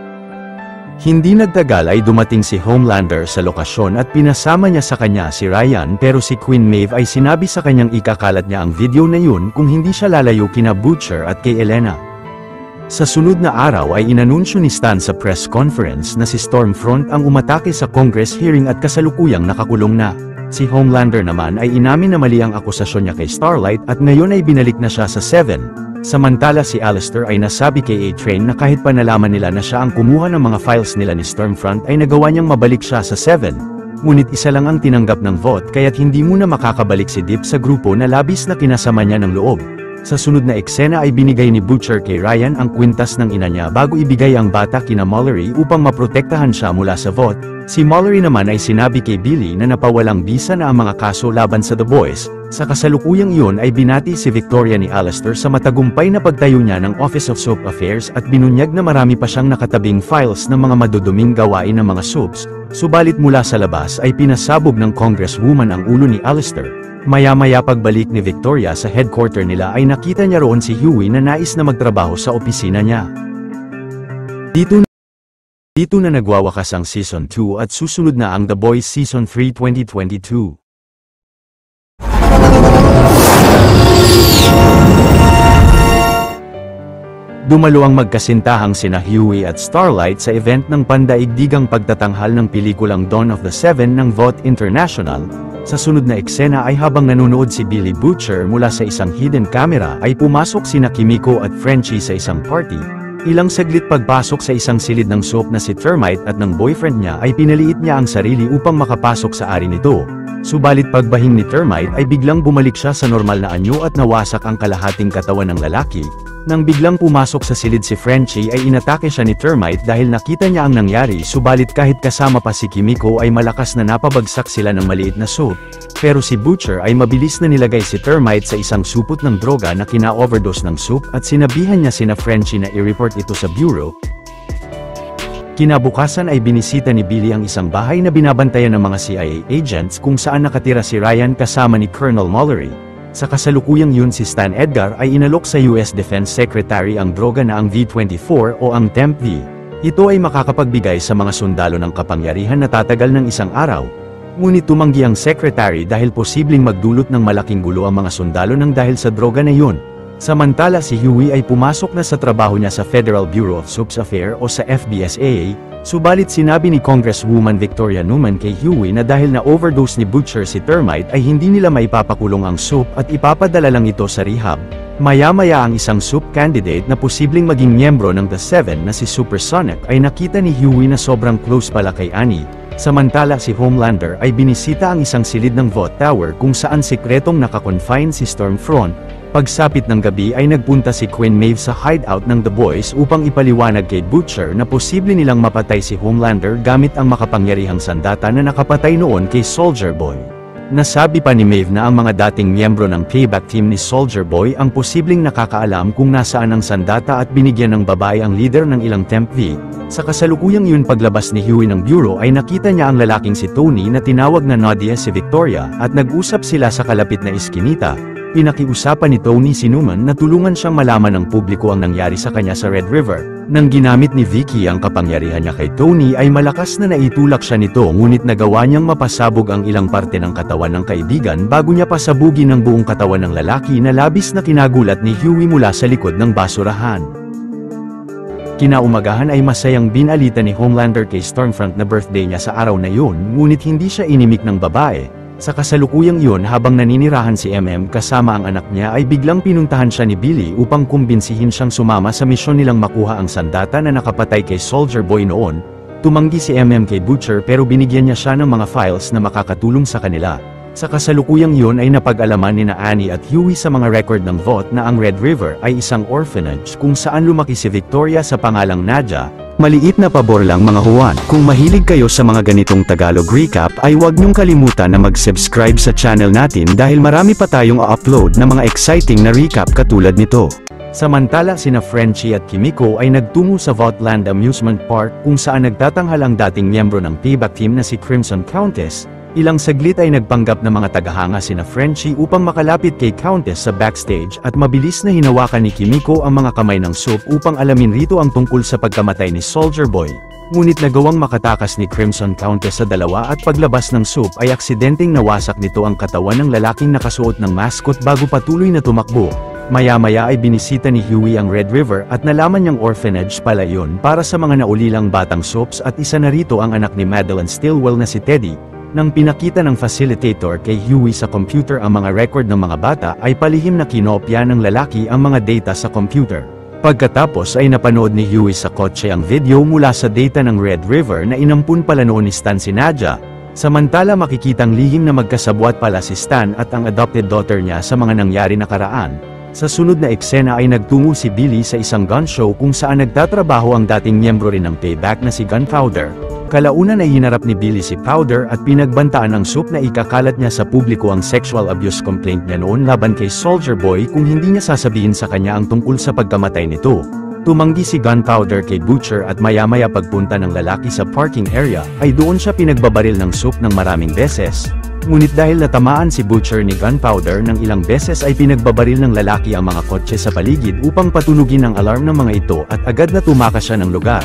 Hindi nagtagal ay dumating si Homelander sa lokasyon at pinasama niya sa kanya si Ryan pero si Queen Maeve ay sinabi sa kanyang ikakalat niya ang video na yun kung hindi siya lalayo kina Butcher at kay Elena. Sa sunod na araw ay inanunsyo ni Stan sa press conference na si Stormfront ang umatake sa Congress hearing at kasalukuyang nakakulong na. Si Homelander naman ay inamin na mali ang akusasyon niya kay Starlight at ngayon ay binalik na siya sa 7. Samantala si Alistair ay nasabi kay A-Train na kahit pa nalaman nila na siya ang kumuha ng mga files nila ni Stormfront ay nagawa niyang mabalik siya sa 7. ngunit isa lang ang tinanggap ng vote kaya't hindi muna makakabalik si Depp sa grupo na labis na kinasama niya ng loob. Sa sunod na eksena ay binigay ni Butcher kay Ryan ang kwintas ng ina niya bago ibigay ang bata kina Mallory upang maprotektahan siya mula sa vote. Si Mallory naman ay sinabi kay Billy na napawalang bisa na ang mga kaso laban sa The Boys. Sa kasalukuyang iyon ay binati si Victoria ni Alistair sa matagumpay na pagtayo niya ng Office of Soap Affairs at binunyag na marami pa siyang nakatabing files ng mga maduduming gawain ng mga soaps. Subalit mula sa labas ay pinasabog ng Congresswoman ang ulo ni Alistair. Maya-maya pagbalik ni Victoria sa headquarter nila ay nakita niya roon si Hughie na nais na magtrabaho sa opisina niya. Dito na nagwawakas ang Season 2 at susunod na ang The Boys Season 3 2022. Dumalo ang magkasintahang sina Hughie at Starlight sa event ng pandaigdigang pagtatanghal ng pelikulang Dawn of the Seven ng Vote International. Sa sunod na eksena ay habang nanonood si Billy Butcher mula sa isang hidden camera ay pumasok sina Kimiko at Frenchie sa isang party. Ilang saglit pagpasok sa isang silid ng soap na si Termite at ng boyfriend niya ay pinaliit niya ang sarili upang makapasok sa ari nito. Subalit pagbahing ni Termite ay biglang bumalik siya sa normal na anyo at nawasak ang kalahating katawan ng lalaki. Nang biglang pumasok sa silid si Frenchie ay inatake siya ni Termite dahil nakita niya ang nangyari subalit kahit kasama pa si Kimiko ay malakas na napabagsak sila ng maliit na soap. Pero si Butcher ay mabilis na nilagay si Termite sa isang supot ng droga na kina-overdose ng soap at sinabihan niya sina Frenchie na i-report ito sa bureau. Kinabukasan ay binisita ni Billy ang isang bahay na binabantayan ng mga CIA agents kung saan nakatira si Ryan kasama ni Colonel Mallory. Sa kasalukuyang yun si Stan Edgar ay inalok sa US Defense Secretary ang droga na ang V-24 o ang Temp-V. Ito ay makakapagbigay sa mga sundalo ng kapangyarihan na tatagal ng isang araw. Ngunit tumanggi ang secretary dahil posibleng magdulot ng malaking gulo ang mga sundalo nang dahil sa droga na yun. Samantala si Hughie ay pumasok na sa trabaho niya sa Federal Bureau of Soaps Affairs o sa FBSAA, subalit sinabi ni Congresswoman Victoria Newman kay Hughie na dahil na overdose ni Butcher si Termite ay hindi nila maipapakulong ang soap at ipapadala lang ito sa rehab. Maya-maya ang isang soap candidate na posibleng maging miyembro ng The Seven na si Supersonic ay nakita ni Hughie na sobrang close pala kay Annie. Samantala si Homelander ay binisita ang isang silid ng Vote Tower kung saan sikretong nakakonfine si Stormfront. Pagsapit ng gabi ay nagpunta si Queen Maeve sa hideout ng The Boys upang ipaliwanag kay Butcher na posible nilang mapatay si Homelander gamit ang makapangyarihang sandata na nakapatay noon kay Soldier Boy. Nasabi pa ni Maeve na ang mga dating miyembro ng payback team ni Soldier Boy ang posibleng nakakaalam kung nasaan ang sandata at binigyan ng babae ang leader ng ilang Temp-V. Sa kasalukuyang yun paglabas ni Hughie ng bureau ay nakita niya ang lalaking si Tony na tinawag na Nadia si Victoria at nag-usap sila sa kalapit na iskinita. Pinakiusapan ni Tony si Newman na tulungan siyang malaman ng publiko ang nangyari sa kanya sa Red River. Nang ginamit ni Vicky ang kapangyarihan niya kay Tony ay malakas na naitulak siya nito ngunit nagawa niyang mapasabog ang ilang parte ng katawan ng kaibigan bago niya pasabugin ang buong katawan ng lalaki na labis na kinagulat ni Hughie mula sa likod ng basurahan. Kinaumagahan ay masayang binalita ni Homelander kay Stormfront na birthday niya sa araw na yun ngunit hindi siya inimik ng babae. Sa kasalukuyang yun habang naninirahan si MM kasama ang anak niya ay biglang pinuntahan siya ni Billy upang kumbinsihin siyang sumama sa misyon nilang makuha ang sandata na nakapatay kay Soldier Boy noon. Tumanggi si MM kay Butcher pero binigyan niya siya ng mga files na makakatulong sa kanila. Sa kasalukuyang yun ay napag-alaman ni na Annie at Hughie sa mga record ng Vote na ang Red River ay isang orphanage kung saan lumaki si Victoria sa pangalang Nadia. Maliit na pabor lang mga Juan, kung mahilig kayo sa mga ganitong Tagalog recap ay huwag niyong kalimutan na mag-subscribe sa channel natin dahil marami pa tayong upload na mga exciting na recap katulad nito. Samantala sina Frenchie at Kimiko ay nagtungo sa Voughtland Amusement Park kung saan nagtatanghal ang dating miyembro ng payback team na si Crimson Countess. Ilang saglit ay nagpanggap na mga tagahanga sina Frenchie upang makalapit kay Countess sa backstage at mabilis na hinawakan ni Kimiko ang mga kamay ng soap upang alamin rito ang tungkol sa pagkamatay ni Soldier Boy. Ngunit nagawang makatakas ni Crimson Countess sa dalawa at paglabas ng soap ay aksidenteng nawasak nito ang katawan ng lalaking nakasuot ng mascot bago patuloy na tumakbo. Maya-maya ay binisita ni Hughie ang Red River at nalaman niyang orphanage pala yun para sa mga naulilang batang soaps at isa na rito ang anak ni Madeline Stillwell na si Teddy. Nang pinakita ng facilitator kay Hughie sa computer ang mga record ng mga bata ay palihim na kinopya ng lalaki ang mga data sa computer. Pagkatapos ay napanood ni Hughie sa kotse ang video mula sa data ng Red River na inampun pala noon ni Stan si Nadia. Samantala makikitang lihim na magkasabwat pala si Stan at ang adopted daughter niya sa mga nangyari nakaraan. Sa sunod na eksena ay nagtungo si Billy sa isang gun show kung saan nagtatrabaho ang dating miyembro rin ng Payback na si Gunpowder. Kalaunan ay hinarap ni Billy si Powder at pinagbantaan ng Soup na ikakalat niya sa publiko ang sexual abuse complaint niya noon laban kay Soldier Boy kung hindi niya sasabihin sa kanya ang tungkol sa pagkamatay nito. Tumanggi si Gunpowder kay Butcher at maya-maya pagpunta ng lalaki sa parking area, ay doon siya pinagbabaril ng Soup ng maraming beses. Ngunit dahil natamaan si Butcher ni Gunpowder ng ilang beses ay pinagbabaril ng lalaki ang mga kotse sa paligid upang patunugin ang alarm ng mga ito at agad na tumakas siya ng lugar.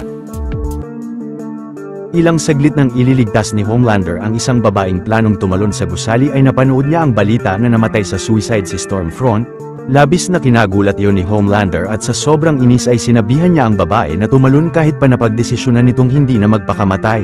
Ilang saglit nang ililigtas ni Homelander ang isang babaeng planong tumalon sa gusali ay napanood niya ang balita na namatay sa suicide si Stormfront. Labis na kinagulat iyon ni Homelander at sa sobrang inis ay sinabihan niya ang babae na tumalon kahit pa napagdesisyonan nitong hindi na magpakamatay.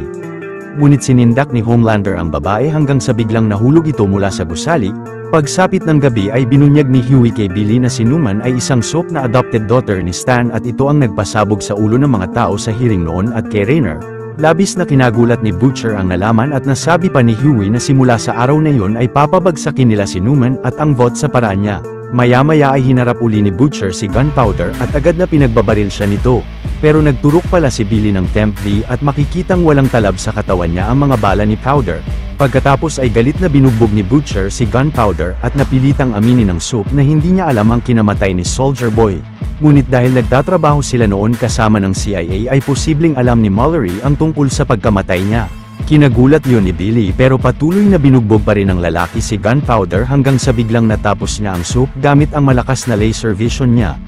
Ngunit sinindak ni Homelander ang babae hanggang sa biglang nahulog ito mula sa gusali. Pagsapit ng gabi ay binunyag ni Huey kay Billy na si Newman ay isang Soup na adopted daughter ni Stan at ito ang nagpasabog sa ulo ng mga tao sa hearing noon at kay Rainer. Labis na kinagulat ni Butcher ang nalaman at nasabi pa ni Huey na simula sa araw na iyon ay papabagsakin nila si Newman at ang vote sa paraan niya. Maya-maya ay hinarap uli ni Butcher si Gunpowder at agad na pinagbabaril siya nito. Pero nagturok pala si Billy ng Temp V at makikitang walang talab sa katawan niya ang mga bala ni Powder. Pagkatapos ay galit na binugbog ni Butcher si Gunpowder at napilitang aminin ng Soup na hindi niya alam ang kinamatay ni Soldier Boy. Ngunit dahil nagtatrabaho sila noon kasama ng CIA ay posibleng alam ni Mallory ang tungkol sa pagkamatay niya. Kinagulat yun ni Billy pero patuloy na binugbog pa rin ng lalaki si Gunpowder hanggang sa biglang natapos niya ang Soup gamit ang malakas na laser vision niya.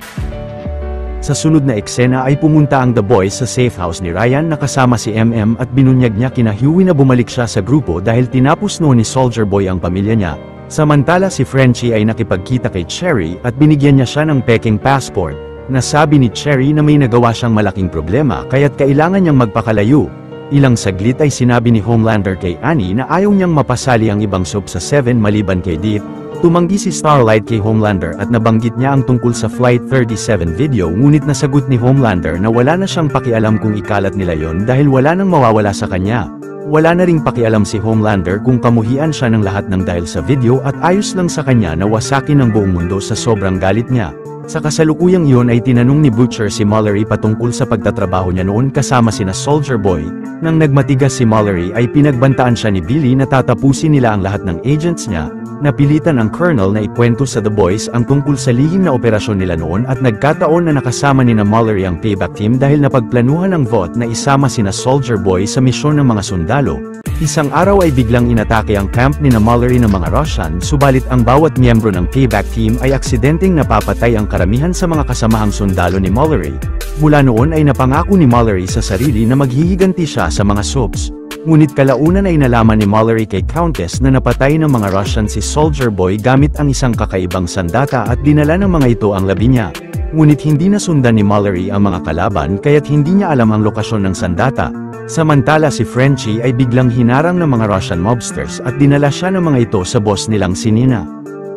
Sa sunod na eksena ay pumunta ang The Boys sa safe house ni Ryan na kasama si MM at binunyag niya kina Huey na bumalik siya sa grupo dahil tinapos noon ni Soldier Boy ang pamilya niya. Samantala si Frenchie ay nakipagkita kay Cherry at binigyan niya siya ng peking passport. Nasabi ni Cherry na may nagawa siyang malaking problema kaya't kailangan niyang magpakalayo. Ilang saglit ay sinabi ni Homelander kay Annie na ayaw niyang mapasali ang ibang Soup sa 7 maliban kay Deep. Tumanggi si Starlight kay Homelander at nabanggit niya ang tungkol sa Flight 37 video ngunit nasagot ni Homelander na wala na siyang pakialam kung ikalat nila yon dahil wala nang mawawala sa kanya. Wala na ring pakialam si Homelander kung kamuhian siya ng lahat ng dahil sa video at ayos lang sa kanya na wasakin ang buong mundo sa sobrang galit niya. Sa kasalukuyang iyon ay tinanong ni Butcher si Mallory patungkol sa pagtatrabaho niya noon kasama sina Soldier Boy. Nang nagmatigas si Mallory ay pinagbantaan siya ni Billy na tatapusin nila ang lahat ng agents niya. Napilitan ang Colonel na ikwento sa The Boys ang tungkol sa lihim na operasyon nila noon at nagkataon na nakasama ni na Mallory ang Payback team dahil napagplanuhan ng vote na isama sina Soldier Boy sa misyon ng mga sundalo. Isang araw ay biglang inatake ang camp ni na Mallory ng mga Russian subalit ang bawat miyembro ng Payback team ay aksidenteng napapatay ang karamihan sa mga kasamahang sundalo ni Mallory. Mula noon ay napangako ni Mallory sa sarili na maghihiganti siya sa mga Soups. Ngunit kalaunan ay nalaman ni Mallory kay Countess na napatay ng mga Russian si Soldier Boy gamit ang isang kakaibang sandata at dinala ng mga ito ang labi niya. Ngunit hindi nasundan ni Mallory ang mga kalaban kaya't hindi niya alam ang lokasyon ng sandata. Samantala si Frenchie ay biglang hinarang ng mga Russian mobsters at dinala siya ng mga ito sa boss nilang si Nina.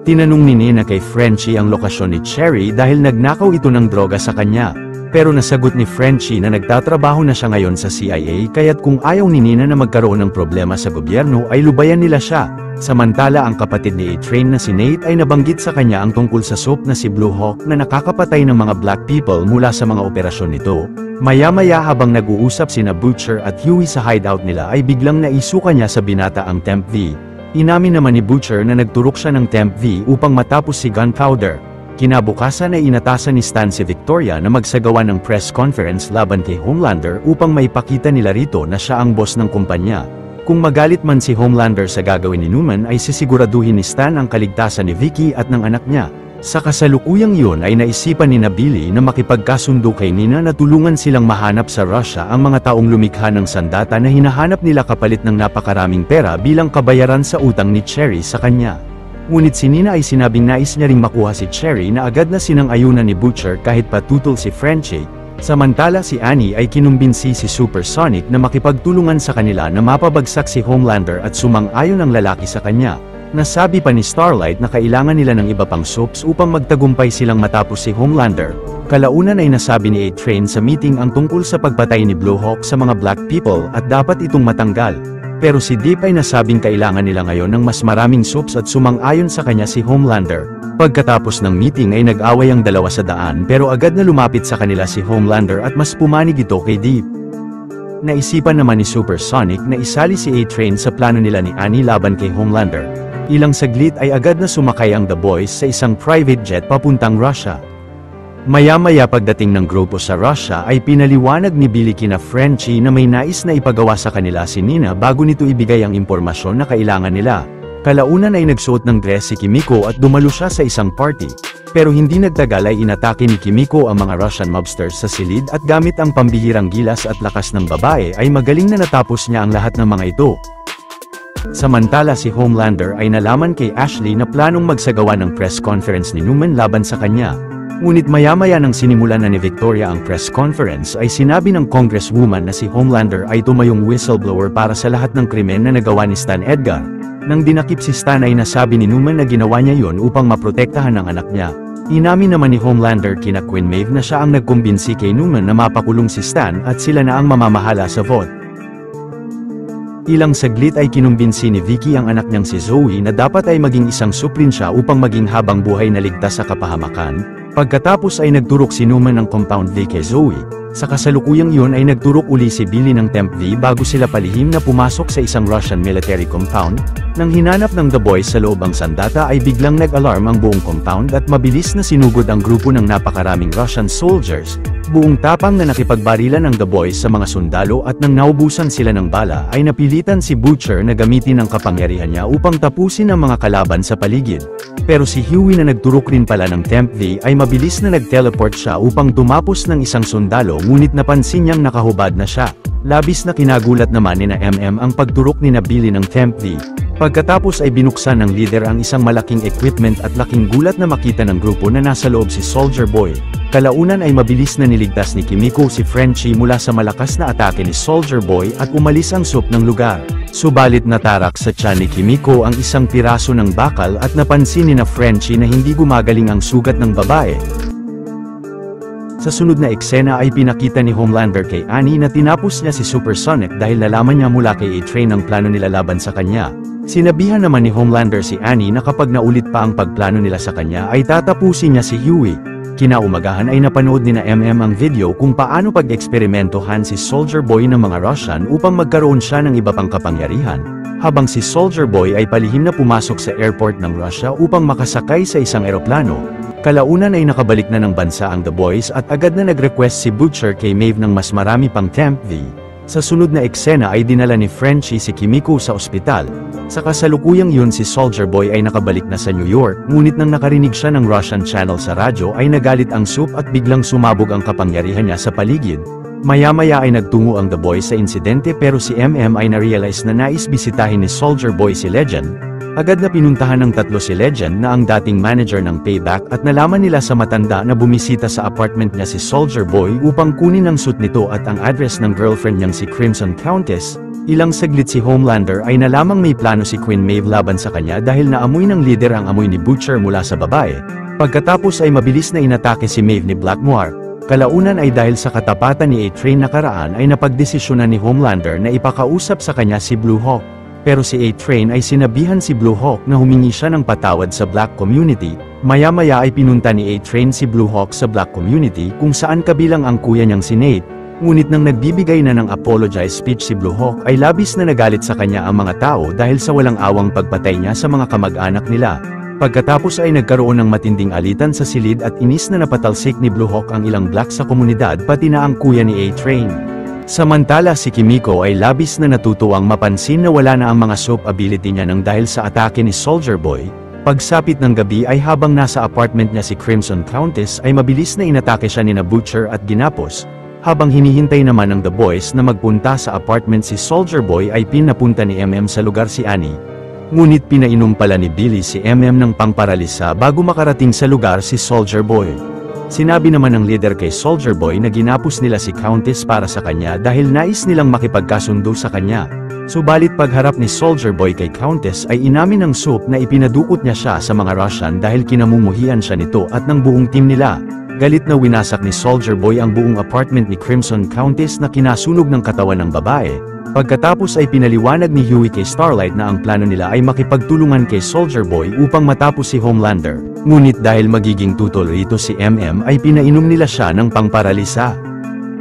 Tinanong ni Nina kay Frenchie ang lokasyon ni Cherry dahil nagnakaw ito ng droga sa kanya. Pero nasagot ni Frenchie na nagtatrabaho na siya ngayon sa CIA kaya't kung ayaw ni Nina na magkaroon ng problema sa gobyerno ay lubayan nila siya. Samantala ang kapatid ni A-Train na si Nate ay nabanggit sa kanya ang tungkol sa Soup na si Blue Hawk na nakakapatay ng mga black people mula sa mga operasyon nito. Maya-maya habang nag-uusap sina Butcher at Huey sa hideout nila ay biglang naisuka niya sa binata ang Temp V. Inamin naman ni Butcher na nagturok siya ng Temp V upang matapos si Gunpowder. Kinabukasan ay inatasan ni Stan si Victoria na magsagawa ng press conference laban kay Homelander upang maipakita nila rito na siya ang boss ng kumpanya. Kung magalit man si Homelander sa gagawin ni Newman ay sisiguraduhin ni Stan ang kaligtasan ni Vicky at ng anak niya. Sa kasalukuyang iyon ay naisipan ni Billy na makipagkasundo kay Nina na tulungan silang mahanap sa Russia ang mga taong lumikha ng sandata na hinahanap nila kapalit ng napakaraming pera bilang kabayaran sa utang ni Cherry sa kanya. Ngunit si Nina ay sinabing nais niya ring makuha si Cherry na agad na sinang-ayunan ni Butcher kahit patutol si Frenchie. Samantala si Annie ay kinumbinsi si Supersonic na makipagtulungan sa kanila na mapabagsak si Homelander at sumang-ayon ang lalaki sa kanya. Nasabi pa ni Starlight na kailangan nila ng iba pang Soups upang magtagumpay silang matapos si Homelander. Kalaunan ay nasabi ni A-Train sa meeting ang tungkol sa pagpatay ni Blue Hawk sa mga black people at dapat itong matanggal. Pero si Deep ay nasabing kailangan nila ngayon ng mas maraming soups at sumang-ayon sa kanya si Homelander. Pagkatapos ng meeting ay nag-away ang dalawa sa daan pero agad na lumapit sa kanila si Homelander at mas pumanig ito kay Deep. Naisipan naman ni Supersonic na isali si A-Train sa plano nila ni Annie laban kay Homelander. Ilang saglit ay agad na sumakay ang The Boys sa isang private jet papuntang Russia. Maya-maya pagdating ng grupo sa Russia ay pinaliwanag ni Billy kina Frenchie na may nais na ipagawa sa kanila si Nina bago nito ibigay ang impormasyon na kailangan nila. Kalaunan ay nagsuot ng dress si Kimiko at dumalo siya sa isang party. Pero hindi nagtagal ay inatake ni Kimiko ang mga Russian mobsters sa silid at gamit ang pambihirang gilas at lakas ng babae ay magaling na natapos niya ang lahat ng mga ito. Samantala si Homelander ay nalaman kay Ashley na planong magsagawa ng press conference ni Newman laban sa kanya. Ngunit maya-maya nang sinimulan na ni Victoria ang press conference ay sinabi ng congresswoman na si Homelander ay tumayong whistleblower para sa lahat ng krimen na nagawa ni Stan Edgar. Nang dinakip si Stan ay nasabi ni Newman na ginawa niya yon upang maprotektahan ang anak niya. Inamin naman ni Homelander kina Queen Maeve na siya ang nagkumbinsi kay Newman na mapakulong si Stan at sila na ang mamamahala sa vote. Ilang saglit ay kinumbinsi ni Vicky ang anak niyang si Zoe na dapat ay maging isang suplin siya upang maging habang buhay na ligtas sa kapahamakan. Pagkatapos ay nagturok si Newman ng Compound V kay Zoe. Sa kasalukuyang iyon ay nagturok uli si Billy ng Temp V bago sila palihim na pumasok sa isang Russian military compound. Nang hinanap ng The Boys sa loob ang sandata ay biglang nag-alarm ang buong compound at mabilis na sinugod ang grupo ng napakaraming Russian soldiers. Buong tapang na nakipagbarilan ng The Boys sa mga sundalo at nang naubusan sila ng bala ay napilitan si Butcher na gamitin ang kapangyarihan niya upang tapusin ang mga kalaban sa paligid. Pero si Huey na nagturok rin pala ng Temp V ay mabilis na nag-teleport siya upang tumapos ng isang sundalo ngunit napansin niyang nakahubad na siya. Labis na kinagulat naman ni na MM ang pagturok ni na Billy ng Temp V. Pagkatapos ay binuksan ng leader ang isang malaking equipment at laking gulat na makita ng grupo na nasa loob si Soldier Boy. Kalaunan ay mabilis na niligtas ni Kimiko si Frenchie mula sa malakas na atake ni Soldier Boy at umalis ang soup ng lugar. Subalit natarak sa tiyan ni Kimiko ang isang piraso ng bakal at napansin ni na Frenchie na hindi gumagaling ang sugat ng babae. Sa sunod na eksena ay pinakita ni Homelander kay Annie na tinapos niya si Supersonic dahil nalaman niya mula kay A-Train ang plano nila laban sa kanya. Sinabihan naman ni Homelander si Annie na kapag naulit pa ang pagplano nila sa kanya ay tatapusin niya si Huey. Kinaumagahan ay napanood ni na MM ang video kung paano pag-eksperimentohan si Soldier Boy ng mga Russian upang magkaroon siya ng iba pang kapangyarihan, habang si Soldier Boy ay palihim na pumasok sa airport ng Russia upang makasakay sa isang eroplano. Kalaunan ay nakabalik na ng bansa ang The Boys at agad na nag-request si Butcher kay Maeve ng mas marami pang Temp V. Sa sunod na eksena ay dinala ni Frenchie si Kimiko sa ospital. Sa kasalukuyang yun si Soldier Boy ay nakabalik na sa New York, ngunit nang nakarinig siya ng Russian channel sa radyo ay nagalit ang soup at biglang sumabog ang kapangyarihan niya sa paligid. Maya-maya ay nagtungo ang The Boys sa insidente pero si MM ay na-realize na nais bisitahin ni Soldier Boy si Legend. Agad na pinuntahan ng tatlo si Legend na ang dating manager ng Payback at nalaman nila sa matanda na bumisita sa apartment niya si Soldier Boy upang kunin ang suit nito at ang address ng girlfriend niyang si Crimson Countess. Ilang saglit si Homelander ay nalamang may plano si Queen Maeve laban sa kanya dahil naamoy ng leader ang amoy ni Butcher mula sa babae. Pagkatapos ay mabilis na inatake si Maeve ni Black Noir. Kalaunan ay dahil sa katapatan ni A-Train nakaraan ay napagdesisyonan ni Homelander na ipakausap sa kanya si Blue Hawk. Pero si A-Train ay sinabihan si Blue Hawk na humingi siya ng patawad sa Black community. Maya-maya ay pinunta ni A-Train si Blue Hawk sa Black community kung saan kabilang ang kuya niyang si Nate. Ngunit nang nagbibigay na ng apologize speech si Blue Hawk ay labis na nagalit sa kanya ang mga tao dahil sa walang awang pagpatay niya sa mga kamag-anak nila. Pagkatapos ay nagkaroon ng matinding alitan sa silid at inis na napatalsik ni Blue Hawk ang ilang black sa komunidad pati na ang kuya ni A-Train. Samantala si Kimiko ay labis na natutuwang mapansin na wala na ang mga soap ability niya nang dahil sa atake ni Soldier Boy. Pagsapit ng gabi ay habang nasa apartment niya si Crimson Countess ay mabilis na inatake siya ni na Butcher at ginapos. Habang hinihintay naman ng The Boys na magpunta sa apartment si Soldier Boy ay pinapunta ni MM sa lugar si Annie. Ngunit pinainom pala ni Billy si MM ng pangparalisa bago makarating sa lugar si Soldier Boy. Sinabi naman ng leader kay Soldier Boy na ginapos nila si Countess para sa kanya dahil nais nilang makipagkasundo sa kanya. Subalit pagharap ni Soldier Boy kay Countess ay inamin ng soup na ipinadukot niya siya sa mga Russian dahil kinamumuhian siya nito at ng buong team nila. Galit na winasak ni Soldier Boy ang buong apartment ni Crimson Countess na kinasunog ng katawan ng babae. Pagkatapos ay pinaliwanag ni Hughie kay Starlight na ang plano nila ay makipagtulungan kay Soldier Boy upang matapos si Homelander. Ngunit dahil magiging tutol rito si MM ay pinainom nila siya ng pangparalisa.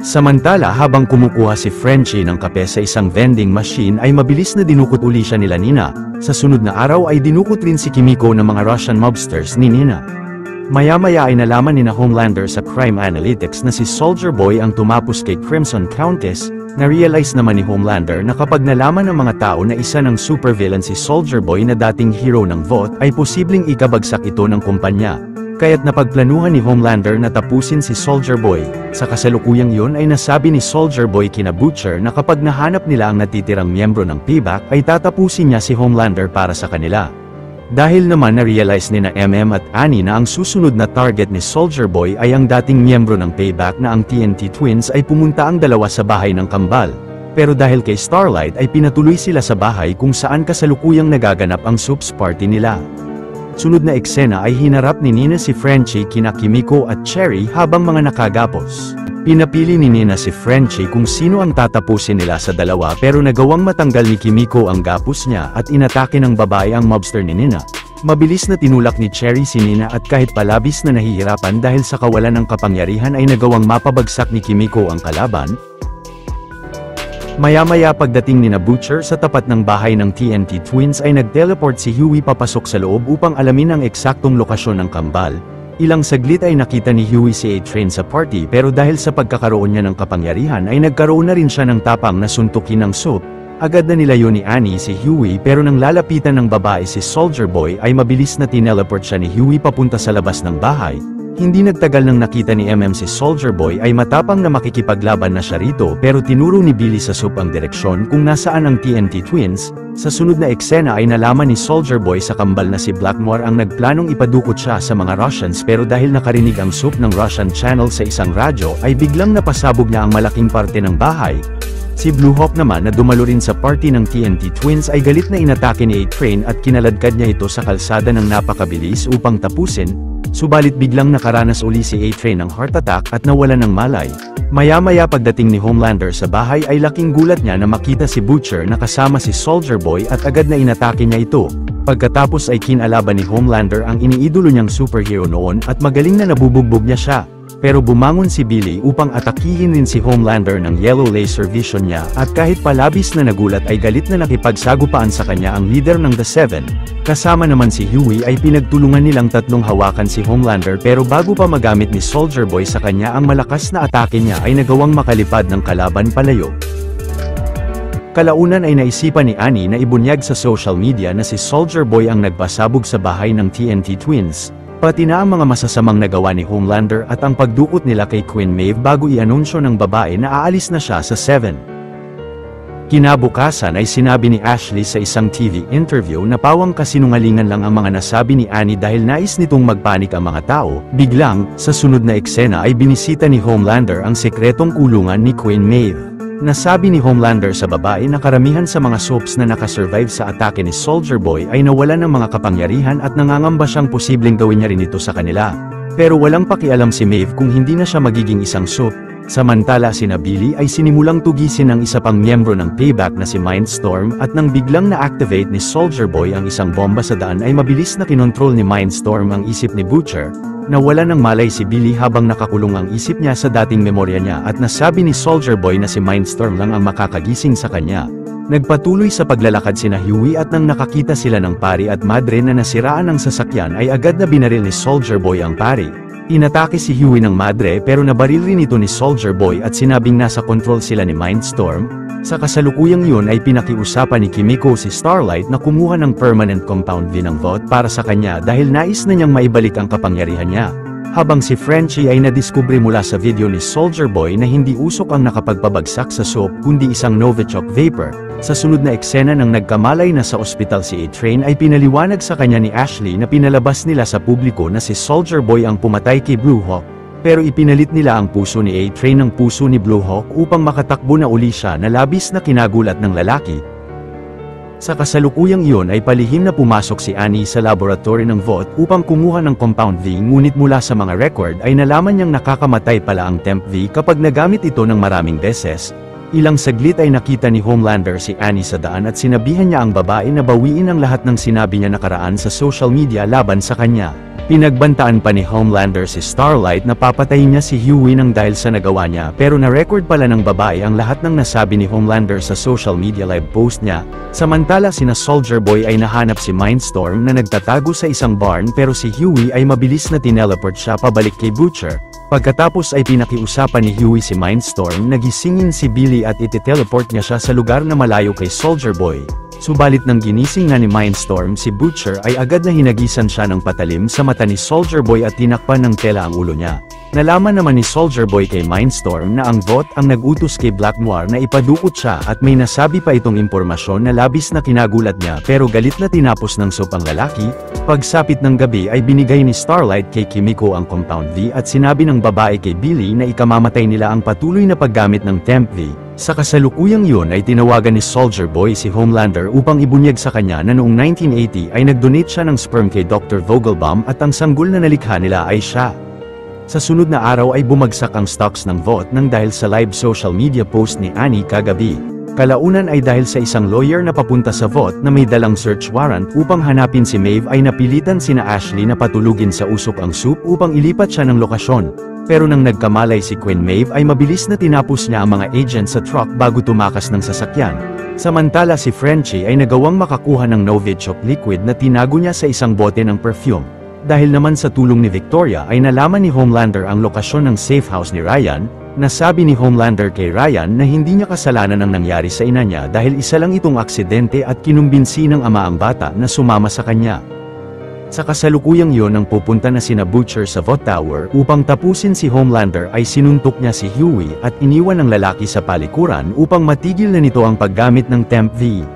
Samantala habang kumukuha si Frenchie ng kape sa isang vending machine ay mabilis na dinukot uli siya nila Nina. Sa sunod na araw ay dinukot rin si Kimiko ng mga Russian mobsters ni Nina. Maya-maya ay nalaman ni na Homelander sa crime analytics na si Soldier Boy ang tumapos kay Crimson Countess. Na-realize naman ni Homelander na kapag nalaman ng mga tao na isa ng supervillain si Soldier Boy na dating hero ng VOT ay posibleng ikabagsak ito ng kumpanya. Kaya't napagplanuhan ni Homelander na tapusin si Soldier Boy. Sa kasalukuyang yun ay nasabi ni Soldier Boy kina Butcher na kapag nahanap nila ang natitirang miyembro ng Payback ay tatapusin niya si Homelander para sa kanila. Dahil naman na-realize ni na MM at Annie na ang susunod na target ni Soldier Boy ay ang dating miyembro ng Payback na ang TNT Twins ay pumunta ang dalawa sa bahay ng kambal. Pero dahil kay Starlight ay pinatuloy sila sa bahay kung saan kasalukuyang nagaganap ang soups party nila. Sunod na eksena ay hinarap ni Nina si Frenchie kina Kimiko at Cherry habang mga nakagapos. Pinapili ni Nina si Frenchie kung sino ang tatapusin nila sa dalawa pero nagawang matanggal ni Kimiko ang gapos niya at inatake ng babae ang mobster ni Nina. Mabilis na tinulak ni Cherry si Nina at kahit palabis na nahihirapan dahil sa kawalan ng kapangyarihan ay nagawang mapabagsak ni Kimiko ang kalaban. Maya-maya pagdating ni na Butcher sa tapat ng bahay ng TNT Twins ay nag-teleport si Hughie papasok sa loob upang alamin ang eksaktong lokasyon ng kambal. Ilang saglit ay nakita ni Hughie si A-Train sa party pero dahil sa pagkakaroon niya ng kapangyarihan ay nagkaroon na rin siya ng tapang na suntukin ng soup. Agad na nilayo ni Annie si Hughie pero nang lalapitan ng babae si Soldier Boy ay mabilis na tineleport siya ni Hughie papunta sa labas ng bahay. Hindi nagtagal nang nakita ni MM si Soldier Boy ay matapang na makikipaglaban na siya rito pero tinuro ni Billy sa soup ang direksyon kung nasaan ang TNT Twins. Sa sunod na eksena ay nalaman ni Soldier Boy sa kambal na si Blackmore ang nagplanong ipadukot siya sa mga Russians pero dahil nakarinig ang soup ng Russian channel sa isang radyo ay biglang napasabog niya ang malaking parte ng bahay. Si Blue Hawk naman na dumalo rin sa party ng TNT Twins ay galit na inatake ni A-Train at kinaladkad niya ito sa kalsada ng napakabilis upang tapusin. Subalit biglang nakaranas uli si A-Train ng heart attack at nawala ng malay. Maya-maya pagdating ni Homelander sa bahay ay laking gulat niya na makita si Butcher na kasama si Soldier Boy at agad na inatake niya ito. Pagkatapos ay kinalaban ni Homelander ang iniidolo niyang superhero noon at magaling na nabubugbog niya siya. Pero bumangon si Billy upang atakihin rin si Homelander ng yellow laser vision niya at kahit palabis na nagulat ay galit na nakipagsagupaan sa kanya ang leader ng The Seven. Kasama naman si Hughie ay pinagtulungan nilang tatlong hawakan si Homelander pero bago pa magamit ni Soldier Boy sa kanya ang malakas na atake niya ay nagawang makalipad ng kalaban palayo. Kalaunan ay naisipan ni Annie na ibunyag sa social media na si Soldier Boy ang nagpasabog sa bahay ng TNT Twins. Pati na ang mga masasamang nagawa ni Homelander at ang pagdukot nila kay Queen Maeve bago i-anunsyo ng babae na aalis na siya sa Seven. Kinabukasan ay sinabi ni Ashley sa isang TV interview na pawang kasinungalingan lang ang mga nasabi ni Annie dahil nais nitong magpanik ang mga tao. Biglang, sa sunod na eksena ay binisita ni Homelander ang sekretong kulungan ni Queen Maeve. Nasabi ni Homelander sa babae na karamihan sa mga soaps na nakasurvive sa atake ni Soldier Boy ay nawalan ng mga kapangyarihan at nangangamba siyang posibleng gawin niya rin ito sa kanila. Pero walang pakialam si Maeve kung hindi na siya magiging isang soap. Samantala sina Billy ay sinimulang tugisin ng isa pang miyembro ng Payback na si Mindstorm at nang biglang na-activate ni Soldier Boy ang isang bomba sa daan ay mabilis na kinontrol ni Mindstorm ang isip ni Butcher. Nawala ng malay si Billy habang nakakulong ang isip niya sa dating memorya niya at nasabi ni Soldier Boy na si Mindstorm lang ang makakagising sa kanya. Nagpatuloy sa paglalakad sina Hughie at nang nakakita sila ng pari at madre na nasiraan ng sasakyan ay agad na binaril ni Soldier Boy ang pari. Inatake si Hughie ng madre pero nabaril rin ito ni Soldier Boy at sinabing nasa control sila ni Mindstorm. Sa kasalukuyang yun ay pinakiusapan ni Kimiko si Starlight na kumuha ng permanent compound V ng VOT para sa kanya dahil nais na niyang maibalik ang kapangyarihan niya. Habang si Frenchie ay nadiskubre mula sa video ni Soldier Boy na hindi usok ang nakapagpabagsak sa soap kundi isang Novichok vapor. Sa sunod na eksena nang nagkamalay na sa ospital si A-Train ay pinaliwanag sa kanya ni Ashley na pinalabas nila sa publiko na si Soldier Boy ang pumatay kay Blue Hawk. Pero ipinalit nila ang puso ni A-Train ng puso ni Blue Hawk upang makatakbo na uli siya na labis na kinagulat ng lalaki. Sa kasalukuyang iyon ay palihim na pumasok si Annie sa laboratory ng VOT upang kumuha ng Compound V, ngunit mula sa mga record ay nalaman niyang nakakamatay pala ang Temp V kapag nagamit ito ng maraming beses. Ilang saglit ay nakita ni Homelander si Annie sa daan at sinabihan niya ang babae na bawiin ang lahat ng sinabi niya nakaraan sa social media laban sa kanya. Pinagbantaan pa ni Homelander si Starlight na papatayin niya si Hughie nang dahil sa nagawa niya, pero na-record pala ng babae ang lahat ng nasabi ni Homelander sa social media live post niya. Samantala sina Soldier Boy ay nahanap si Mindstorm na nagtatago sa isang barn, pero si Hughie ay mabilis na tineleport siya pabalik kay Butcher. Pagkatapos ay pinakiusapan ni Hughie si Mindstorm na gisingin si Billy at iti-teleport niya siya sa lugar na malayo kay Soldier Boy. Subalit nang ginising na ni Mindstorm si Butcher ay agad na hinagisan siya ng patalim sa mata ni Soldier Boy at tinakpan ng tela ang ulo niya. Nalaman naman ni Soldier Boy kay Mindstorm na ang VOT ang nag-utos kay Black Noir na ipadukot siya, at may nasabi pa itong impormasyon na labis na kinagulat niya, pero galit na tinapos ng soap ang lalaki. Pagsapit ng gabi ay binigay ni Starlight kay Kimiko ang Compound V at sinabi ng babae kay Billy na ikamamatay nila ang patuloy na paggamit ng Temp V. Sa kasalukuyang iyon ay tinawagan ni Soldier Boy si Homelander upang ibunyag sa kanya na noong 1980 ay nag-donate siya ng sperm kay Dr. Vogelbaum at ang sanggol na nalikha nila ay siya. Sa sunod na araw ay bumagsak ang stocks ng VOT nang dahil sa live social media post ni Annie kagabi. Kalaunan ay dahil sa isang lawyer na papunta sa VOT na may dalang search warrant upang hanapin si Maeve ay napilitan sina Ashley na patulugin sa usok ang soup upang ilipat siya ng lokasyon. Pero nang nagkamalay si Queen Maeve ay mabilis na tinapos niya ang mga agent sa truck bago tumakas ng sasakyan. Samantala si Frenchie ay nagawang makakuha ng Novichok liquid na tinago niya sa isang bote ng perfume. Dahil naman sa tulong ni Victoria ay nalaman ni Homelander ang lokasyon ng safe house ni Ryan. Nasabi ni Homelander kay Ryan na hindi niya kasalanan ang nangyari sa ina niya dahil isa lang itong aksidente at kinumbinsi ng ama ang bata na sumama sa kanya. Sa kasalukuyang iyon nang pupunta na sina Butcher sa VOT Tower upang tapusin si Homelander ay sinuntok niya si Hughie at iniwan ang lalaki sa palikuran upang matigil na nito ang paggamit ng Temp V.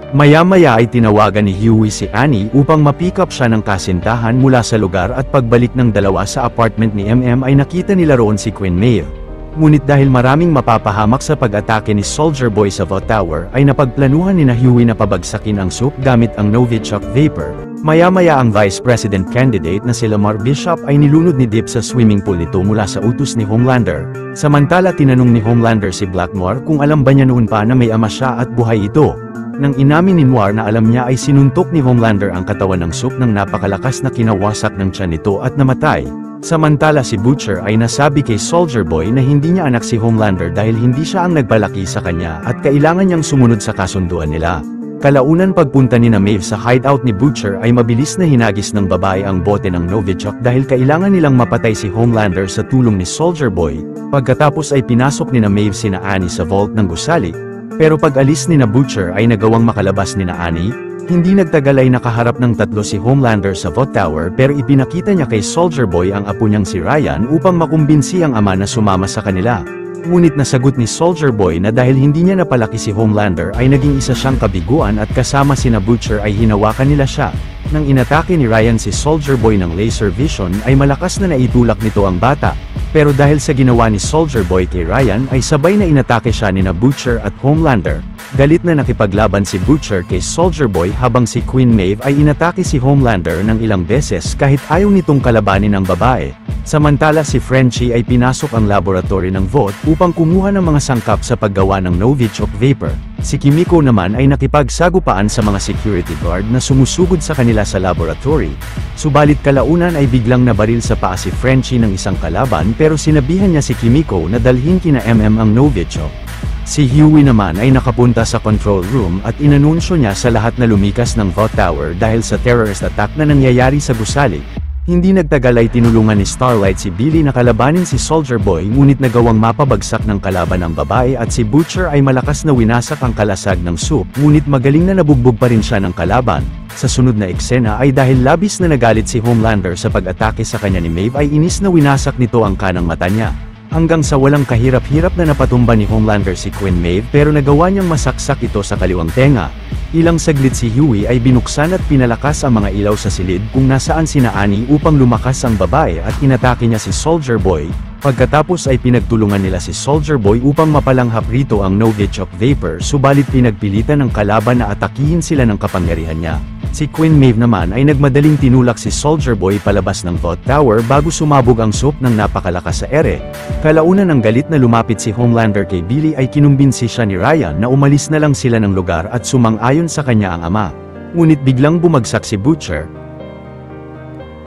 Maya-maya ay tinawagan ni Hughie si Annie upang ma-pick up siya ng kasintahan mula sa lugar, at pagbalik ng dalawa sa apartment ni MM ay nakita nila roon si Queen Maeve. Ngunit dahil maraming mapapahamak sa pag-atake ni Soldier Boy sa VOT Tower ay napagplanuhan ni Hughie na pabagsakin ang soup gamit ang Novichok Vapor. Maya-maya ang Vice President candidate na si Lamar Bishop ay nilunod ni Dip sa swimming pool nito mula sa utos ni Homelander. Samantala tinanong ni Homelander si Black Noir kung alam ba niya noon pa na may ama siya at buhay ito. Nang inamin ni Noir na alam niya ay sinuntok ni Homelander ang katawan ng soup nang napakalakas na kinawasak ng tiyan nito at namatay. Samantala si Butcher ay nasabi kay Soldier Boy na hindi niya anak si Homelander dahil hindi siya ang nagpalaki sa kanya at kailangan niyang sumunod sa kasunduan nila. Kalaunan pagpunta ni Maeve sa hideout ni Butcher ay mabilis na hinagis ng babae ang bote ng Novichok dahil kailangan nilang mapatay si Homelander sa tulong ni Soldier Boy. Pagkatapos ay pinasok ni Maeve sina Annie sa vault ng gusali, pero pag-alis ni Butcher ay nagawang makalabas ni Annie. Hindi nagtagal ay nakaharap ng tatlo si Homelander sa VOT Tower, pero ipinakita niya kay Soldier Boy ang apo niyang si Ryan upang makumbinsi ang ama na sumama sa kanila. Ngunit nasagot ni Soldier Boy na dahil hindi niya napalaki si Homelander ay naging isa siyang kabiguan at kasama sina Butcher ay hinawakan nila siya. Nang inatake ni Ryan si Soldier Boy ng laser vision ay malakas na naitulak nito ang bata. Pero dahil sa ginawa ni Soldier Boy kay Ryan ay sabay na inatake siya ni Butcher at Homelander. Galit na nakipaglaban si Butcher kay Soldier Boy habang si Queen Maeve ay inatake si Homelander ng ilang beses kahit ayaw nitong kalabanin ang babae. Samantala si Frenchie ay pinasok ang laboratory ng VOT upang kumuha ng mga sangkap sa paggawa ng Novichok Vapor. Si Kimiko naman ay nakipagsagupaan sa mga security guard na sumusugod sa kanila sa laboratory. Subalit kalaunan ay biglang nabaril sa paa si Frenchie ng isang kalaban, pero sinabihan niya si Kimiko na dalhin kina MM ang Novichok. Si Hughie naman ay nakapunta sa control room at inanunsyo niya sa lahat na lumikas ng VOT Tower dahil sa terrorist attack na nangyayari sa gusali. Hindi nagtagal ay tinulungan ni Starlight si Billy na kalabanin si Soldier Boy, ngunit nagawang mapabagsak ng kalaban ang babae, at si Butcher ay malakas na winasak ang kalasag ng soup, ngunit magaling na nabugbog pa rin siya ng kalaban. Sa sunod na eksena ay dahil labis na nagalit si Homelander sa pag-atake sa kanya ni Maeve ay inis na winasak nito ang kanang mata niya. Hanggang sa walang kahirap-hirap na napatumba ni Homelander si Queen Maeve, pero nagawa niyang masaksak ito sa kaliwang tenga. Ilang saglit si Hughie ay binuksan at pinalakas ang mga ilaw sa silid kung nasaan sina Annie upang lumakas ang babae at inatake niya si Soldier Boy. Pagkatapos ay pinagtulungan nila si Soldier Boy upang mapalanghap rito ang Novichok Vapor, subalit pinagpilitan ng kalaban na atakihin sila ng kapangyarihan niya. Si Queen Maeve naman ay nagmadaling tinulak si Soldier Boy palabas ng Vote Tower bago sumabog ang soap ng napakalakas sa ere. Kalaunan ng galit na lumapit si Homelander kay Billy ay kinumbinsi siya ni Ryan na umalis na lang sila ng lugar at sumang-ayon sa kanya ang ama. Ngunit biglang bumagsak si Butcher.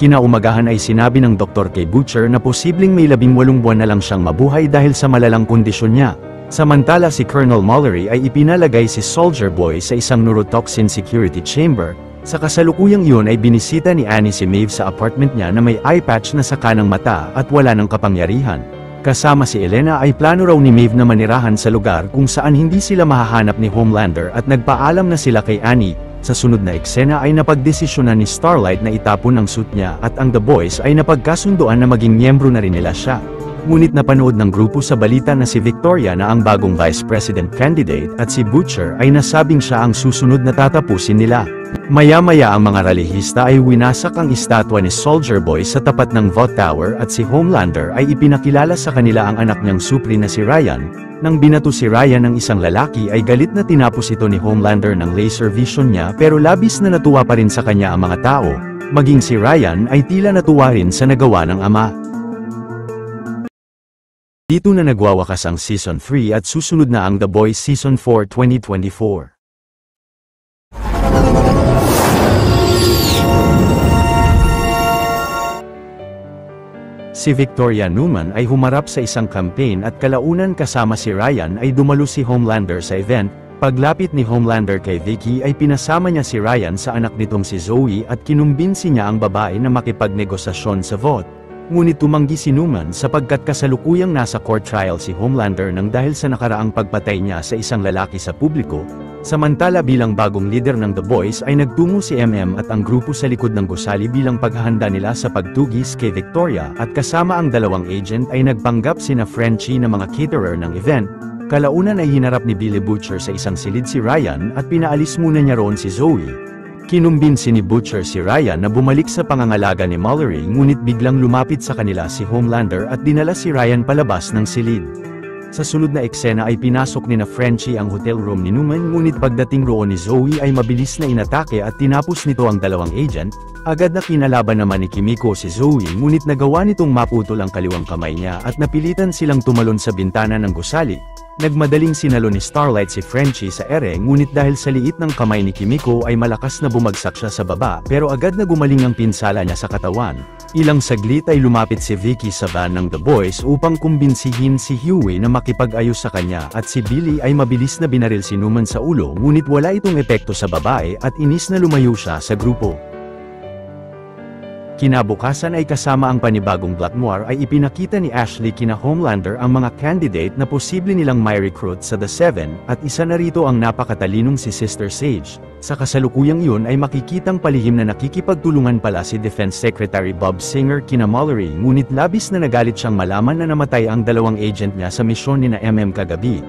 Kinaumagahan ay sinabi ng doktor kay Butcher na posibleng may 18 buwan na lang siyang mabuhay dahil sa malalang kondisyon niya. Samantala si Colonel Mallory ay ipinalagay si Soldier Boy sa isang neurotoxin security chamber. Sa kasalukuyang iyon ay binisita ni Annie si Maeve sa apartment niya na may eye patch na sa kanang mata at wala ng kapangyarihan. Kasama si Elena ay plano raw ni Maeve na manirahan sa lugar kung saan hindi sila mahahanap ni Homelander at nagpaalam na sila kay Annie. Sa sunod na eksena ay napagdesisyonan ni Starlight na itapon ang suit niya at ang The Boys ay napagkasunduan na maging miyembro na rin nila siya. Ngunit napanood ng grupo sa balita na si Victoria na ang bagong Vice President candidate at si Butcher ay nasabing siya ang susunod na tatapusin nila. Maya-maya ang mga relihista ay winasak ang estatwa ni Soldier Boy sa tapat ng Vote Tower at si Homelander ay ipinakilala sa kanila ang anak niyang supri na si Ryan. Nang binato si Ryan ng isang lalaki ay galit na tinapos ito ni Homelander ng laser vision niya pero labis na natuwa pa rin sa kanya ang mga tao. Maging si Ryan ay tila natuwa rin sa nagawa ng ama. Dito na nagwawakas ang Season 3 at susunod na ang The Boys Season 4 2024. Si Victoria Newman ay humarap sa isang campaign at kalaunan kasama si Ryan ay dumalo si Homelander sa event. Paglapit ni Homelander kay Vicky ay pinasama niya si Ryan sa anak nitong si Zoe at kinumbinsi niya ang babae na makipagnegosasyon sa vote. Ngunit tumanggi si Newman sapagkat kasalukuyang nasa court trial si Homelander nang dahil sa nakaraang pagpatay niya sa isang lalaki sa publiko. Samantala bilang bagong leader ng The Boys ay nagtungo si MM at ang grupo sa likod ng gusali bilang paghahanda nila sa pagtugis kay Victoria at kasama ang dalawang agent ay nagpanggap sina Frenchie na mga caterer ng event. Kalaunan ay hinarap ni Billy Butcher sa isang silid si Ryan at pinaalis muna niya roon si Zoe. Kinumbinsi ni Butcher si Ryan na bumalik sa pangangalaga ni Mallory ngunit biglang lumapit sa kanila si Homelander at dinala si Ryan palabas ng silid. Sa sunod na eksena ay pinasok ni na Frenchie ang hotel room ni Newman ngunit pagdating roon ni Zoe ay mabilis na inatake at tinapos nito ang dalawang agent. Agad na kinalaban naman ni Kimiko si Zoe ngunit nagawa nitong maputol ang kaliwang kamay niya at napilitan silang tumalon sa bintana ng gusali. Nagmadaling sinalo ni Starlight si Frenchie sa ere ngunit dahil sa liit ng kamay ni Kimiko ay malakas na bumagsak siya sa baba pero agad na gumaling ang pinsala niya sa katawan. Ilang saglit ay lumapit si Vicky sa van ng The Boys upang kumbinsihin si Huey na makipag-ayos sa kanya at si Billy ay mabilis na binaril si Newman sa ulo ngunit wala itong epekto sa babae at inis na lumayo siya sa grupo. Kinabukasan ay kasama ang panibagong Black Noir ay ipinakita ni Ashley kina Homelander ang mga candidate na posible nilang may recruit sa The Seven at isa na rito ang napakatalinong si Sister Sage. Sa kasalukuyang iyon ay makikitang palihim na nakikipagtulungan pala si Defense Secretary Bob Singer kina Mallory ngunit labis na nagalit siyang malaman na namatay ang dalawang agent niya sa misyon ni na MM kagabi.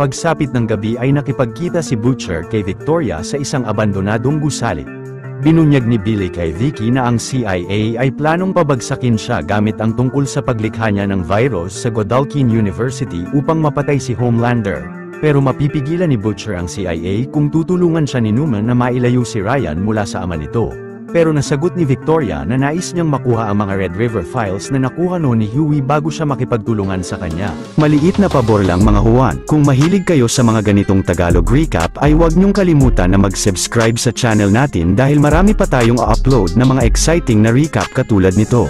Pagsapit ng gabi ay nakipagkita si Butcher kay Victoria sa isang abandonadong gusali. Binunyag ni Billy kay Vicky na ang CIA ay planong pabagsakin siya gamit ang tungkol sa paglikha niya ng virus sa Godalkin University upang mapatay si Homelander. Pero mapipigilan ni Butcher ang CIA kung tutulungan siya ni Newman na mailayo si Ryan mula sa ama nito. Pero nasagot ni Victoria na nais niyang makuha ang mga Red River files na nakuha noon ni Huey bago siya makipagtulungan sa kanya. Maliit na pabor lang mga Juan, kung mahilig kayo sa mga ganitong Tagalog recap ay huwag niyong kalimutan na mag-subscribe sa channel natin dahil marami pa tayong upload na mga exciting na recap katulad nito.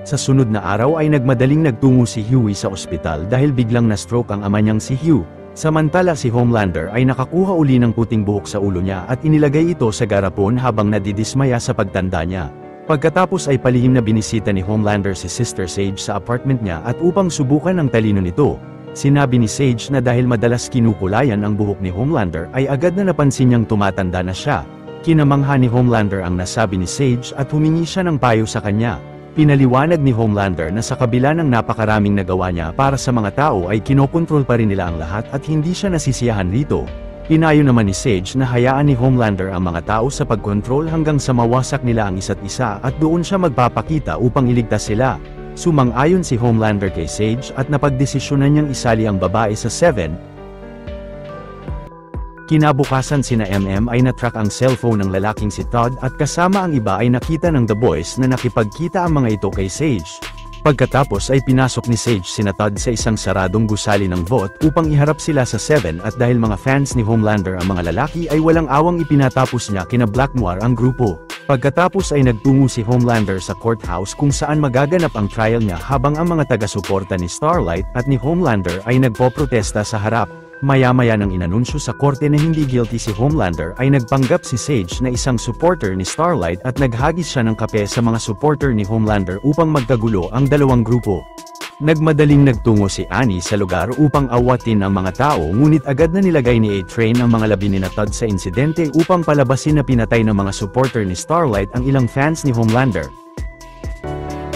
Sa sunod na araw ay nagmadaling nagtungo si Huey sa ospital dahil biglang na-stroke ang ama niyang si Hugh. Samantala si Homelander ay nakakuha uli ng puting buhok sa ulo niya at inilagay ito sa garapon habang nadidismaya sa pagtanda niya. Pagkatapos ay palihim na binisita ni Homelander si Sister Sage sa apartment niya at upang subukan ang talino nito. Sinabi ni Sage na dahil madalas kinukulayan ang buhok ni Homelander ay agad na napansin niyang tumatanda na siya. Kinamangha ni Homelander ang nasabi ni Sage at humingi siya ng payo sa kanya. Pinaliwanag ni Homelander na sa kabila ng napakaraming nagawa niya para sa mga tao ay kinokontrol pa rin nila ang lahat at hindi siya nasisiyahan rito. Pinayo naman ni Sage na hayaan ni Homelander ang mga tao sa pagkontrol hanggang sa mawasak nila ang isa't isa at doon siya magpapakita upang iligtas sila. Sumang-ayon si Homelander kay Sage at napagdesisyonan niyang isali ang babae sa 7. Kinabukasan sina MM ay natrack ang cellphone ng lalaking si Todd at kasama ang iba ay nakita ng The Boys na nakipagkita ang mga ito kay Sage. Pagkatapos ay pinasok ni Sage sina Todd sa isang saradong gusali ng vault upang iharap sila sa 7 at dahil mga fans ni Homelander ang mga lalaki ay walang awang ipinatapos niya kina Black Noir ang grupo. Pagkatapos ay nagtungo si Homelander sa courthouse kung saan magaganap ang trial niya habang ang mga taga-suporta ni Starlight at ni Homelander ay nagpoprotesta sa harap. Maya-maya nang inanunsyo sa korte na hindi guilty si Homelander ay nagpanggap si Sage na isang supporter ni Starlight at naghagis siya ng kape sa mga supporter ni Homelander upang magkagulo ang dalawang grupo. Nagmadaling nagtungo si Annie sa lugar upang awatin ang mga tao ngunit agad na nilagay ni A-Train ang mga labi ni Todd sa insidente upang palabasin na pinatay ng mga supporter ni Starlight ang ilang fans ni Homelander.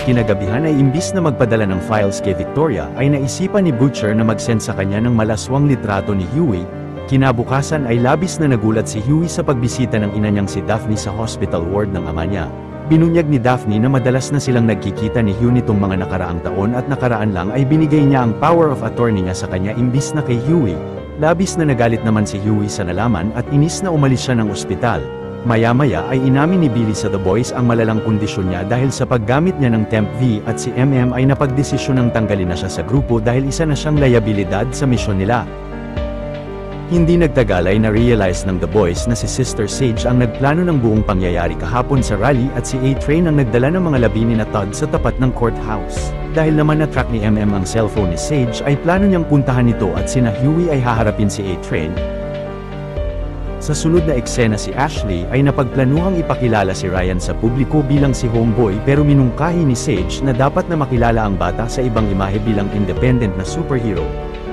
Kinagabihan ay imbis na magpadala ng files kay Victoria ay naisipan ni Butcher na mag-send sa kanya ng malaswang litrato ni Hughie. Kinabukasan ay labis na nagulat si Hughie sa pagbisita ng ina niyang si Daphne sa hospital ward ng ama niya. Binunyag ni Daphne na madalas na silang nagkikita ni Hughie nitong mga nakaraang taon at nakaraan lang ay binigay niya ang power of attorney niya sa kanya imbis na kay Hughie. Labis na nagalit naman si Hughie sa nalaman at inis na umalis siya ng ospital. Maya-maya ay inamin ni Billy sa The Boys ang malalang kondisyon niya dahil sa paggamit niya ng Temp V at si MM ay napagdesisyonang tanggalin na siya sa grupo dahil isa na siyang layabilidad sa misyon nila. Hindi nagtagal ay na-realize ng The Boys na si Sister Sage ang nagplano ng buong pangyayari kahapon sa rally at si A-Train ang nagdala ng mga labi ni Todd sa tapat ng courthouse. Dahil naman na-track ni MM ang cellphone ni Sage ay plano niyang puntahan ito at sina Hughie ay haharapin si A-Train. Sa sunod na eksena si Ashley ay napagplanuhang ipakilala si Ryan sa publiko bilang si Homeboy pero minungkahi ni Sage na dapat na makilala ang bata sa ibang imahe bilang independent na superhero.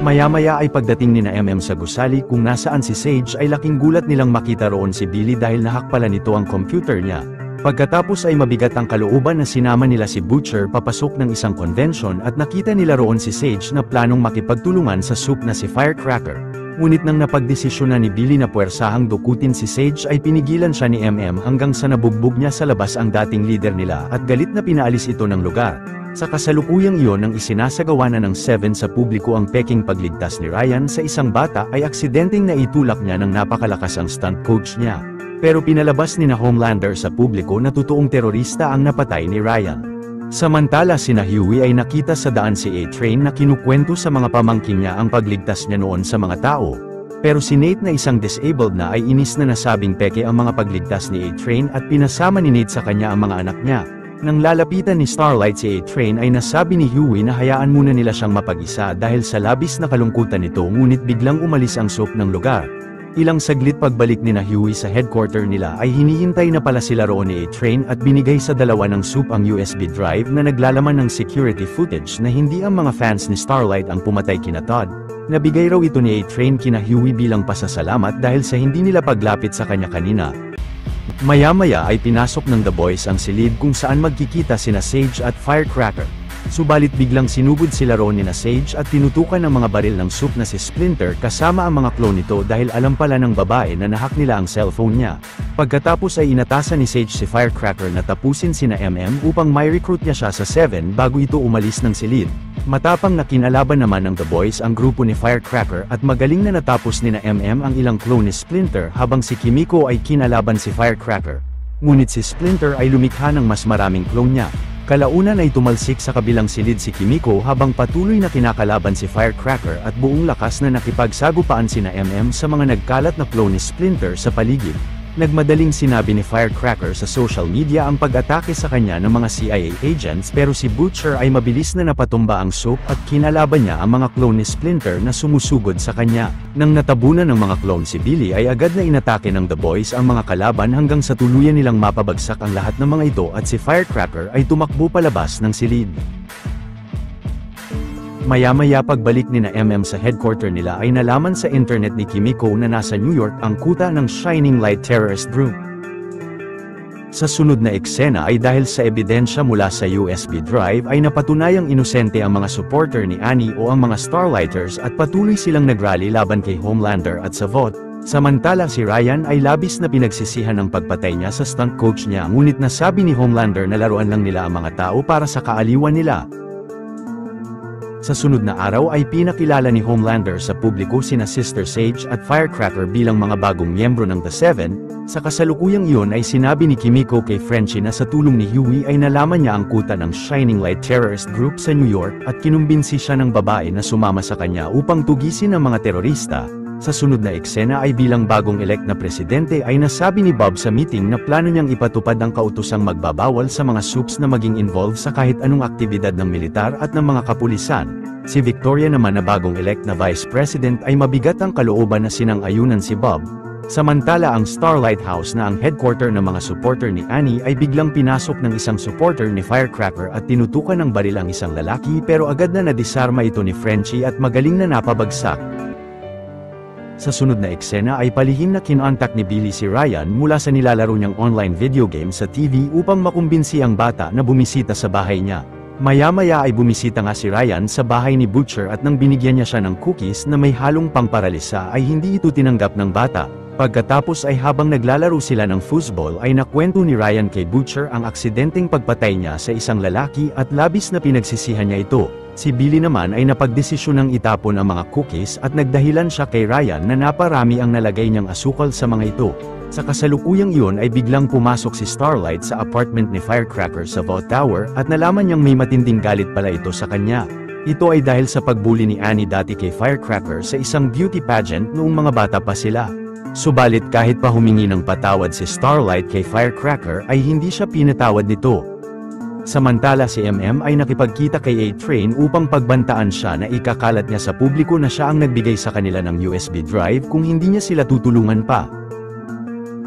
Maya-maya ay pagdating ni MM sa gusali kung nasaan si Sage ay laking gulat nilang makita roon si Billy dahil nahak pala nito ang computer niya. Pagkatapos ay mabigat ang kalooban na sinama nila si Butcher papasok ng isang convention at nakita nila roon si Sage na planong makipagtulungan sa soup na si Firecracker. Ngunit nang napagdesisyonan ni Billy na puwersahang dukutin si Sage ay pinigilan siya ni MM hanggang sa nabugbog niya sa labas ang dating leader nila at galit na pinaalis ito ng lugar. Sa kasalukuyang iyon nang isinasagawa na ng 7 sa publiko ang peking pagligtas ni Ryan sa isang bata ay aksidenteng naitulak niya ng napakalakas ang stunt coach niya. Pero pinalabas ni Homelander sa publiko na totoong terorista ang napatay ni Ryan. Samantala sina Hughie ay nakita sa daan si A-Train na kinukwento sa mga pamangkin niya ang pagligtas niya noon sa mga tao. Pero si Nate na isang disabled na ay inis na nasabing peke ang mga pagligtas ni A-Train at pinasama ni Nate sa kanya ang mga anak niya. Nang lalapitan ni Starlight si A-Train ay nasabi ni Hughie na hayaan muna nila siyang mapag-isa dahil sa labis na kalungkutan nito ngunit biglang umalis ang soap ng lugar. Ilang saglit pagbalik ni Hughie sa headquarter nila ay hinihintay na pala sila roon ni A-Train at binigay sa dalawa ng soup ang USB drive na naglalaman ng security footage na hindi ang mga fans ni Starlight ang pumatay kina Todd. Nabigay raw ito ni A-Train kina Hughie bilang pasasalamat dahil sa hindi nila paglapit sa kanya kanina. Maya-maya ay pinasok ng The Boys ang silid kung saan magkikita sina Sage at Firecracker. Subalit biglang sinugod sila roon ni Sage at tinutukan ng mga baril ng soup na si Splinter kasama ang mga clone nito dahil alam pala ng babae na nahak nila ang cellphone niya. Pagkatapos ay inatasan ni Sage si Firecracker na tapusin sina MM upang may recruit niya siya sa 7 bago ito umalis ng silid. Matapang na kinalaban naman ng The Boys ang grupo ni Firecracker at magaling na natapos ni MM ang ilang clone ni Splinter habang si Kimiko ay kinalaban si Firecracker. Ngunit si Splinter ay lumikha ng mas maraming clone niya. Kalaunan ay tumalsik sa kabilang silid si Kimiko habang patuloy na kinakalaban si Firecracker at buong lakas na nakipagsagupaan sina MM sa mga nagkalat na clone ni Splinter sa paligid. Nagmadaling sinabi ni Firecracker sa social media ang pag-atake sa kanya ng mga CIA agents pero si Butcher ay mabilis na napatumba ang soap at kinalaban niya ang mga clone ni Splinter na sumusugod sa kanya. Nang natabunan ng mga clone si Billy ay agad na inatake ng The Boys ang mga kalaban hanggang sa tuluyan nilang mapabagsak ang lahat ng mga ito at si Firecracker ay tumakbo palabas ng silid. Maya-maya pagbalik ni MM sa headquarter nila ay nalaman sa internet ni Kimiko na nasa New York ang kuta ng Shining Light Terrorist Group. Sa sunod na eksena ay dahil sa ebidensya mula sa USB drive ay napatunayang inosente ang mga supporter ni Annie o ang mga Starlighters at patuloy silang nagrally laban kay Homelander at sa vote. Samantala si Ryan ay labis na pinagsisihan ng pagpatay niya sa stunt coach niya, ngunit nasabi ni Homelander na laruan lang nila ang mga tao para sa kaaliwan nila. Sa sunod na araw ay pinakilala ni Homelander sa publiko sina Sister Sage at Firecracker bilang mga bagong miyembro ng The Seven. Sa kasalukuyang iyon ay sinabi ni Kimiko kay Frenchie na sa tulong ni Hughie ay nalaman niya ang kuta ng Shining Light Terrorist Group sa New York at kinumbinsi siya ng babae na sumama sa kanya upang tugisin ang mga terorista. Sa sunod na eksena ay bilang bagong elect na presidente ay nasabi ni Bob sa meeting na plano niyang ipatupad ang kautosang magbabawal sa mga soups na maging involved sa kahit anong aktibidad ng militar at ng mga kapulisan. Si Victoria naman na bagong elect na vice president ay mabigat ang kalooban na sinang-ayunan si Bob. Samantala ang Starlight House na ang headquarter ng mga supporter ni Annie ay biglang pinasok ng isang supporter ni Firecracker at tinutukan ng baril ang isang lalaki, pero agad na nadisarma ito ni Frenchie at magaling na napabagsak. Sa sunod na eksena ay palihim na kinontak ni Billy si Ryan mula sa nilalaro niyang online video game sa TV upang makumbinsi ang bata na bumisita sa bahay niya. Maya-maya ay bumisita nga si Ryan sa bahay ni Butcher at nang binigyan niya siya ng cookies na may halong pangparalisa ay hindi ito tinanggap ng bata. Pagkatapos ay habang naglalaro sila ng foosball ay nakwento ni Ryan kay Butcher ang aksidenteng pagpatay niya sa isang lalaki at labis na pinagsisihan niya ito. Si Billy naman ay napagdesisyonang itapon ang mga cookies at nagdahilan siya kay Ryan na naparami ang nalagay niyang asukal sa mga ito. Sa kasalukuyang iyon ay biglang pumasok si Starlight sa apartment ni Firecracker sa Vault Tower at nalaman niyang may matinding galit pala ito sa kanya. Ito ay dahil sa pagbuli ni Annie dati kay Firecracker sa isang beauty pageant noong mga bata pa sila. Subalit kahit pa humingi ng patawad si Starlight kay Firecracker ay hindi siya pinatawad nito. Samantala si MM ay nakipagkita kay A-Train upang pagbantaan siya na ikakalat niya sa publiko na siya ang nagbigay sa kanila ng USB drive kung hindi niya sila tutulungan pa.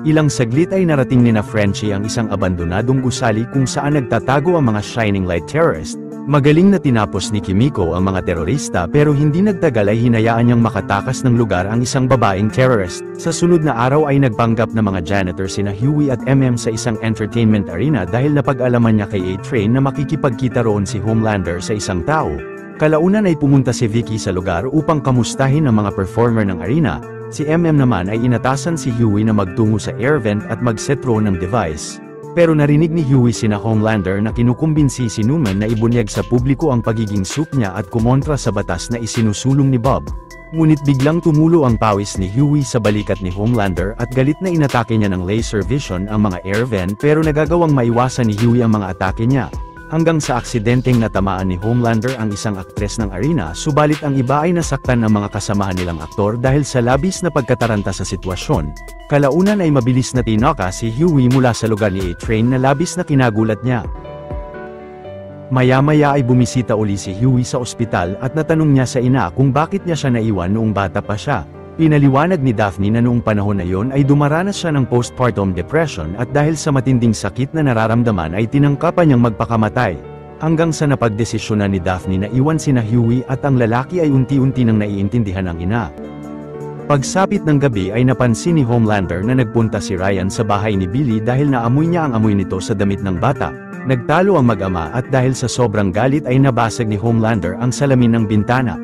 Ilang saglit ay narating ni na Frenchie ang isang abandonadong gusali kung saan nagtatago ang mga Shining Light Terrorist. Magaling na tinapos ni Kimiko ang mga terorista, pero hindi nagtagal ay hinayaan niyang makatakas ng lugar ang isang babaeng terrorist. Sa sunod na araw ay nagpanggap na mga janitor sina Hughie at MM sa isang entertainment arena dahil napag-alaman niya kay A-Train na makikipagkita roon si Homelander sa isang tao. Kalaunan ay pumunta si Vicky sa lugar upang kamustahin ang mga performer ng arena. Si MM naman ay inatasan si Hughie na magtungo sa air vent at mag-set roon ng device. Pero narinig ni Hughie sina Homelander na kinukumbinsi si Newman na ibunyag sa publiko ang pagiging soup niya at kumontra sa batas na isinusulong ni Bob. Ngunit biglang tumulo ang pawis ni Hughie sa balikat ni Homelander at galit na inatake niya ng laser vision ang mga air vent, pero nagagawang maiwasan ni Hughie ang mga atake niya. Hanggang sa aksidenteng natamaan ni Homelander ang isang aktres ng arena, subalit ang iba ay nasaktan ng mga kasamahan nilang aktor dahil sa labis na pagkataranta sa sitwasyon. Kalaunan ay mabilis na tinaka si Hughie mula sa lugar ni A-Train na labis na kinagulat niya. Maya-maya ay bumisita uli si Hughie sa ospital at natanong niya sa ina kung bakit niya siya naiwan noong bata pa siya. Pinaliwanag ni Daphne na noong panahon na yon ay dumaranas siya ng postpartum depression at dahil sa matinding sakit na nararamdaman ay tinangkapan niyang magpakamatay. Hanggang sa napagdesisyonan ni Daphne na iwan sina Hughie at ang lalaki ay unti-unti nang naiintindihan ang ina. Pagsapit ng gabi ay napansin ni Homelander na nagpunta si Ryan sa bahay ni Billy dahil naamoy niya ang amoy nito sa damit ng bata. Nagtalo ang mag-ama at dahil sa sobrang galit ay nabasag ni Homelander ang salamin ng bintana.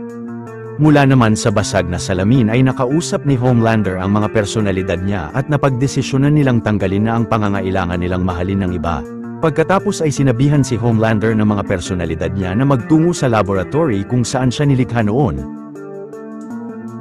Mula naman sa basag na salamin ay nakausap ni Homelander ang mga personalidad niya at napagdesisyonan nilang tanggalin na ang pangangailangan nilang mahalin ng iba. Pagkatapos ay sinabihan si Homelander ng mga personalidad niya na magtungo sa laboratory kung saan siya nilikha noon.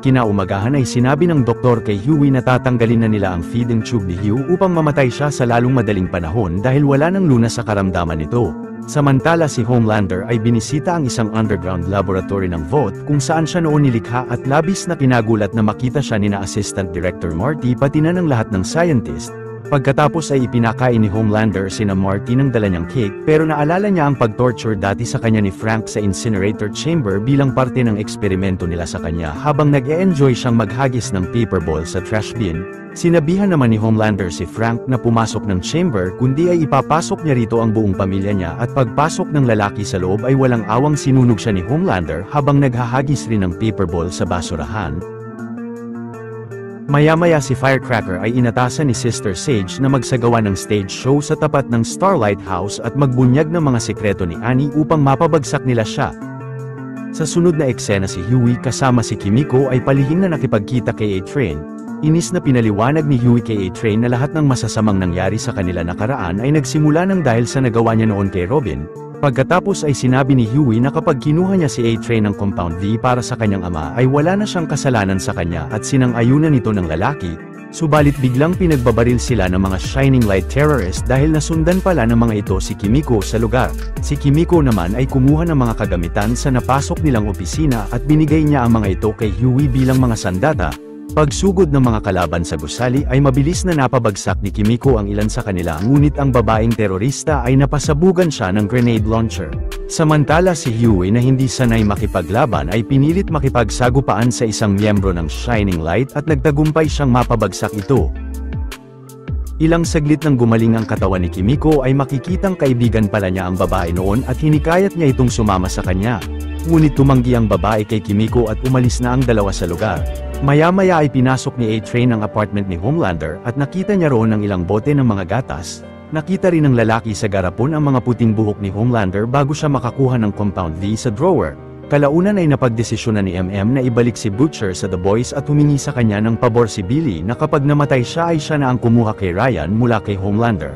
Kinaumagahan ay sinabi ng doktor kay Hughie na tatanggalin na nila ang feeding tube ni Hugh upang mamatay siya sa lalong madaling panahon dahil wala nang lunas sa karamdaman nito. Samantala si Homelander ay binisita ang isang underground laboratory ng Vault kung saan siya noon nilikha at labis na kinagulat na makita siya ni na Assistant Director Marty pati na ng lahat ng scientist. Pagkatapos ay ipinakain ni Homelander sina Marty ng dala niyang cake, pero naalala niya ang pag-torture dati sa kanya ni Frank sa incinerator chamber bilang parte ng eksperimento nila sa kanya habang nag-e-enjoy siyang maghagis ng paper ball sa trash bin. Sinabihan naman ni Homelander si Frank na pumasok ng chamber kundi ay ipapasok niya rito ang buong pamilya niya at pagpasok ng lalaki sa loob ay walang awang sinunog siya ni Homelander habang naghahagis rin ng paper ball sa basurahan. Maya-maya si Firecracker ay inatasan ni Sister Sage na magsagawa ng stage show sa tapat ng Starlight House at magbunyag ng mga sekreto ni Annie upang mapabagsak nila siya. Sa sunod na eksena si Hughie kasama si Kimiko ay palihim na nakipagkita kay A-Train. Inis na pinaliwanag ni Huey kay A-Train na lahat ng masasamang nangyari sa kanila nakaraan ay nagsimula ng dahil sa nagawa niya noon kay Robin. Pagkatapos ay sinabi ni Huey na kapag kinuha niya si A-Train ng Compound V para sa kanyang ama ay wala na siyang kasalanan sa kanya at sinang-ayunan nito ng lalaki, subalit biglang pinagbabaril sila ng mga Shining Light terrorist dahil nasundan pala ng mga ito si Kimiko sa lugar. Si Kimiko naman ay kumuha ng mga kagamitan sa napasok nilang opisina at binigay niya ang mga ito kay Huey bilang mga sandata. Pagsugod ng mga kalaban sa gusali ay mabilis na napabagsak ni Kimiko ang ilan sa kanila, ngunit ang babaeng terorista ay napasabugan siya ng grenade launcher. Samantala si Huey na hindi sanay makipaglaban ay pinilit makipagsagupaan sa isang miyembro ng Shining Light at nagtagumpay siyang mapabagsak ito. Ilang saglit nang gumaling ang katawan ni Kimiko ay makikitang kaibigan pala niya ang babae noon at hinikayat niya itong sumama sa kanya. Ngunit tumanggi ang babae kay Kimiko at umalis na ang dalawa sa lugar. Maya-maya ay pinasok ni A-Train ang apartment ni Homelander at nakita niya roon ang ilang bote ng mga gatas. Nakita rin ng lalaki sa garapon ang mga puting buhok ni Homelander bago siya makakuha ng Compound V sa drawer. Kalaunan ay napagdesisyonan ni MM na ibalik si Butcher sa The Boys at humingi sa kanya ng pabor si Billy na kapag namatay siya ay siya na ang kumuha kay Ryan mula kay Homelander.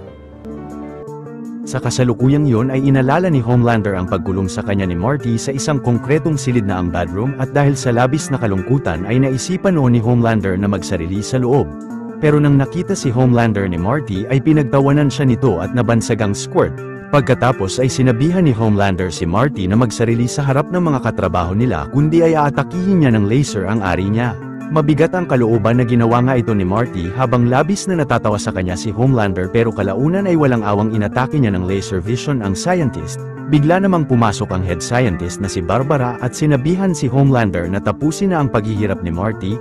Sa kasalukuyang yon ay inalala ni Homelander ang pagkulong sa kanya ni Marty sa isang konkretong silid na ang bedroom at dahil sa labis na kalungkutan ay naisipan noon ni Homelander na magsarili sa loob. Pero nang nakita si Homelander ni Marty ay pinagtawanan siya nito at nabansagang squirt. Pagkatapos ay sinabihan ni Homelander si Marty na magsarili sa harap ng mga katrabaho nila kundi ay aatakihin niya ng laser ang ari niya. Mabigat ang kalooban na ginawa nga ito ni Marty habang labis na natatawa sa kanya si Homelander pero kalaunan ay walang awang inatake niya ng laser vision ang scientist. Bigla namang pumasok ang head scientist na si Barbara at sinabihan si Homelander na tapusin na ang paghihirap ni Marty.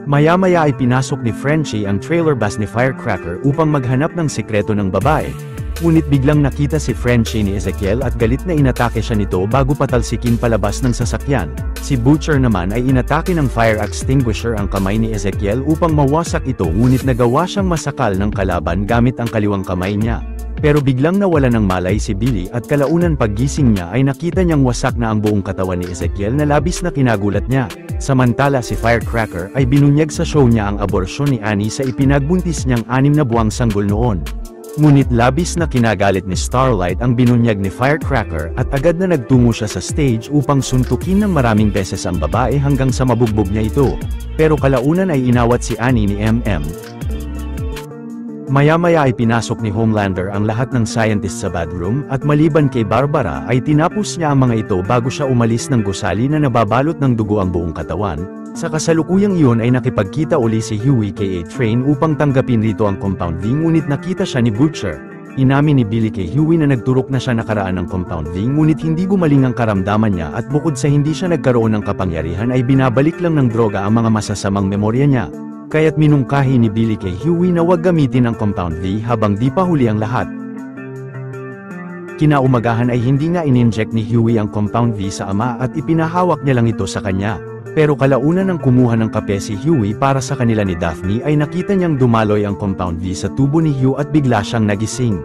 Maya-maya ay pinasok ni Frenchie ang trailer bus ni Firecracker upang maghanap ng sikreto ng babae. Ngunit biglang nakita si Frenchie ni Ezekiel at galit na inatake siya nito bago patalsikin palabas ng sasakyan. Si Butcher naman ay inatake ng fire extinguisher ang kamay ni Ezekiel upang mawasak ito, ngunit nagawa siyang masakal ng kalaban gamit ang kaliwang kamay niya. Pero biglang nawala ng malay si Billy at kalaunan paggising niya ay nakita niyang wasak na ang buong katawan ni Ezekiel na labis na kinagulat niya. Samantala si Firecracker ay binunyag sa show niya ang aborsyon ni Annie sa ipinagbuntis niyang 6 na buwang sanggol noon. Ngunit labis na kinagalit ni Starlight ang binunyag ni Firecracker at agad na nagtungo siya sa stage upang suntukin ng maraming beses ang babae hanggang sa mabugbog niya ito. Pero kalaunan ay inawat si Annie ni MM. Maya-maya ay pinasok ni Homelander ang lahat ng scientist sa bedroom at maliban kay Barbara ay tinapos niya ang mga ito bago siya umalis ng gusali na nababalot ng dugo ang buong katawan. Sa kasalukuyang iyon ay nakipagkita uli si Huey kay A-Train upang tanggapin rito ang Compound V, ngunit nakita siya ni Butcher. Inamin ni Billy kay Huey na nagturok na siya nakaraan ng Compound V ngunit hindi gumaling ang karamdaman niya at bukod sa hindi siya nagkaroon ng kapangyarihan ay binabalik lang ng droga ang mga masasamang memorya niya. Kaya't minungkahi ni Billy kay Huey na huwag gamitin ang Compound V habang di pa huli ang lahat. Kinaumagahan ay hindi nga ininject ni Huey ang Compound V sa ama at ipinahawak niya lang ito sa kanya. Pero kalaunan ng kumuha ng kape si Huey para sa kanila ni Daphne ay nakita niyang dumaloy ang Compound V sa tubo ni Hugh at bigla siyang nagising.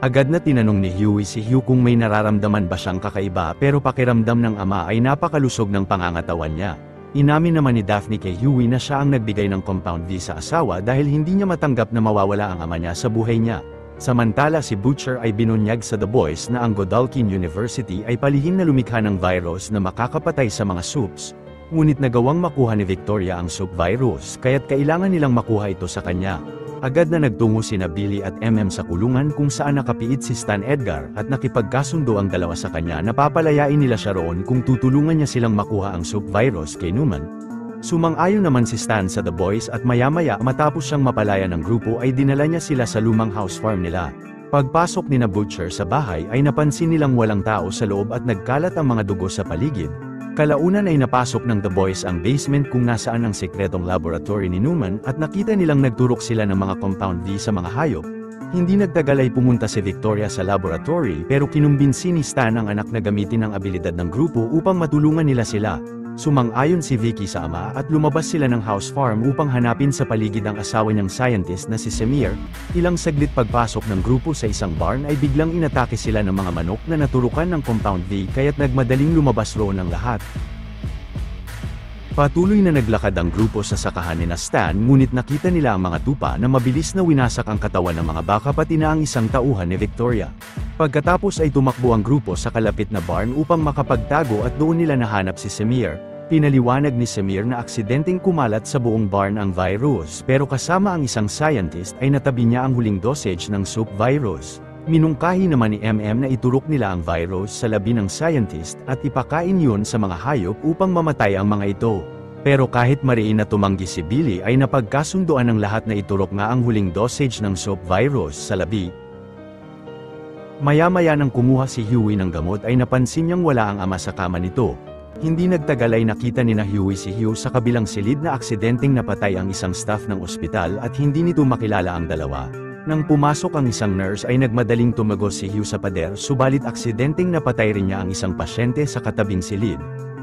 Agad na tinanong ni Huey si Hugh kung may nararamdaman ba siyang kakaiba pero pakiramdam ng ama ay napakalusog ng pangangatawan niya. Inamin naman ni Daphne kay Huey na siya ang nagbigay ng Compound V sa asawa dahil hindi niya matanggap na mawawala ang ama niya sa buhay niya. Samantala si Butcher ay binunyag sa The Boys na ang Godalkin University ay palihim na lumikha ng virus na makakapatay sa mga soups. Ngunit nagawang makuha ni Victoria ang soup virus kaya't kailangan nilang makuha ito sa kanya. Agad na nagtungo sina Billy at MM sa kulungan kung saan nakapiit si Stan Edgar at nakipagkasundo ang dalawa sa kanya na papalayain nila siya roon kung tutulungan niya silang makuha ang soup virus kay Newman. Sumang-ayon naman si Stan sa The Boys at maya-maya matapos siyang mapalaya ng grupo ay dinala niya sila sa lumang house farm nila. Pagpasok ni na Butcher sa bahay ay napansin nilang walang tao sa loob at nagkalat ang mga dugo sa paligid. Kalaunan ay napasok ng The Boys ang basement kung nasaan ang sekretong laboratory ni Newman at nakita nilang nagturok sila ng mga Compound V sa mga hayop. Hindi nagtagal ay pumunta si Victoria sa laboratory pero kinumbinsi ni Stan ang anak na gamitin ang abilidad ng grupo upang matulungan nila sila. Sumang-ayon si Vicky sa ama at lumabas sila ng house farm upang hanapin sa paligid ang asawa niyang scientist na si Semir. Ilang saglit pagpasok ng grupo sa isang barn ay biglang inatake sila ng mga manok na naturukan ng Compound V kaya't nagmadaling lumabas roon ang lahat. Patuloy na naglakad ang grupo sa sakahan ni Stan ngunit nakita nila ang mga tupa na mabilis na winasak ang katawan ng mga baka pati na ang isang tauhan ni Victoria. Pagkatapos ay tumakbo ang grupo sa kalapit na barn upang makapagtago at doon nila nahanap si Samir. Pinaliwanag ni Samir na aksidenteng kumalat sa buong barn ang virus pero kasama ang isang scientist ay natabi niya ang huling dosage ng soup virus. Minungkahi naman ni MM na iturok nila ang virus sa labi ng scientist at ipakain yun sa mga hayop upang mamatay ang mga ito. Pero kahit mariin na tumanggi si Billy ay napagkasunduan ng lahat na iturok nga ang huling dosage ng soup virus sa labi. Maya-maya nang kumuha si Huey ng gamot ay napansin niyang wala ang ama sa kama nito. Hindi nagtagal ay nakita ni Huey si Hugh sa kabilang silid na aksidenteng napatay ang isang staff ng ospital at hindi nito makilala ang dalawa. Nang pumasok ang isang nurse ay nagmadaling tumagos si Hugh sa pader subalit aksidenteng napatay rin niya ang isang pasyente sa katabing silid.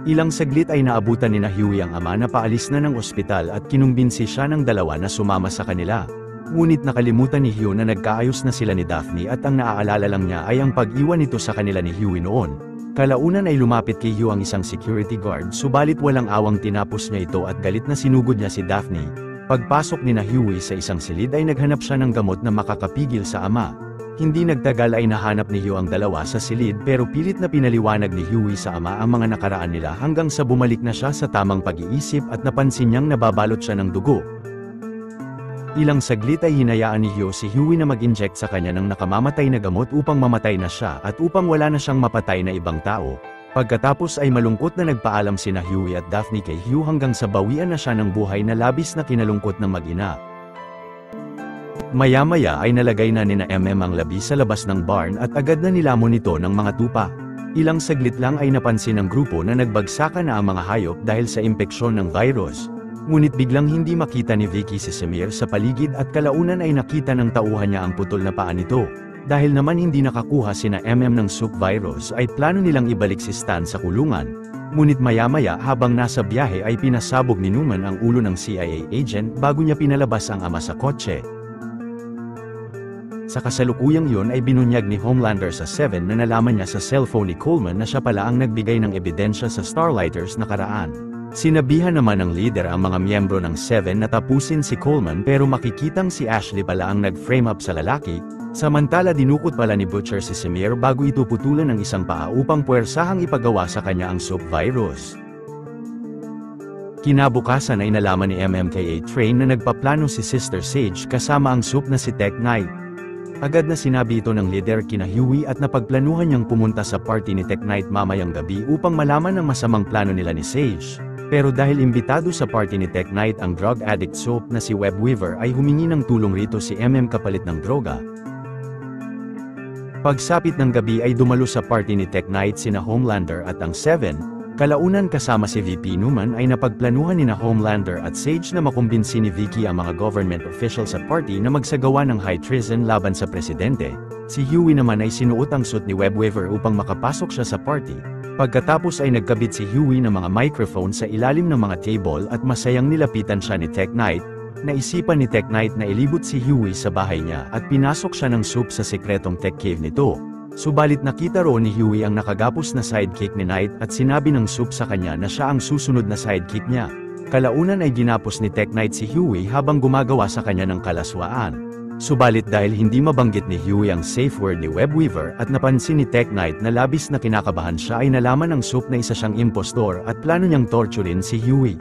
Ilang saglit ay naabutan ni Huey ang ama na paalis na ng ospital at kinumbinsi siya ng dalawa na sumama sa kanila. Ngunit nakalimutan ni Hugh na nagkaayos na sila ni Daphne at ang naaalala lang niya ay ang pag-iwan nito sa kanila ni Huey noon. Kalaunan ay lumapit kay Hugh ang isang security guard subalit walang awang tinapos niya ito at galit na sinugod niya si Daphne. Pagpasok ni Huey sa isang silid ay naghanap siya ng gamot na makakapigil sa ama. Hindi nagtagal ay nahanap ni Hugh ang dalawa sa silid pero pilit na pinaliwanag ni Huey sa ama ang mga nakaraan nila hanggang sa bumalik na siya sa tamang pag-iisip at napansin niyang nababalot siya ng dugo. Ilang saglit ay hinayaan ni Hugh si Huey na mag-inject sa kanya ng nakamamatay na gamot upang mamatay na siya at upang wala na siyang mapatay na ibang tao. Pagkatapos ay malungkot na nagpaalam sina Huey at Daphne kay Hugh hanggang sa bawian na siya ng buhay na labis na kinalungkot ng mag-ina. Maya-maya ay nalagay na nina MM ang labi sa labas ng barn at agad na nilamon ito ng mga tupa. Ilang saglit lang ay napansin ng grupo na nagbagsakan na ang mga hayop dahil sa impeksyon ng virus. Ngunit biglang hindi makita ni Vicky si Samir sa paligid at kalaunan ay nakita ng tauhan niya ang putol na paa nito. Dahil naman hindi nakakuha sina MM ng soup virus ay plano nilang ibalik si Stan sa kulungan. Ngunit maya-maya habang nasa biyahe ay pinasabog ni Newman ang ulo ng CIA agent bago niya pinalabas ang ama sa kotse. Sa kasalukuyang yon ay binunyag ni Homelander sa 7 na nalaman niya sa cellphone ni Coleman na siya pala ang nagbigay ng ebidensya sa Starlighters nakaraan. Sinabihan naman ng leader ang mga miyembro ng 7 na tapusin si Coleman pero makikitang si Ashley pala ang nag-frame up sa lalaki, samantala dinukot pala ni Butcher si Samir bago ito putulan ng isang paa upang puwersahang ipagawa sa kanya ang soup virus. Kinabukasan ay nalaman ni MMK Train na nagpaplano si Sister Sage kasama ang soup na si Tech Knight. Agad na sinabi ito ng leader kina Huey at napagplanuhan niyang pumunta sa party ni Tech Knight mamayang gabi upang malaman ang masamang plano nila ni Sage. Pero dahil imbitado sa party ni Tech Knight ang drug addict soap na si Web Weaver ay humingi ng tulong rito si MM kapalit ng droga. Pagsapit ng gabi ay dumalo sa party ni Tech Knight sina Homelander at ang 7, kalaunan kasama si VP Newman ay napagplanuhan ni Homelander at Sage na makumbinsi ni Vicky ang mga government officials sa party na magsagawa ng high treason laban sa presidente. Si Huey naman ay sinuot ang suit ni Web Weaver upang makapasok siya sa party. Pagkatapos ay nagkabit si Huey ng mga microphone sa ilalim ng mga table at masayang nilapitan siya ni Tech Knight. Naisipan ni Tech Knight na ilibot si Huey sa bahay niya at pinasok siya ng soup sa sekretong tech cave nito. Subalit nakita roon ni Huey ang nakagapos na sidekick ni Knight at sinabi ng soup sa kanya na siya ang susunod na sidekick niya. Kalaunan ay ginapos ni Tech Knight si Huey habang gumagawa sa kanya ng kalaswaan. Subalit dahil hindi mabanggit ni Huey ang safe word ni Web Weaver at napansin ni Tech Knight na labis na kinakabahan siya ay nalaman ng soup na isa siyang impostor at plano niyang torturin si Huey.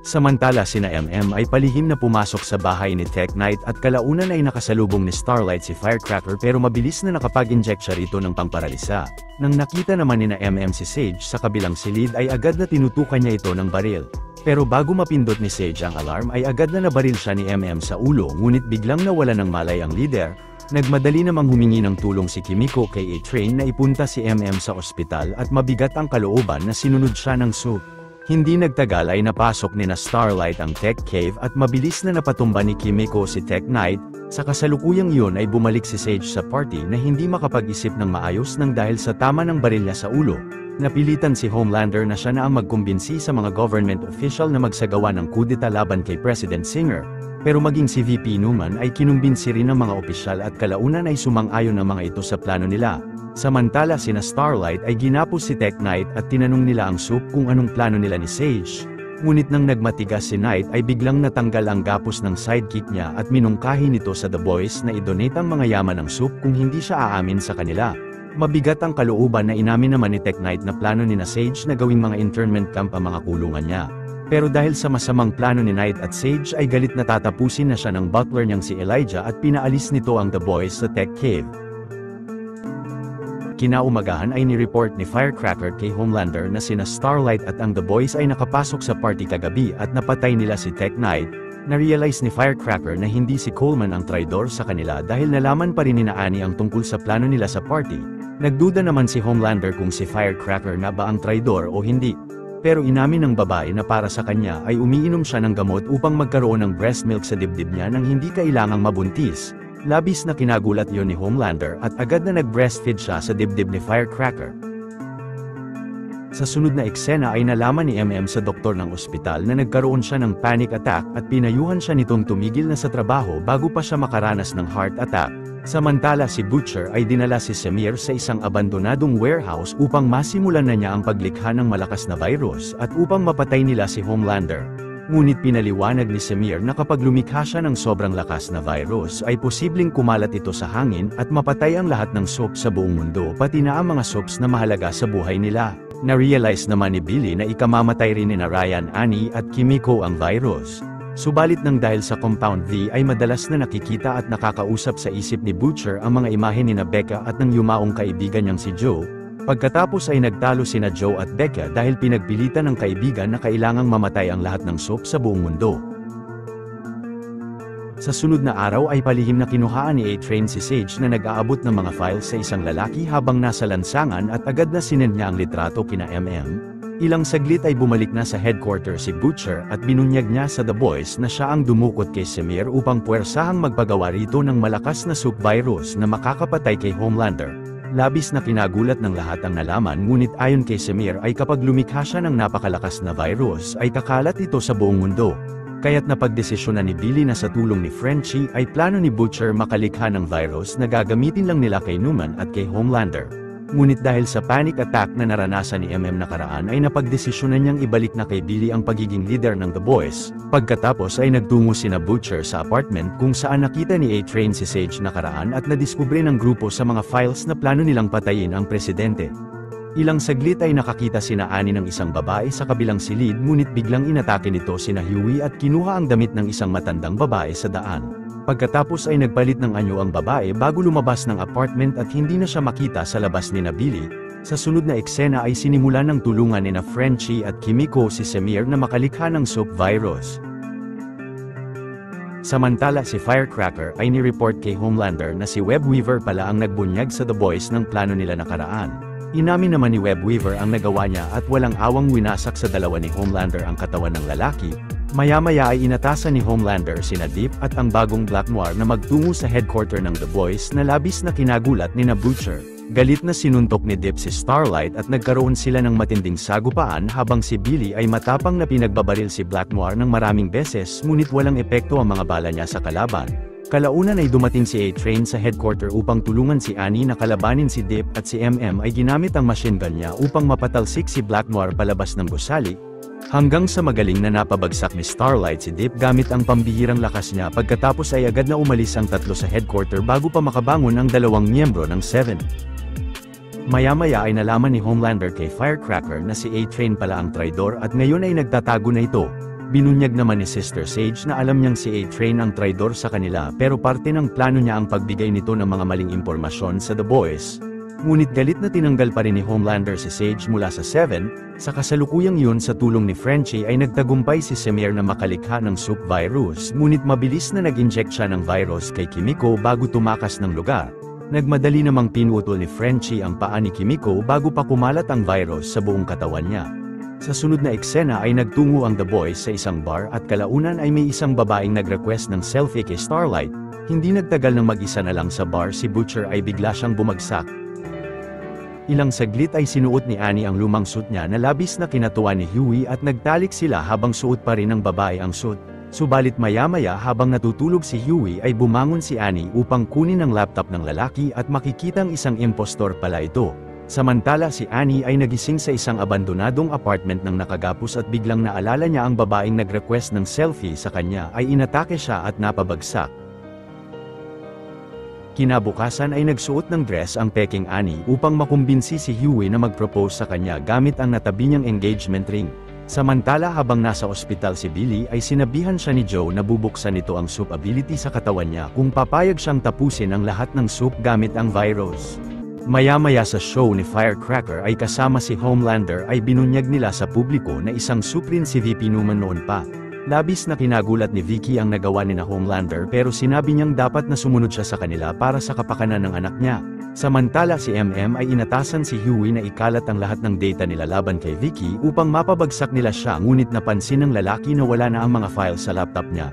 Samantala sina MM ay palihim na pumasok sa bahay ni Tech Knight at kalaunan ay nakasalubong ni Starlight si Firecracker pero mabilis na nakapag-inject siya rito ng pamparalisa. Nang nakita naman ni MM si Sage sa kabilang silid ay agad na tinutukan niya ito ng baril. Pero bago mapindot ni Sage ang alarm ay agad na nabaril siya ni MM sa ulo ngunit biglang nawala ng malay ang leader. Nagmadali namang humingi ng tulong si Kimiko kay A-Train na ipunta si MM sa ospital at mabigat ang kalooban na sinunod siya ng soup. Hindi nagtagal ay napasok ni Starlight ang Tech Cave at mabilis na napatumba ni Kimiko si Tech Knight. Sa kasalukuyang iyon ay bumalik si Sage sa party na hindi makapag-isip ng maayos nang dahil sa tama ng baril niya sa ulo. Napilitan si Homelander na siya na ang magkumbinsi sa mga government official na magsagawa ng kudeta laban kay President Singer. Pero maging si VP Newman ay kinumbinsi rin ng mga opisyal at kalaunan ay sumang-ayon ang mga ito sa plano nila. Samantala sina Starlight ay ginapos si Tech Knight at tinanong nila ang Soup kung anong plano nila ni Sage. Ngunit nang nagmatigas si Knight ay biglang natanggal ang gapos ng sidekick niya at minungkahi nito sa The Boys na idonate ang mga yaman ng Soup kung hindi siya aamin sa kanila. Mabigat ang kalooban na inamin naman ni Tech Knight na plano ni Sage na gawing mga internment camp ang mga kulungan niya. Pero dahil sa masamang plano ni Knight at Sage ay galit na tatapusin na siya ng butler niyang si Elijah at pinaalis nito ang The Boys sa Tech Cave. Kinaumagahan ay ni-report ni Firecracker kay Homelander na sina Starlight at ang The Boys ay nakapasok sa party kagabi at napatay nila si Tech Knight. Na-realize ni Firecracker na hindi si Coleman ang traidor sa kanila dahil nalaman pa rin ni Annie ang tungkol sa plano nila sa party. Nagduda naman si Homelander kung si Firecracker na ba ang traidor o hindi. Pero inamin ng babae na para sa kanya ay umiinom siya ng gamot upang magkaroon ng breast milk sa dibdib niya nang hindi kailangang mabuntis. Labis na kinagulat yon ni Homelander at agad na nag-breastfeed siya sa dibdib ni Firecracker. Sa sunod na eksena ay nalaman ni MM sa doktor ng ospital na nagkaroon siya ng panic attack at pinayuhan siya nitong tumigil na sa trabaho bago pa siya makaranas ng heart attack. Samantala si Butcher ay dinala si Semir sa isang abandonadong warehouse upang masimulan na niya ang paglikha ng malakas na virus at upang mapatay nila si Homelander. Ngunit pinaliwanag ni Semir na kapag lumikha siya ng sobrang lakas na virus ay posibleng kumalat ito sa hangin at mapatay ang lahat ng soap sa buong mundo pati na ang mga soaps na mahalaga sa buhay nila. Na-realize naman ni Billy na ikamamatay rin ni Ryan, Annie at Kimiko ang virus. Subalit nang dahil sa Compound V ay madalas na nakikita at nakakausap sa isip ni Butcher ang mga imahe ni Becca at ng yumaong kaibigan niyang si Joe. Pagkatapos ay nagtalo sina Joe at Becca dahil pinagpilitan ng kaibigan na kailangang mamatay ang lahat ng soap sa buong mundo. Sa sunod na araw ay palihim na kinuhaan ni A-Train si Sage na nag-aabot ng mga files sa isang lalaki habang nasa lansangan at agad na sinend niya ang litrato kina MM. Ilang saglit ay bumalik na sa headquarters si Butcher at binunyag niya sa The Boys na siya ang dumukot kay Semir upang puwersahang magpagawa rito ng malakas na soup virus na makakapatay kay Homelander. Labis na kinagulat ng lahat ang nalaman ngunit ayon kay Semir ay kapag lumikha siya ng napakalakas na virus ay kakalat ito sa buong mundo. Kaya't napagdesisyonan ni Billy na sa tulong ni Frenchie ay plano ni Butcher makalikha ng virus na gagamitin lang nila kay Newman at kay Homelander. Ngunit dahil sa panic attack na naranasan ni MM nakaraan ay napagdesisyonan niyang ibalik na kay Billy ang pagiging leader ng The Boys. Pagkatapos ay nagtungo sina Butcher sa apartment kung saan nakita ni A-Train si Sage nakaraan at nadiskubre ng grupo sa mga files na plano nilang patayin ang presidente. Ilang saglit ay nakakita sina Annie ng isang babae sa kabilang silid ngunit biglang inatake nito sina Huey at kinuha ang damit ng isang matandang babae sa daan. Pagkatapos ay nagpalit ng anyo ang babae bago lumabas ng apartment at hindi na siya makita sa labas ni Billy. Sa sunod na eksena ay sinimulan ng tulungan ni Frenchie at Kimiko si Semir na makalikha ng soap virus. Samantala si Firecracker ay ni-report kay Homelander na si Webweaver pala ang nagbunyag sa The Boys ng plano nila nakaraan. Inamin naman ni Webweaver ang nagawa niya at walang awang winasak sa dalawa ni Homelander ang katawan ng lalaki. Maya-maya ay inatasan ni Homelander sina Deep at ang bagong Black Noir na magtungo sa headquarter ng The Boys na labis na kinagulat ni Butcher. Galit na sinuntok ni Deep si Starlight at nagkaroon sila ng matinding sagupaan habang si Billy ay matapang na pinagbabaril si Black Noir ng maraming beses ngunit walang epekto ang mga bala niya sa kalaban. Kalaunan ay dumating si A-Train sa headquarter upang tulungan si Annie na kalabanin si Deep at si MM ay ginamit ang machine gun niya upang mapatalsik si Black Noir palabas ng gusali. Hanggang sa magaling na napabagsak ni Starlight si Deep gamit ang pambihirang lakas niya pagkatapos ay agad na umalis ang tatlo sa headquarter bago pa makabangon ang dalawang miyembro ng Seven. Maya-maya ay nalaman ni Homelander kay Firecracker na si A-Train pala ang traidor at ngayon ay nagtatago na ito. Binunyag naman ni Sister Sage na alam niyang si A-Train ang traidor sa kanila pero parte ng plano niya ang pagbigay nito ng mga maling impormasyon sa The Boys. Ngunit galit na tinanggal pa rin ni Homelander si Sage mula sa Seven. Sa kasalukuyang yun sa tulong ni Frenchie ay nagtagumpay si Semir na makalikha ng soup virus ngunit mabilis na nag-inject siya ng virus kay Kimiko bago tumakas ng lugar. Nagmadali namang pinutol ni Frenchie ang paa ni Kimiko bago pa kumalat ang virus sa buong katawan niya. Sa sunod na eksena ay nagtungo ang The Boys sa isang bar at kalaunan ay may isang babaeng nag-request ng selfie kay Starlight. Hindi nagtagal ng mag-isa na lang sa bar si Butcher ay bigla siyang bumagsak. Ilang saglit ay sinuot ni Annie ang lumang suit niya na labis na kinatuwa ni Huey at nagtalik sila habang suot pa rin ng babae ang suit. Subalit maya-maya habang natutulog si Huey ay bumangon si Annie upang kunin ang laptop ng lalaki at makikitang isang impostor pala ito. Samantala si Annie ay nagising sa isang abandonadong apartment ng nakagapos at biglang naalala niya ang babaeng nag-request ng selfie sa kanya ay inatake siya at napabagsak. Kinabukasan ay nagsuot ng dress ang peking Annie upang makumbinsi si Huey na mag-propose sa kanya gamit ang natabi niyang engagement ring. Samantala habang nasa ospital si Billy ay sinabihan siya ni Joe na bubuksan nito ang soup ability sa katawan niya kung papayag siyang tapusin ang lahat ng soup gamit ang virus. Maya-maya sa show ni Firecracker ay kasama si Homelander ay binunyag nila sa publiko na isang soup rin si VP Newman noon pa. Labis na kinagulat ni Vicky ang nagawa ni na Homelander pero sinabi niyang dapat na sumunod siya sa kanila para sa kapakanan ng anak niya. Samantala si MM ay inatasan si Huey na ikalat ang lahat ng data nila laban kay Vicky upang mapabagsak nila siya ngunit napansin ng lalaki na wala na ang mga files sa laptop niya.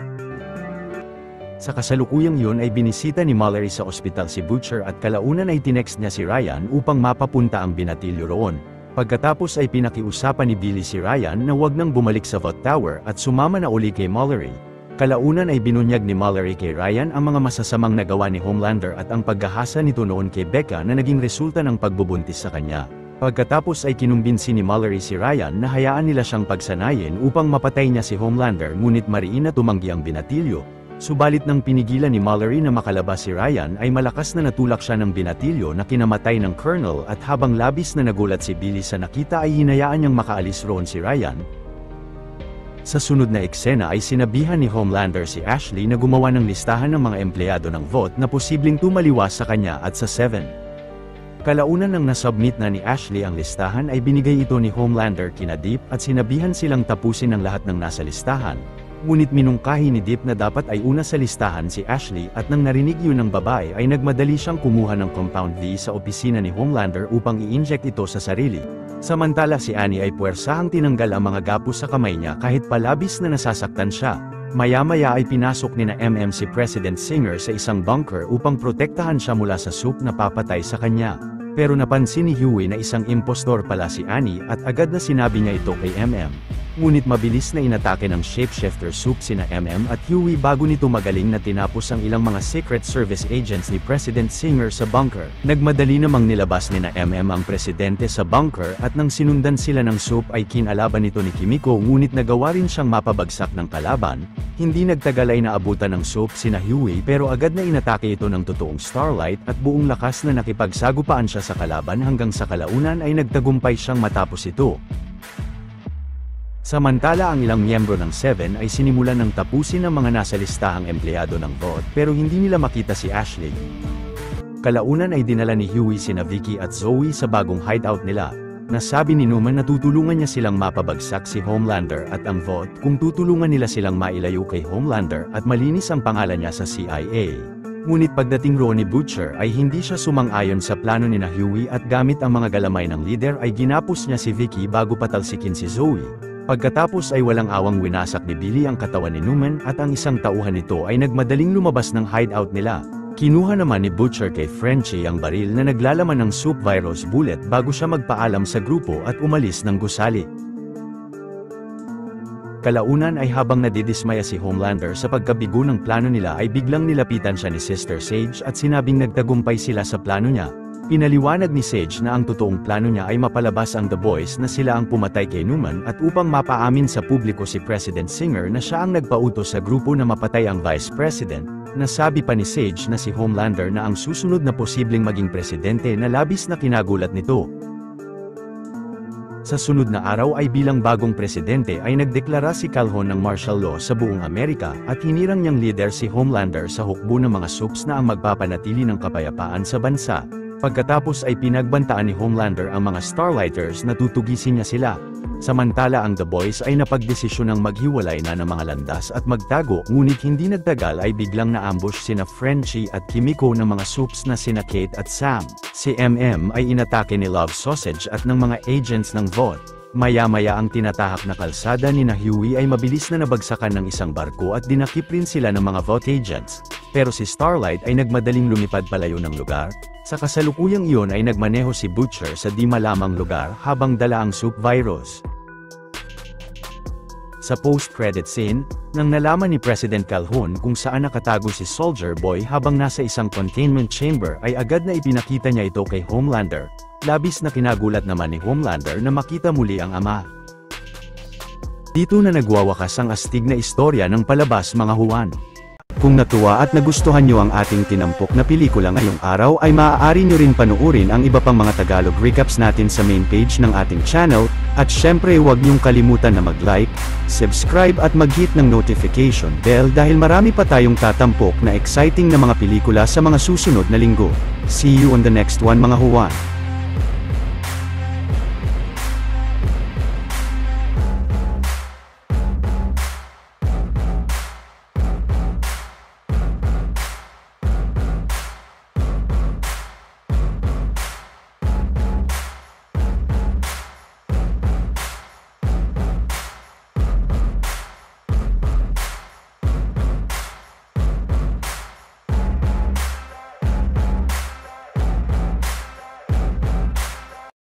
Sa kasalukuyang yun ay binisita ni Mallory sa ospital si Butcher at kalaunan ay tinext niya si Ryan upang mapapunta ang binatilyo roon. Pagkatapos ay pinakiusapan ni Billy si Ryan na wag nang bumalik sa Vought Tower at sumama na uli kay Mallory. Kalaunan ay binunyag ni Mallory kay Ryan ang mga masasamang nagawa ni Homelander at ang paghahasa nito noon kay Becca na naging resulta ng pagbubuntis sa kanya. Pagkatapos ay kinumbinsi ni Mallory si Ryan na hayaan nila siyang pagsanayin upang mapatay niya si Homelander ngunit mariin na tumanggi ang binatilyo. Subalit nang pinigilan ni Mallory na makalabas si Ryan ay malakas na natulak siya ng binatilyo na kinamatay ng Colonel at habang labis na nagulat si Billy sa nakita ay hinayaan niyang makaalis roon si Ryan. Sa sunod na eksena ay sinabihan ni Homelander si Ashley na gumawa ng listahan ng mga empleyado ng Vought na posibleng tumaliwas sa kanya at sa 7. Kalaunan nang nasubmit na ni Ashley ang listahan ay binigay ito ni Homelander kina Deep at sinabihan silang tapusin ang lahat ng nasa listahan. Ngunit minungkahi ni Deep na dapat ay una sa listahan si Ashley at nang narinig yun ng babae ay nagmadali siyang kumuha ng Compound V sa opisina ni Homelander upang i-inject ito sa sarili. Samantala si Annie ay puwersahang tinanggal ang mga gapos sa kamay niya kahit palabis na nasasaktan siya. Maya-maya ay pinasok ni na MM si President Singer sa isang bunker upang protektahan siya mula sa soup na papatay sa kanya. Pero napansin ni Huey na isang impostor pala si Annie at agad na sinabi niya ito kay MM. Ngunit mabilis na inatake ng shapeshifter soup sina MM at Huey bago nito magaling na tinapos ang ilang mga Secret Service agents ni President Singer sa bunker. Nagmadali namang nilabas ni na MM ang presidente sa bunker at nang sinundan sila ng soup ay kinalaban nito ni Kimiko ngunit nagawa rin siyang mapabagsak ng kalaban. Hindi nagtagal ay naabutan ng soup sina Huey pero agad na inatake ito ng totoong Starlight at buong lakas na nakipagsagupaan siya sa kalaban hanggang sa kalaunan ay nagtagumpay siyang matapos ito. Samantala ang ilang miyembro ng 7 ay sinimulan ng tapusin ang mga nasa listahang empleyado ng Vought pero hindi nila makita si Ashley. Kalaunan ay dinala ni Huey sina Vicky at Zoe sa bagong hideout nila. Nasabi ni Newman na tutulungan niya silang mapabagsak si Homelander at ang Vought kung tutulungan nila silang mailayo kay Homelander at malinis ang pangalan niya sa CIA. Ngunit pagdating roon ni Butcher ay hindi siya sumang-ayon sa plano ni na Huey at gamit ang mga galamay ng leader ay ginapos niya si Vicky bago patalsikin si Zoe. Pagkatapos ay walang awang winasak ni Billy ang katawan ni Newman at ang isang tauhan nito ay nagmadaling lumabas ng hideout nila. Kinuha naman ni Butcher kay Frenchie ang baril na naglalaman ng soup virus bullet bago siya magpaalam sa grupo at umalis ng gusali. Kalaunan ay habang nadidismaya si Homelander sa pagkabigo ng plano nila ay biglang nilapitan siya ni Sister Sage at sinabing nagtagumpay sila sa plano niya. Pinaliwanag ni Sage na ang totoong plano niya ay mapalabas ang The Boys na sila ang pumatay kay Newman at upang mapaamin sa publiko si President Singer na siya ang nagpautos sa grupo na mapatay ang Vice President. Nasabi pa ni Sage na si Homelander na ang susunod na posibleng maging presidente na labis na kinagulat nito. Sa sunod na araw ay bilang bagong presidente ay nagdeklara si Calhoun ng martial law sa buong Amerika at hinirang niyang leader si Homelander sa hukbo ng mga soups na ang magpapanatili ng kapayapaan sa bansa. Pagkatapos ay pinagbantaan ni Homelander ang mga Starlighters na tutugisin niya sila. Samantala ang The Boys ay napagdesisyonang maghiwalay na ng mga landas at magtago ngunit hindi nagtagal ay biglang na-ambush sina Frenchie at Kimiko ng mga soups na sina Kate at Sam. Si MM ay inatake ni Love Sausage at ng mga agents ng Vought. Maya-maya ang tinatahak na kalsada ni na Huey ay mabilis na nabagsakan ng isang barko at dinakip rin sila ng mga Vought agents. Pero si Starlight ay nagmadaling lumipad palayo ng lugar. Sa kasalukuyang iyon ay nagmaneho si Butcher sa di malamang lugar habang dala ang soup virus. Sa post-credit scene, nang nalaman ni President Calhoun kung saan nakatago si Soldier Boy habang nasa isang containment chamber ay agad na ipinakita niya ito kay Homelander. Labis na kinagulat naman ni Homelander na makita muli ang ama. Dito na nagwawakas ang astig na istorya ng palabas mga Juan. Kung natuwa at nagustuhan nyo ang ating tinampok na pelikula ngayong araw ay maaari nyo rin panuorin ang iba pang mga Tagalog recaps natin sa main page ng ating channel, at syempre huwag nyong kalimutan na mag-like, subscribe at mag-hit ng notification bell dahil marami pa tayong tatampok na exciting na mga pelikula sa mga susunod na linggo. See you on the next one mga Juan.